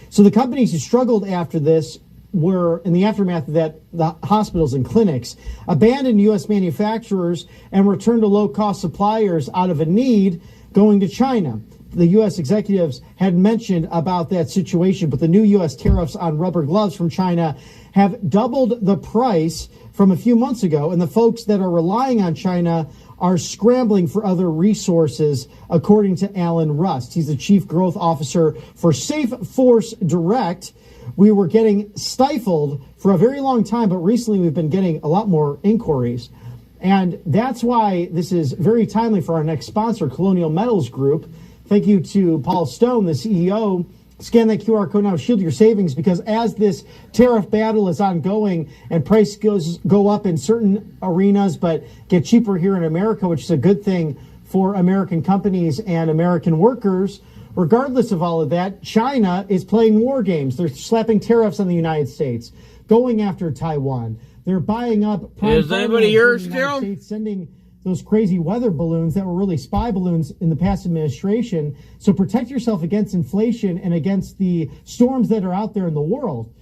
So the companies who struggled after this were, in the aftermath of that, the hospitals and clinics, abandoned U.S. manufacturers and returned to low-cost suppliers out of a need, going to China. The U.S. executives had mentioned about that situation, but the new U.S. tariffs on rubber gloves from China have doubled the price from a few months ago, and the folks that are relying on China are scrambling for other resources, according to Alan Rust. He's the chief growth officer for Safe Force Direct. We were getting stifled for a very long time, but recently we've been getting a lot more inquiries. And that's why this is very timely for our next sponsor, Colonial Metals Group. Thank you to Paul Stone, the CEO. Scan that QR code now, shield your savings, because as this tariff battle is ongoing and prices go up in certain arenas but get cheaper here in America, which is a good thing for American companies and American workers, regardless of all of that, China is playing war games. They're slapping tariffs on the United States, going after Taiwan. They're buying up. Is anybody here still? Sending those crazy weather balloons that were really spy balloons in the past administration. So protect yourself against inflation and against the storms that are out there in the world.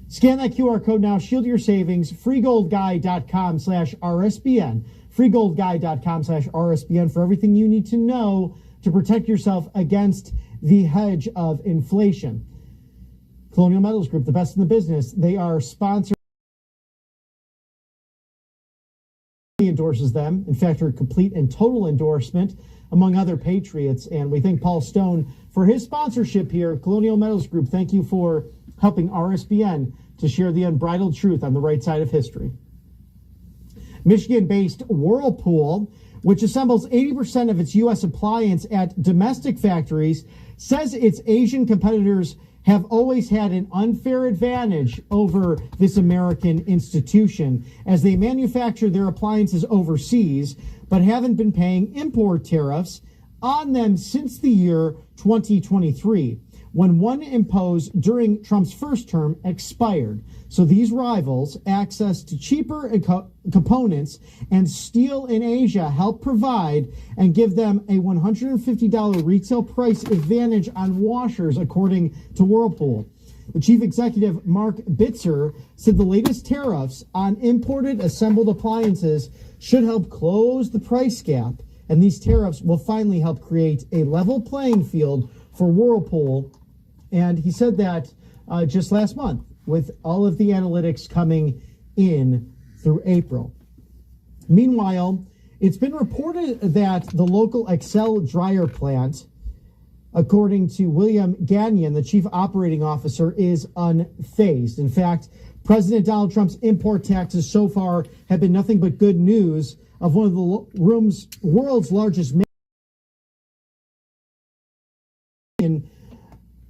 Scan that QR code now. Shield your savings. freegoldguy.com/RSBN. freegoldguy.com/RSBN for everything you need to know to protect yourself against the hedge of inflation. Colonial Metals Group, the best in the business. They are sponsored. Endorses them. In fact, her complete and total endorsement, among other patriots. And we thank Paul Stone for his sponsorship here. Colonial Metals Group, thank you for helping RSBN to share the unbridled truth on the right side of history. Michigan-based Whirlpool, which assembles 80% of its U.S. appliance at domestic factories, says its Asian competitors have always had an unfair advantage over this American institution as they manufacture their appliances overseas, but haven't been paying import tariffs on them since the year 2023, when one imposed during Trump's first term expired. So these rivals' access to cheaper components and steel in Asia help provide and give them a $150 retail price advantage on washers, according to Whirlpool. The chief executive, Mark Bitzer, said the latest tariffs on imported assembled appliances should help close the price gap, and these tariffs will finally help create a level playing field for Whirlpool. And he said that just last month, with all of the analytics coming in through April. Meanwhile, it's been reported that the local Excel dryer plant, according to William Gagnon, the chief operating officer, is unfazed. In fact, President Donald Trump's import taxes so far have been nothing but good news of one of the world's largest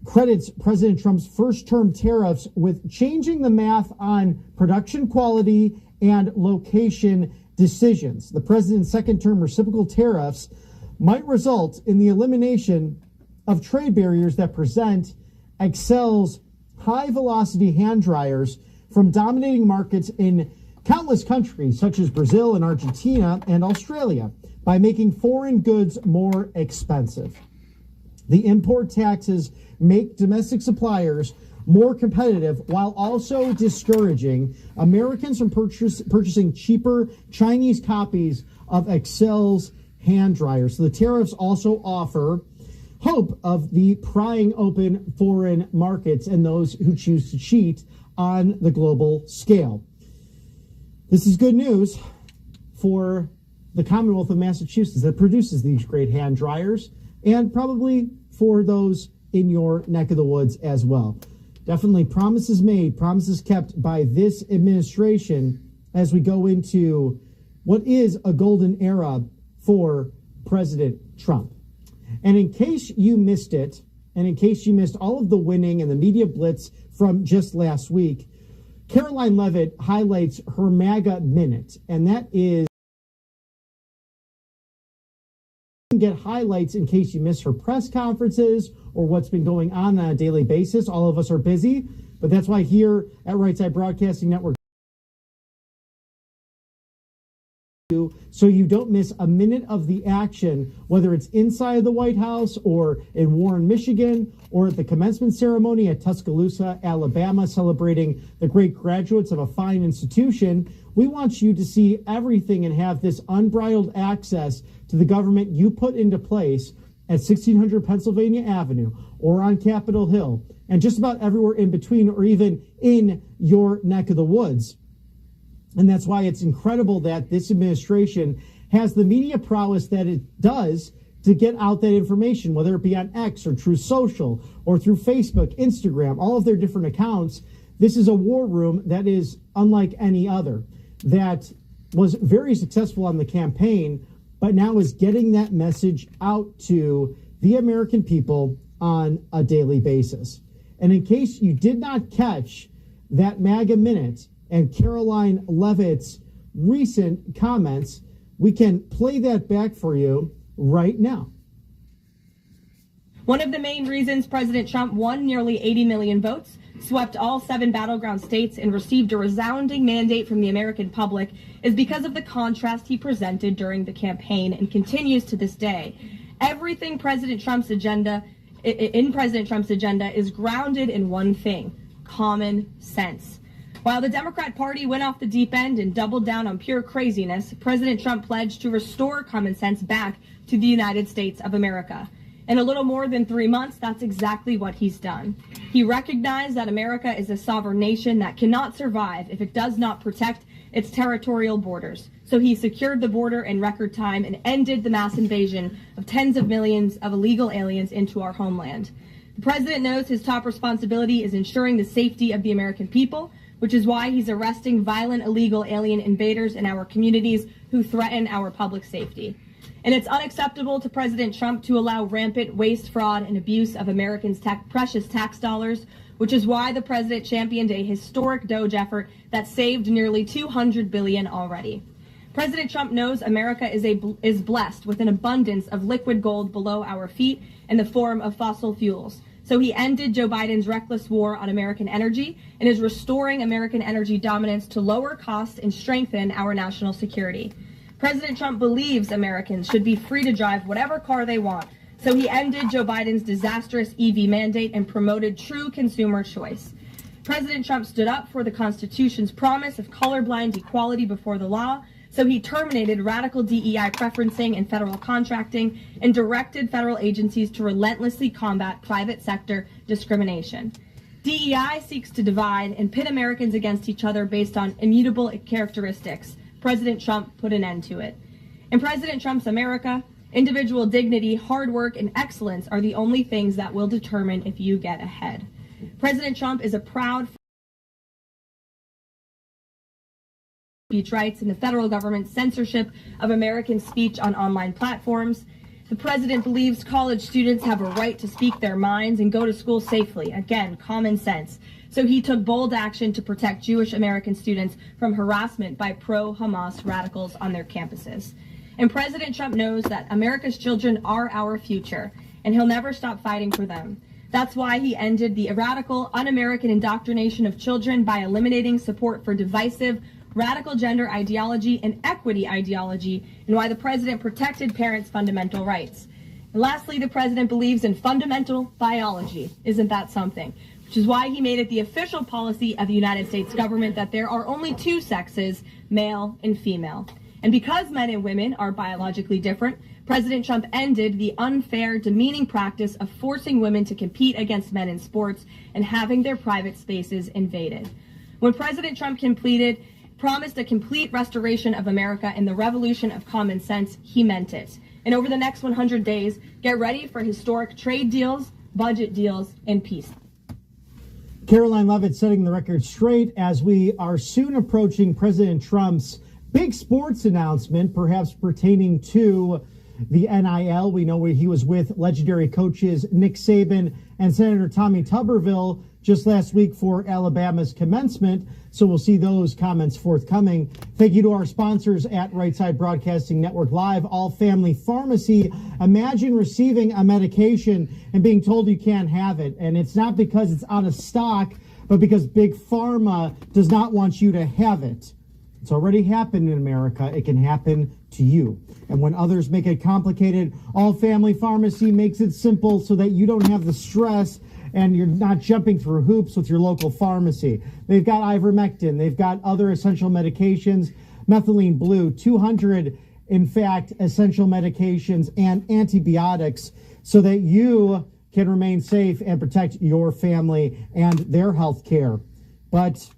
credits President Trump's first-term tariffs with changing the math on production quality and location decisions. The president's second-term reciprocal tariffs might result in the elimination of trade barriers that present Excel's high-velocity hand dryers from dominating markets in countless countries such as Brazil and Argentina and Australia by making foreign goods more expensive. The import taxes make domestic suppliers more competitive while also discouraging Americans from purchasing cheaper Chinese copies of Excel's hand dryers. So the tariffs also offer hope of the prying open foreign markets and those who choose to cheat on the global scale. This is good news for the Commonwealth of Massachusetts that produces these great hand dryers, and probably for those in your neck of the woods as well. Definitely promises made, promises kept by this administration as we go into what is a golden era for President Trump. And in case you missed it, and in case you missed all of the winning and the media blitz from just last week, Caroline Leavitt highlights her MAGA minute, and that is get highlights in case you miss her press conferences or what's been going on a daily basis. All of us are busy, but that's why here at Right Side Broadcasting Network, so you don't miss a minute of the action, whether it's inside the White House or in Warren, Michigan, or at the commencement ceremony at Tuscaloosa, Alabama, celebrating the great graduates of a fine institution. We want you to see everything and have this unbridled access to the government you put into place at 1600 Pennsylvania Avenue or on Capitol Hill and just about everywhere in between, or even in your neck of the woods. And that's why it's incredible that this administration has the media prowess that it does to get out that information, whether it be on X or True Social or through Facebook, Instagram, all of their different accounts. This is a war room that is unlike any other, that was very successful on the campaign, but now is getting that message out to the American people on a daily basis. And in case you did not catch that MAGA minute and Caroline Leavitt's recent comments, we can play that back for you right now. One of the main reasons President Trump won nearly 80 million votes swept all 7 battleground states, and received a resounding mandate from the American public is because of the contrast he presented during the campaign and continues to this day. Everything President Trump's agenda is grounded in one thing: common sense. While the Democrat Party went off the deep end and doubled down on pure craziness, President Trump pledged to restore common sense back to the United States of America. In a little more than 3 months, that's exactly what he's done. He recognized that America is a sovereign nation that cannot survive if it does not protect its territorial borders. So he secured the border in record time and ended the mass invasion of tens of millions of illegal aliens into our homeland. The president knows his top responsibility is ensuring the safety of the American people, which is why he's arresting violent illegal alien invaders in our communities who threaten our public safety. And it's unacceptable to President Trump to allow rampant waste, fraud, and abuse of Americans' precious tax dollars, which is why the president championed a historic DOGE effort that saved nearly $200 billion already. President Trump knows America is blessed with an abundance of liquid gold below our feet in the form of fossil fuels. So he ended Joe Biden's reckless war on American energy and is restoring American energy dominance to lower costs and strengthen our national security. President Trump believes Americans should be free to drive whatever car they want. So he ended Joe Biden's disastrous EV mandate and promoted true consumer choice. President Trump stood up for the Constitution's promise of colorblind equality before the law. So he terminated radical DEI preferencing and federal contracting and directed federal agencies to relentlessly combat private sector discrimination. DEI seeks to divide and pit Americans against each other based on immutable characteristics. President Trump put an end to it. In President Trump's America, individual dignity, hard work, and excellence are the only things that will determine if you get ahead. President Trump is a proud speech rights and the federal government's censorship of American speech on online platforms. The president believes college students have a right to speak their minds and go to school safely. Again, common sense. So he took bold action to protect Jewish American students from harassment by pro-Hamas radicals on their campuses. And President Trump knows that America's children are our future, and he'll never stop fighting for them. That's why he ended the radical, un-American indoctrination of children by eliminating support for divisive, radical gender ideology and equity ideology, and why the president protected parents' fundamental rights. And lastly, the president believes in fundamental biology. Isn't that something? Which is why he made it the official policy of the United States government that there are only 2 sexes, male and female. And because men and women are biologically different, President Trump ended the unfair, demeaning practice of forcing women to compete against men in sports and having their private spaces invaded. When President Trump promised a complete restoration of America and the revolution of common sense, he meant it. And over the next 100 days, get ready for historic trade deals, budget deals, and peace. Caroline Levitt setting the record straight as we are soon approaching President Trump's big sports announcement, perhaps pertaining to the NIL. We know he was with legendary coaches Nick Saban and Senator Tommy Tuberville just last week for Alabama's commencement. So we'll see those comments forthcoming. Thank you to our sponsors at Right Side Broadcasting Network Live, All Family Pharmacy. Imagine receiving a medication and being told you can't have it. And it's not because it's out of stock, but because Big Pharma does not want you to have it. It's already happened in America. It can happen to you. And when others make it complicated, All Family Pharmacy makes it simple so that you don't have the stress and you're not jumping through hoops with your local pharmacy. They've got ivermectin. They've got other essential medications, methylene blue, 200, in fact, essential medications and antibiotics so that you can remain safe and protect your family and their health care. But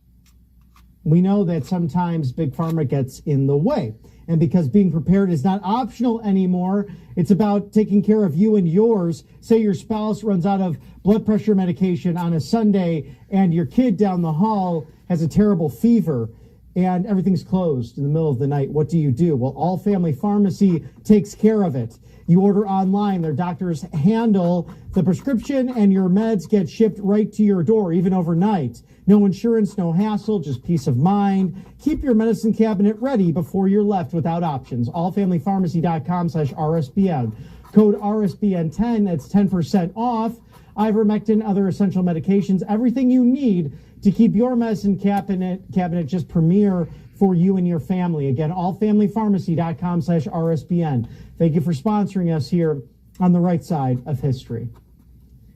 we know that sometimes Big Pharma gets in the way. And because being prepared is not optional anymore, it's about taking care of you and yours. Say your spouse runs out of blood pressure medication on a Sunday and your kid down the hall has a terrible fever and everything's closed in the middle of the night. What do you do? Well, All Family Pharmacy takes care of it. You order online, their doctors handle the prescription, and your meds get shipped right to your door, even overnight. No insurance, no hassle, just peace of mind. Keep your medicine cabinet ready before you're left without options. Allfamilypharmacy.com/RSBN. Code RSBN10, that's 10% off. Ivermectin, other essential medications, everything you need to keep your medicine cabinet just premier for you and your family. Again, allfamilypharmacy.com/RSBN. Thank you for sponsoring us here on the right side of history. And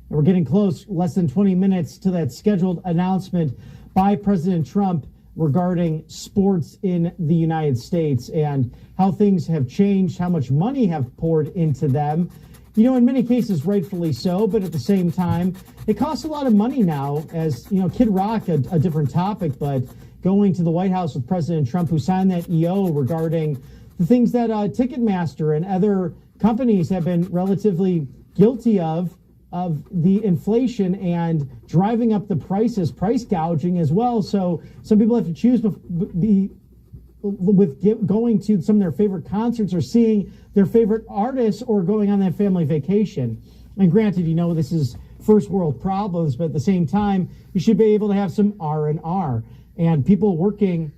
we're getting close, less than 20 minutes to that scheduled announcement by President Trump regarding sports in the United States and how things have changed, how much money have poured into them. You know, in many cases, rightfully so, but at the same time, it costs a lot of money now. As, you know, Kid Rock, a different topic, but going to the White House with President Trump, who signed that EO regarding the things that Ticketmaster and other companies have been relatively guilty of the inflation and driving up the prices, price gouging as well. So some people have to choose going to some of their favorite concerts or seeing their favorite artists or going on that family vacation. And granted, you know, this is first world problems, but at the same time, you should be able to have some R&R and people working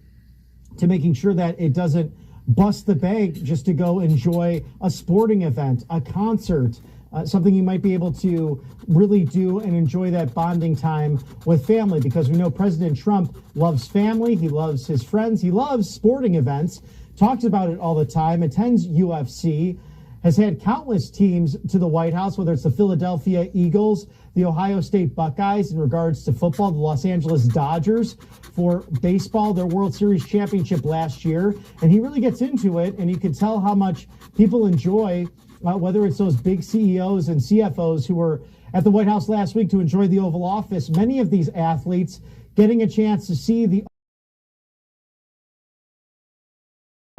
to making sure that it doesn't bust the bank just to go enjoy a sporting event, a concert, something you might be able to really do and enjoy that bonding time with family, because we know President Trump loves family, he loves his friends, he loves sporting events, talks about it all the time, attends UFC, has had countless teams to the White House, whether it's the Philadelphia Eagles, the Ohio State Buckeyes in regards to football, the Los Angeles Dodgers for baseball, their World Series championship last year. And he really gets into it, and you can tell how much people enjoy, whether it's those big CEOs and CFOs who were at the White House last week to enjoy the Oval Office. Many of these athletes getting a chance to see the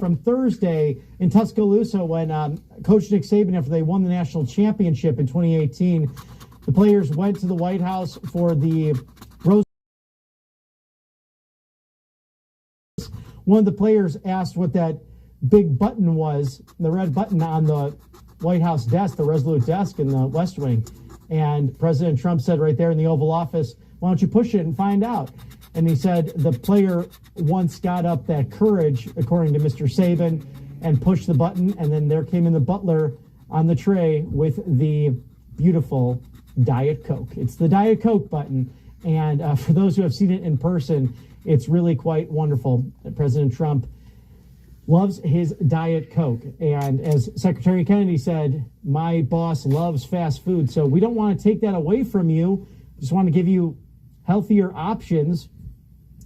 from Thursday in Tuscaloosa when Coach Nick Saban, after they won the national championship in 2018, the players went to the White House for the Rose. One of the players asked what that big button was, the red button on the White House desk, the Resolute desk in the West Wing. And President Trump said right there in the Oval Office, why don't you push it and find out? And he said the player once got up that courage, according to Mr. Saban, and pushed the button, and then there came in the butler on the tray with the beautiful Diet Coke. It's the Diet Coke button, and for those who have seen it in person, it's really quite wonderful. President Trump loves his Diet Coke, and as Secretary Kennedy said, my boss loves fast food, so we don't want to take that away from you. Just want to give you healthier options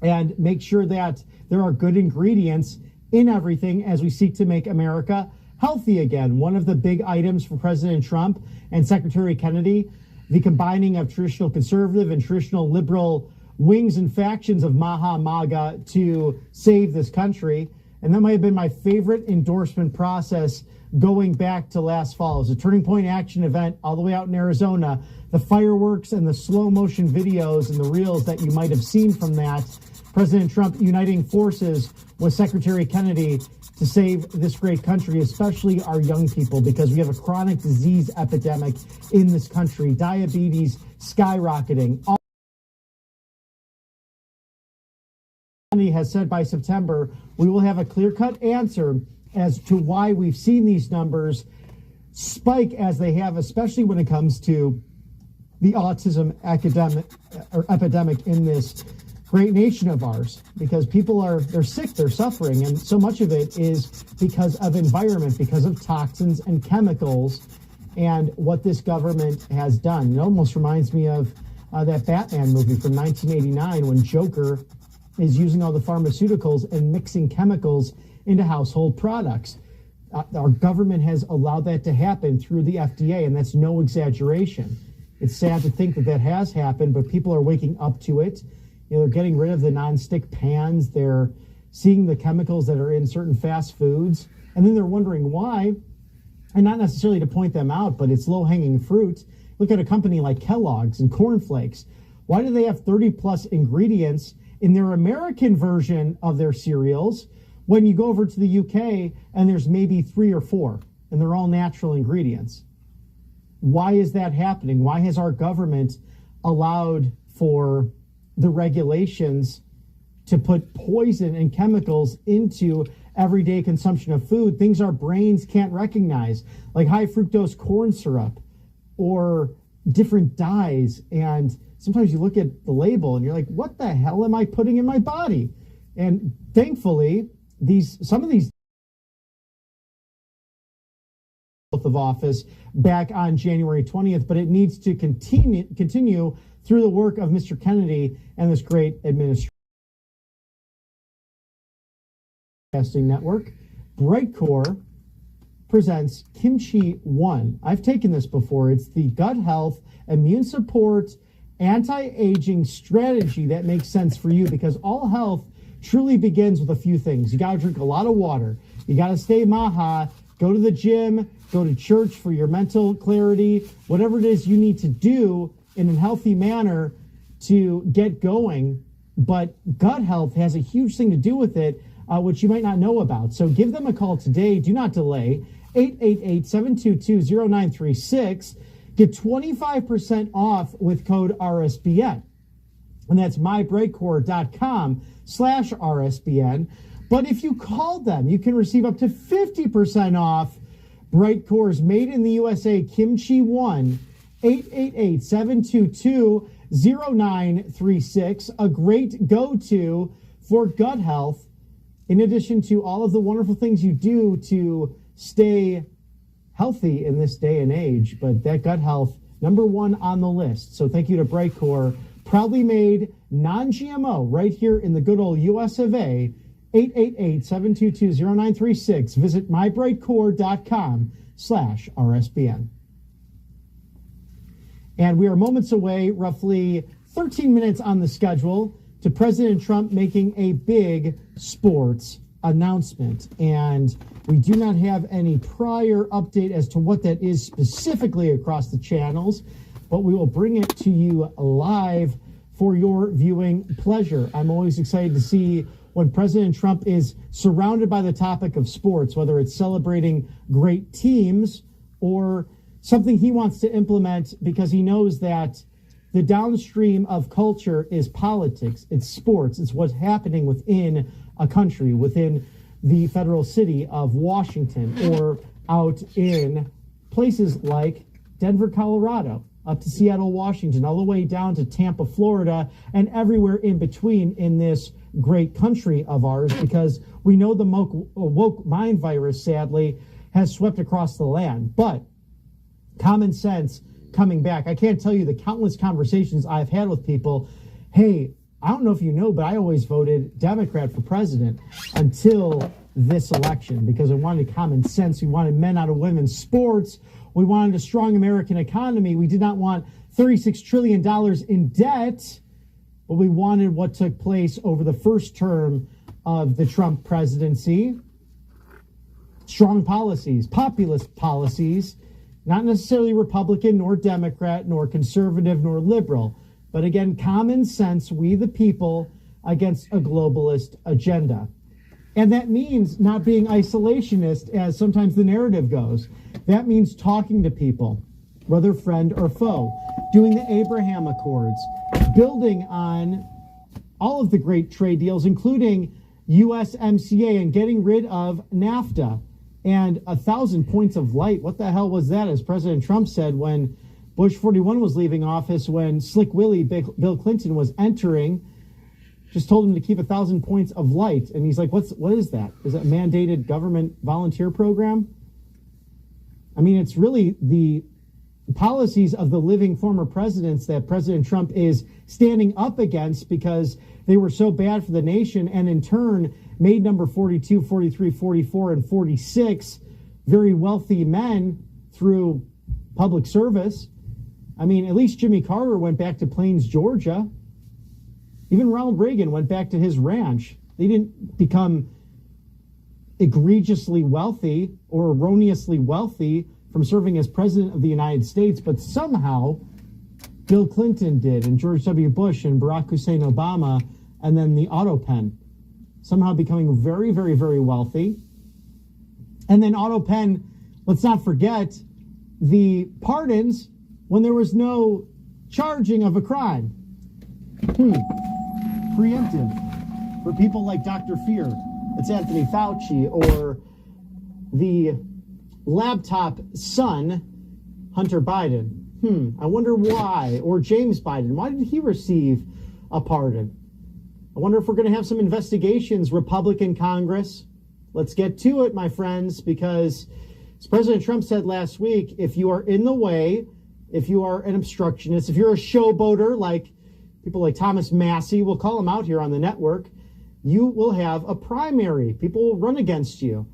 and make sure that there are good ingredients in everything as we seek to make America healthy again. One of the big items for President Trump and Secretary Kennedy, the combining of traditional conservative and traditional liberal wings and factions of MAGA to save this country. And that might have been my favorite endorsement process going back to last fall. It was a Turning Point Action event all the way out in Arizona. The fireworks and the slow motion videos and the reels that you might have seen from that. President Trump uniting forces with Secretary Kennedy to save this great country, especially our young people, because we have a chronic disease epidemic in this country, diabetes skyrocketing. Kennedy has said by September, we will have a clear-cut answer as to why we've seen these numbers spike as they have, especially when it comes to the autism epidemic in this great nation of ours, because people they're sick, they're suffering, and so much of it is because of environment, because of toxins and chemicals, and what this government has done. It almost reminds me of that Batman movie from 1989 when Joker is using all the pharmaceuticals and mixing chemicals into household products. Our government has allowed that to happen through the FDA, and that's no exaggeration. It's sad to think that that has happened, but people are waking up to it. You know, they're getting rid of the nonstick pans. They're seeing the chemicals that are in certain fast foods, and then they're wondering why. And not necessarily to point them out, but it's low-hanging fruit. Look at a company like Kellogg's and Corn Flakes. Why do they have 30-plus ingredients in their American version of their cereals when you go over to the UK and there's maybe 3 or 4, and they're all natural ingredients? Why is that happening? Why has our government allowed for the regulations to put poison and chemicals into everyday consumption of food, things our brains can't recognize, like high fructose corn syrup or different dyes. And sometimes you look at the label and you're like, what the hell am I putting in my body? And thankfully, some of these of office back on January 20th, but it needs to continue through the work of Mr. Kennedy and this great administration. Network, Brightcore presents Kimchi One. I've taken this before. It's the gut health, immune support, anti-aging strategy that makes sense for you, because all health truly begins with a few things. You got to drink a lot of water. You got to stay maha, go to the gym, go to church for your mental clarity, whatever it is you need to do in a healthy manner to get going. But gut health has a huge thing to do with it, which you might not know about. So give them a call today. Do not delay. 888-722-0936. Get 25% off with code RSBN. And that's mybrightcore.com/RSBN. But if you call them, you can receive up to 50% off Brightcore's Made in the USA Kimchi One. 888-722-0936. A great go-to for gut health, in addition to all of the wonderful things you do to stay healthy in this day and age. But that gut health, number one on the list. So thank you to Brightcore, proudly made non-GMO right here in the good old U.S.A. 888-722-0936. Visit mybrightcore.com/RSBN. And we are moments away, roughly 13 minutes on the schedule, to President Trump making a big sports announcement. And we do not have any prior update as to what that is specifically across the channels, but we will bring it to you live for your viewing pleasure. I'm always excited to see when President Trump is surrounded by the topic of sports, whether it's celebrating great teams or something he wants to implement because he knows that the downstream of culture is politics, it's sports, it's what's happening within a country, within the federal city of Washington, or out in places like Denver, Colorado, up to Seattle, Washington, all the way down to Tampa, Florida, and everywhere in between in this great country of ours, because we know the woke mind virus, sadly, has swept across the land. But common sense coming back. I can't tell you the countless conversations I've had with people. Hey, I don't know if you know, but I always voted Democrat for president until this election because I wanted common sense. We wanted men out of women's sports. We wanted a strong American economy. We did not want $36 trillion in debt, but we wanted what took place over the first term of the Trump presidency. Strong policies, populist policies, not necessarily Republican, nor Democrat, nor conservative, nor liberal. But again, common sense, we the people, against a globalist agenda. And that means not being isolationist, as sometimes the narrative goes. That means talking to people, whether friend or foe, doing the Abraham Accords, building on all of the great trade deals, including USMCA, and getting rid of NAFTA. And 1,000 points of light. What the hell was that? As President Trump said when Bush 41 was leaving office, when Slick Willie Bill Clinton was entering, just told him to keep 1,000 points of light. And he's like, what is that? Is that a mandated government volunteer program? I mean, it's really the policies of the living former presidents that President Trump is standing up against because they were so bad for the nation, and in turn made number 42, 43, 44, and 46 very wealthy men through public service. I mean, at least Jimmy Carter went back to Plains, Georgia. Even Ronald Reagan went back to his ranch. They didn't become egregiously wealthy or erroneously wealthy from serving as president of the United States, but somehow Bill Clinton did, and George W. Bush and Barack Hussein Obama, and then the auto pen, somehow becoming very, very, very wealthy. And then auto pen, let's not forget the pardons when there was no charging of a crime. Preemptive for people like Dr. Fear it's Anthony Fauci, or the laptop son, Hunter Biden. I wonder why. Or James Biden. Why did he receive a pardon? I wonder if we're going to have some investigations, Republican Congress. Let's get to it, my friends, because as President Trump said last week, if you are in the way, if you are an obstructionist, if you're a showboater, like people like Thomas Massey, we'll call him out here on the network, you will have a primary. People will run against you.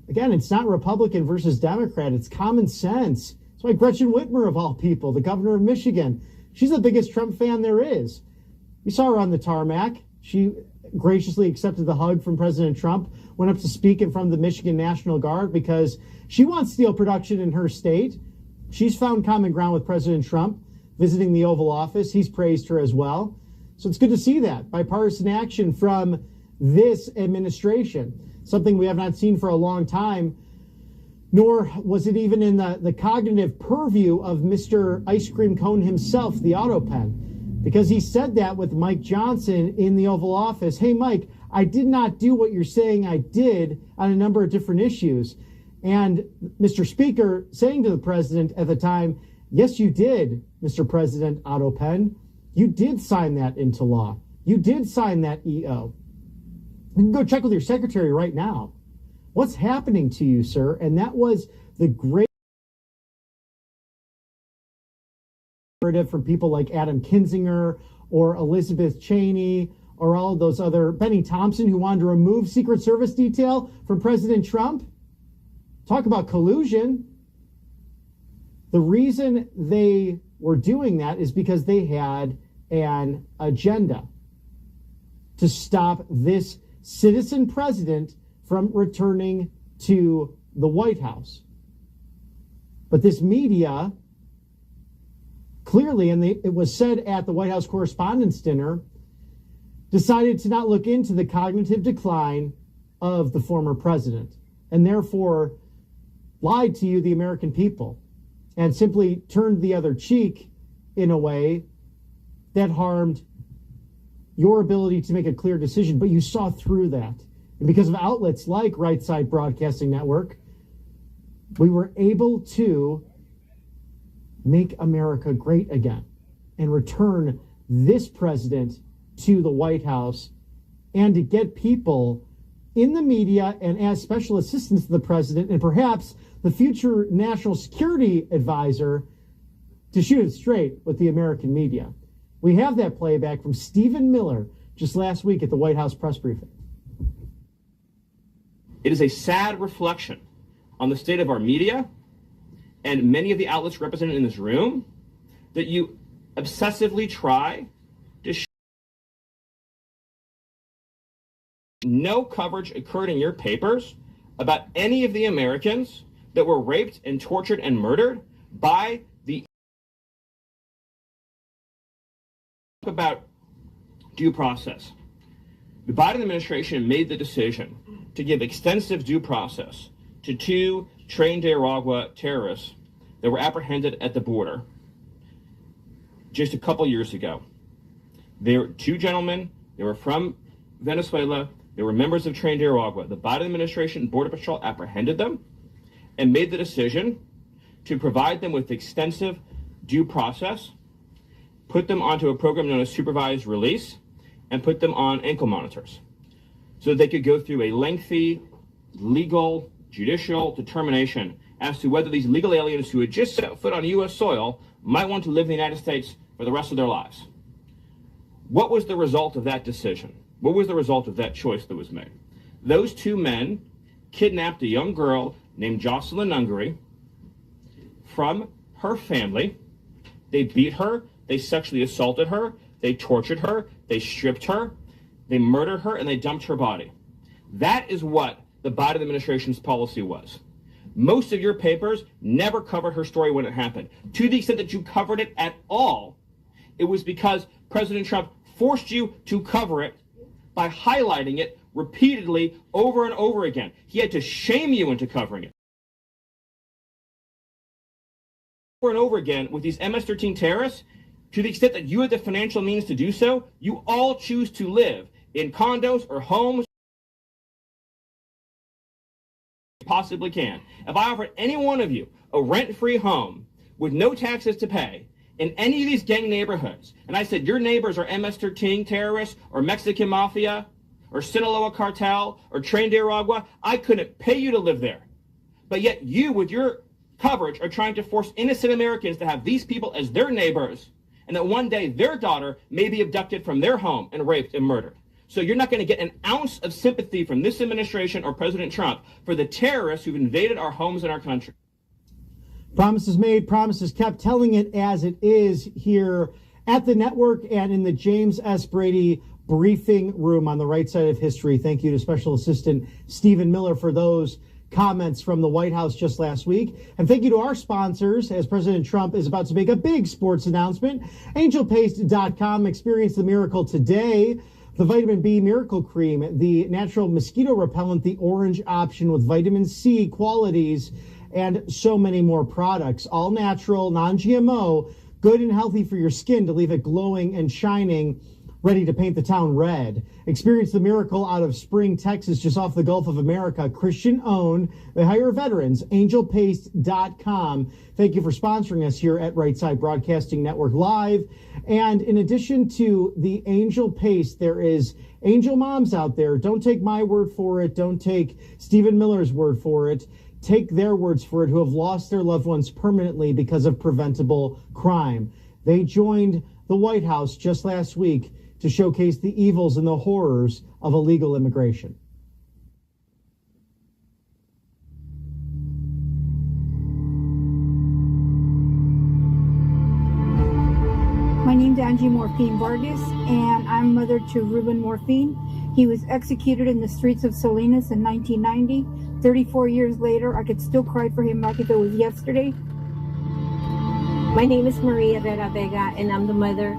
Again, it's not Republican versus Democrat. It's common sense. That's why Gretchen Whitmer, of all people, the governor of Michigan, she's the biggest Trump fan there is. You saw her on the tarmac. She graciously accepted the hug from President Trump, went up to speak in front of the Michigan National Guard because she wants steel production in her state. She's found common ground with President Trump visiting the Oval Office. He's praised her as well. So it's good to see that bipartisan action from this administration, something we have not seen for a long time, nor was it even in the cognitive purview of Mr. Ice Cream Cone himself, the Autopen, because he said that with Mike Johnson in the Oval Office. Hey, Mike, I did not do what you're saying I did on a number of different issues. And Mr. Speaker saying to the president at the time, yes, you did, Mr. President Autopen. You did sign that into law. You did sign that EO. You can go check with your secretary right now. What's happening to you, sir? And that was the great narrative from people like Adam Kinzinger or Elizabeth Cheney or all of those other, Benny Thompson, who wanted to remove Secret Service detail from President Trump. Talk about collusion. The reason they were doing that is because they had an agenda to stop this citizen president from returning to the White House. But this media clearly, and it was said at the White House Correspondents' Dinner, decided to not look into the cognitive decline of the former president, and therefore lied to you, the American people, and simply turned the other cheek in a way that harmed your ability to make a clear decision. But you saw through that. And because of outlets like Right Side Broadcasting Network, we were able to make America great again and return this president to the White House, and to get people in the media and as special assistants to the president and perhaps the future national security advisor to shoot it straight with the American media. We have that playback from Stephen Miller just last week at the White House press briefing. It is a sad reflection on the state of our media and many of the outlets represented in this room that you obsessively try to no coverage occurred in your papers about any of the Americans that were raped and tortured and murdered by the about due process. The Biden administration made the decision to give extensive due process to two trained Nicaragua terrorists that were apprehended at the border just a couple years ago. They were two gentlemen. They were from Venezuela. They were members of trained Nicaragua. The Biden administration and Border Patrol apprehended them and made the decision to provide them with extensive due process, put them onto a program known as supervised release, and put them on ankle monitors so that they could go through a lengthy legal judicial determination as to whether these legal aliens who had just set foot on U.S. soil might want to live in the United States for the rest of their lives. What was the result of that decision? What was the result of that choice that was made? Those two men kidnapped a young girl named Jocelyn Ungary from her family. They beat her. They sexually assaulted her. They tortured her. They stripped her. They murdered her, and they dumped her body. That is what the Biden administration's policy was. Most of your papers never covered her story when it happened. To the extent that you covered it at all, it was because President Trump forced you to cover it by highlighting it repeatedly over and over again. He had to shame you into covering it. Over and over again with these MS-13 terrorists, to the extent that you had the financial means to do so, you all choose to live in condos or homes possibly can. If I offered any one of you a rent-free home with no taxes to pay in any of these gang neighborhoods, and I said your neighbors are MS-13 terrorists or Mexican mafia or Sinaloa cartel or Tren de Aragua, I couldn't pay you to live there. But yet you, with your coverage, are trying to force innocent Americans to have these people as their neighbors, and that one day their daughter may be abducted from their home and raped and murdered. So you're not going to get an ounce of sympathy from this administration or President Trump for the terrorists who've invaded our homes and our country. Promises made, promises kept, telling it as it is here at the network and in the James S. Brady briefing room on the right side of history. Thank you to Special Assistant Stephen Miller for those comments from the White House just last week. And thank you to our sponsors as President Trump is about to make a big sports announcement. AngelPaste.com. Experience the miracle today. The Vitamin B Miracle Cream, the natural mosquito repellent, the orange option with vitamin C qualities, and so many more products. All natural, non-GMO, good and healthy for your skin to leave it glowing and shining, ready to paint the town red. Experience the miracle out of Spring, Texas, just off the Gulf of America. Christian-owned. They hire veterans. AngelPaste.com. Thank you for sponsoring us here at Right Side Broadcasting Network Live. And in addition to the Angel Paste, there is Angel Moms out there. Don't take my word for it. Don't take Stephen Miller's word for it. Take their words for it, who have lost their loved ones permanently because of preventable crime. They joined the White House just last week to showcase the evils and the horrors of illegal immigration. My name's Angie Morphine Vargas, and I'm mother to Ruben Morphine. He was executed in the streets of Salinas in 1990. 34 years later, I could still cry for him like if it was yesterday. My name is Maria Herrera Vega, and I'm the mother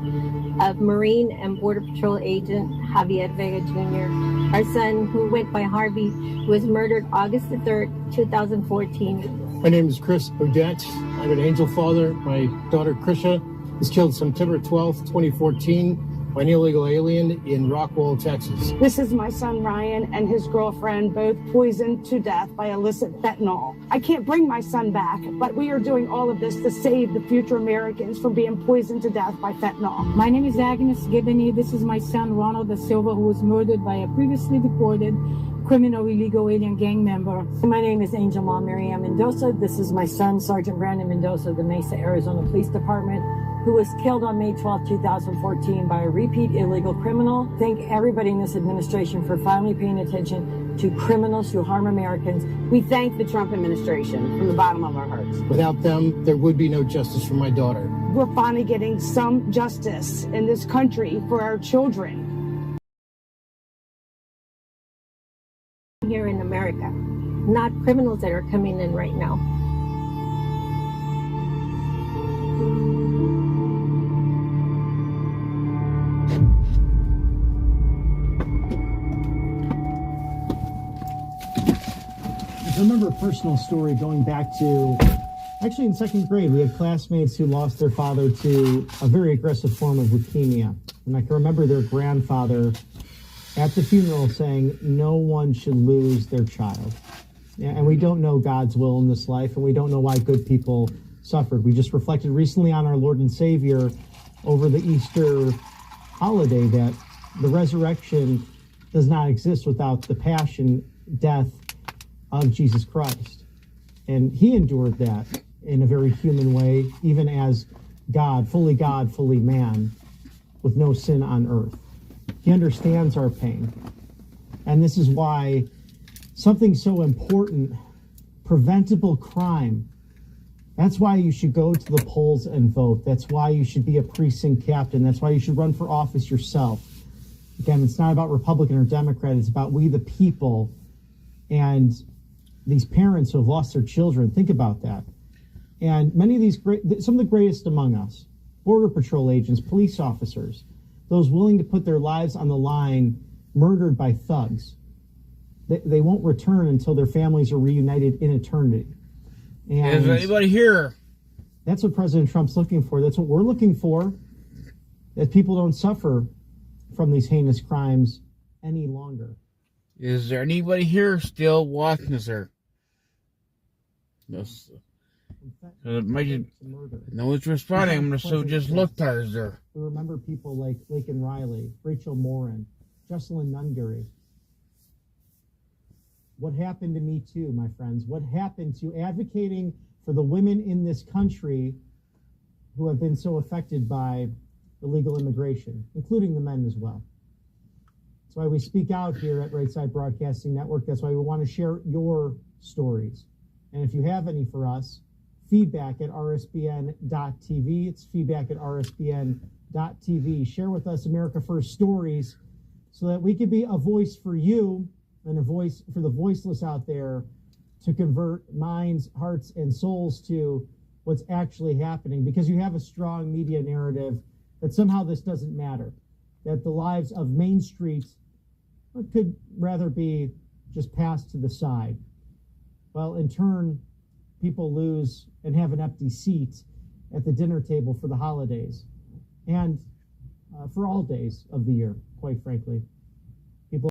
of Marine and Border Patrol agent Javier Vega Jr. Our son, who went by Harvey, was murdered August the 3rd, 2014. My name is Chris Odette. I'm an angel father. My daughter, Krisha, was killed September 12th, 2014 by an illegal alien in Rockwall, Texas. This is my son Ryan and his girlfriend, both poisoned to death by illicit fentanyl. I can't bring my son back, but we are doing all of this to save the future Americans from being poisoned to death by fentanyl. My name is Agnes Gibney. This is my son Ronald Da Silva, who was murdered by a previously deported criminal illegal alien gang member. My name is Angel Mom Marianne Mendoza. This is my son, Sergeant Brandon Mendoza of the Mesa, Arizona Police Department, who was killed on May 12, 2014 by a repeat illegal criminal. Thank everybody in this administration for finally paying attention to criminals who harm Americans. We thank the Trump administration from the bottom of our hearts. Without them, there would be no justice for my daughter. We're finally getting some justice in this country for our children. Here in America, not criminals that are coming in right now. I remember a personal story going back to, actually in second grade, we had classmates who lost their father to a very aggressive form of leukemia. And I can remember their grandfather at the funeral saying, no one should lose their child. And we don't know God's will in this life, and we don't know why good people suffered. We just reflected recently on our Lord and Savior over the Easter holiday that the resurrection does not exist without the passion, death of Jesus Christ. And he endured that in a very human way, even as God, fully man, with no sin on earth. He understands our pain. And this is why something so important, preventable crime, that's why you should go to the polls and vote. That's why you should be a precinct captain. That's why you should run for office yourself. Again, it's not about Republican or Democrat. It's about we the people and these parents who have lost their children. Think about that. And many of these some of the greatest among us, Border Patrol agents, police officers, those willing to put their lives on the line, murdered by thugs. They won't return until their families are reunited in eternity. And is there anybody here? That's what President Trump's looking for. That's what we're looking for, that people don't suffer from these heinous crimes any longer. Is there anybody here still watching us, sir? This, no, it's responding. I'm so just looked at her. We remember people like Laken Riley, Rachel Morin, Jocelyn Nungery. What happened to Me Too, my friends? What happened to advocating for the women in this country who have been so affected by illegal immigration, including the men as well? That's why we speak out here at Right Side Broadcasting Network. That's why we want to share your stories. And if you have any for us, feedback at rsbn.tv. It's feedback at rsbn.tv. Share with us America First stories so that we can be a voice for you and a voice for the voiceless out there to convert minds, hearts, and souls to what's actually happening, because you have a strong media narrative that somehow this doesn't matter, that the lives of Main Street could rather be just passed to the side. Well, in turn, people lose and have an empty seat at the dinner table for the holidays and for all days of the year, quite frankly.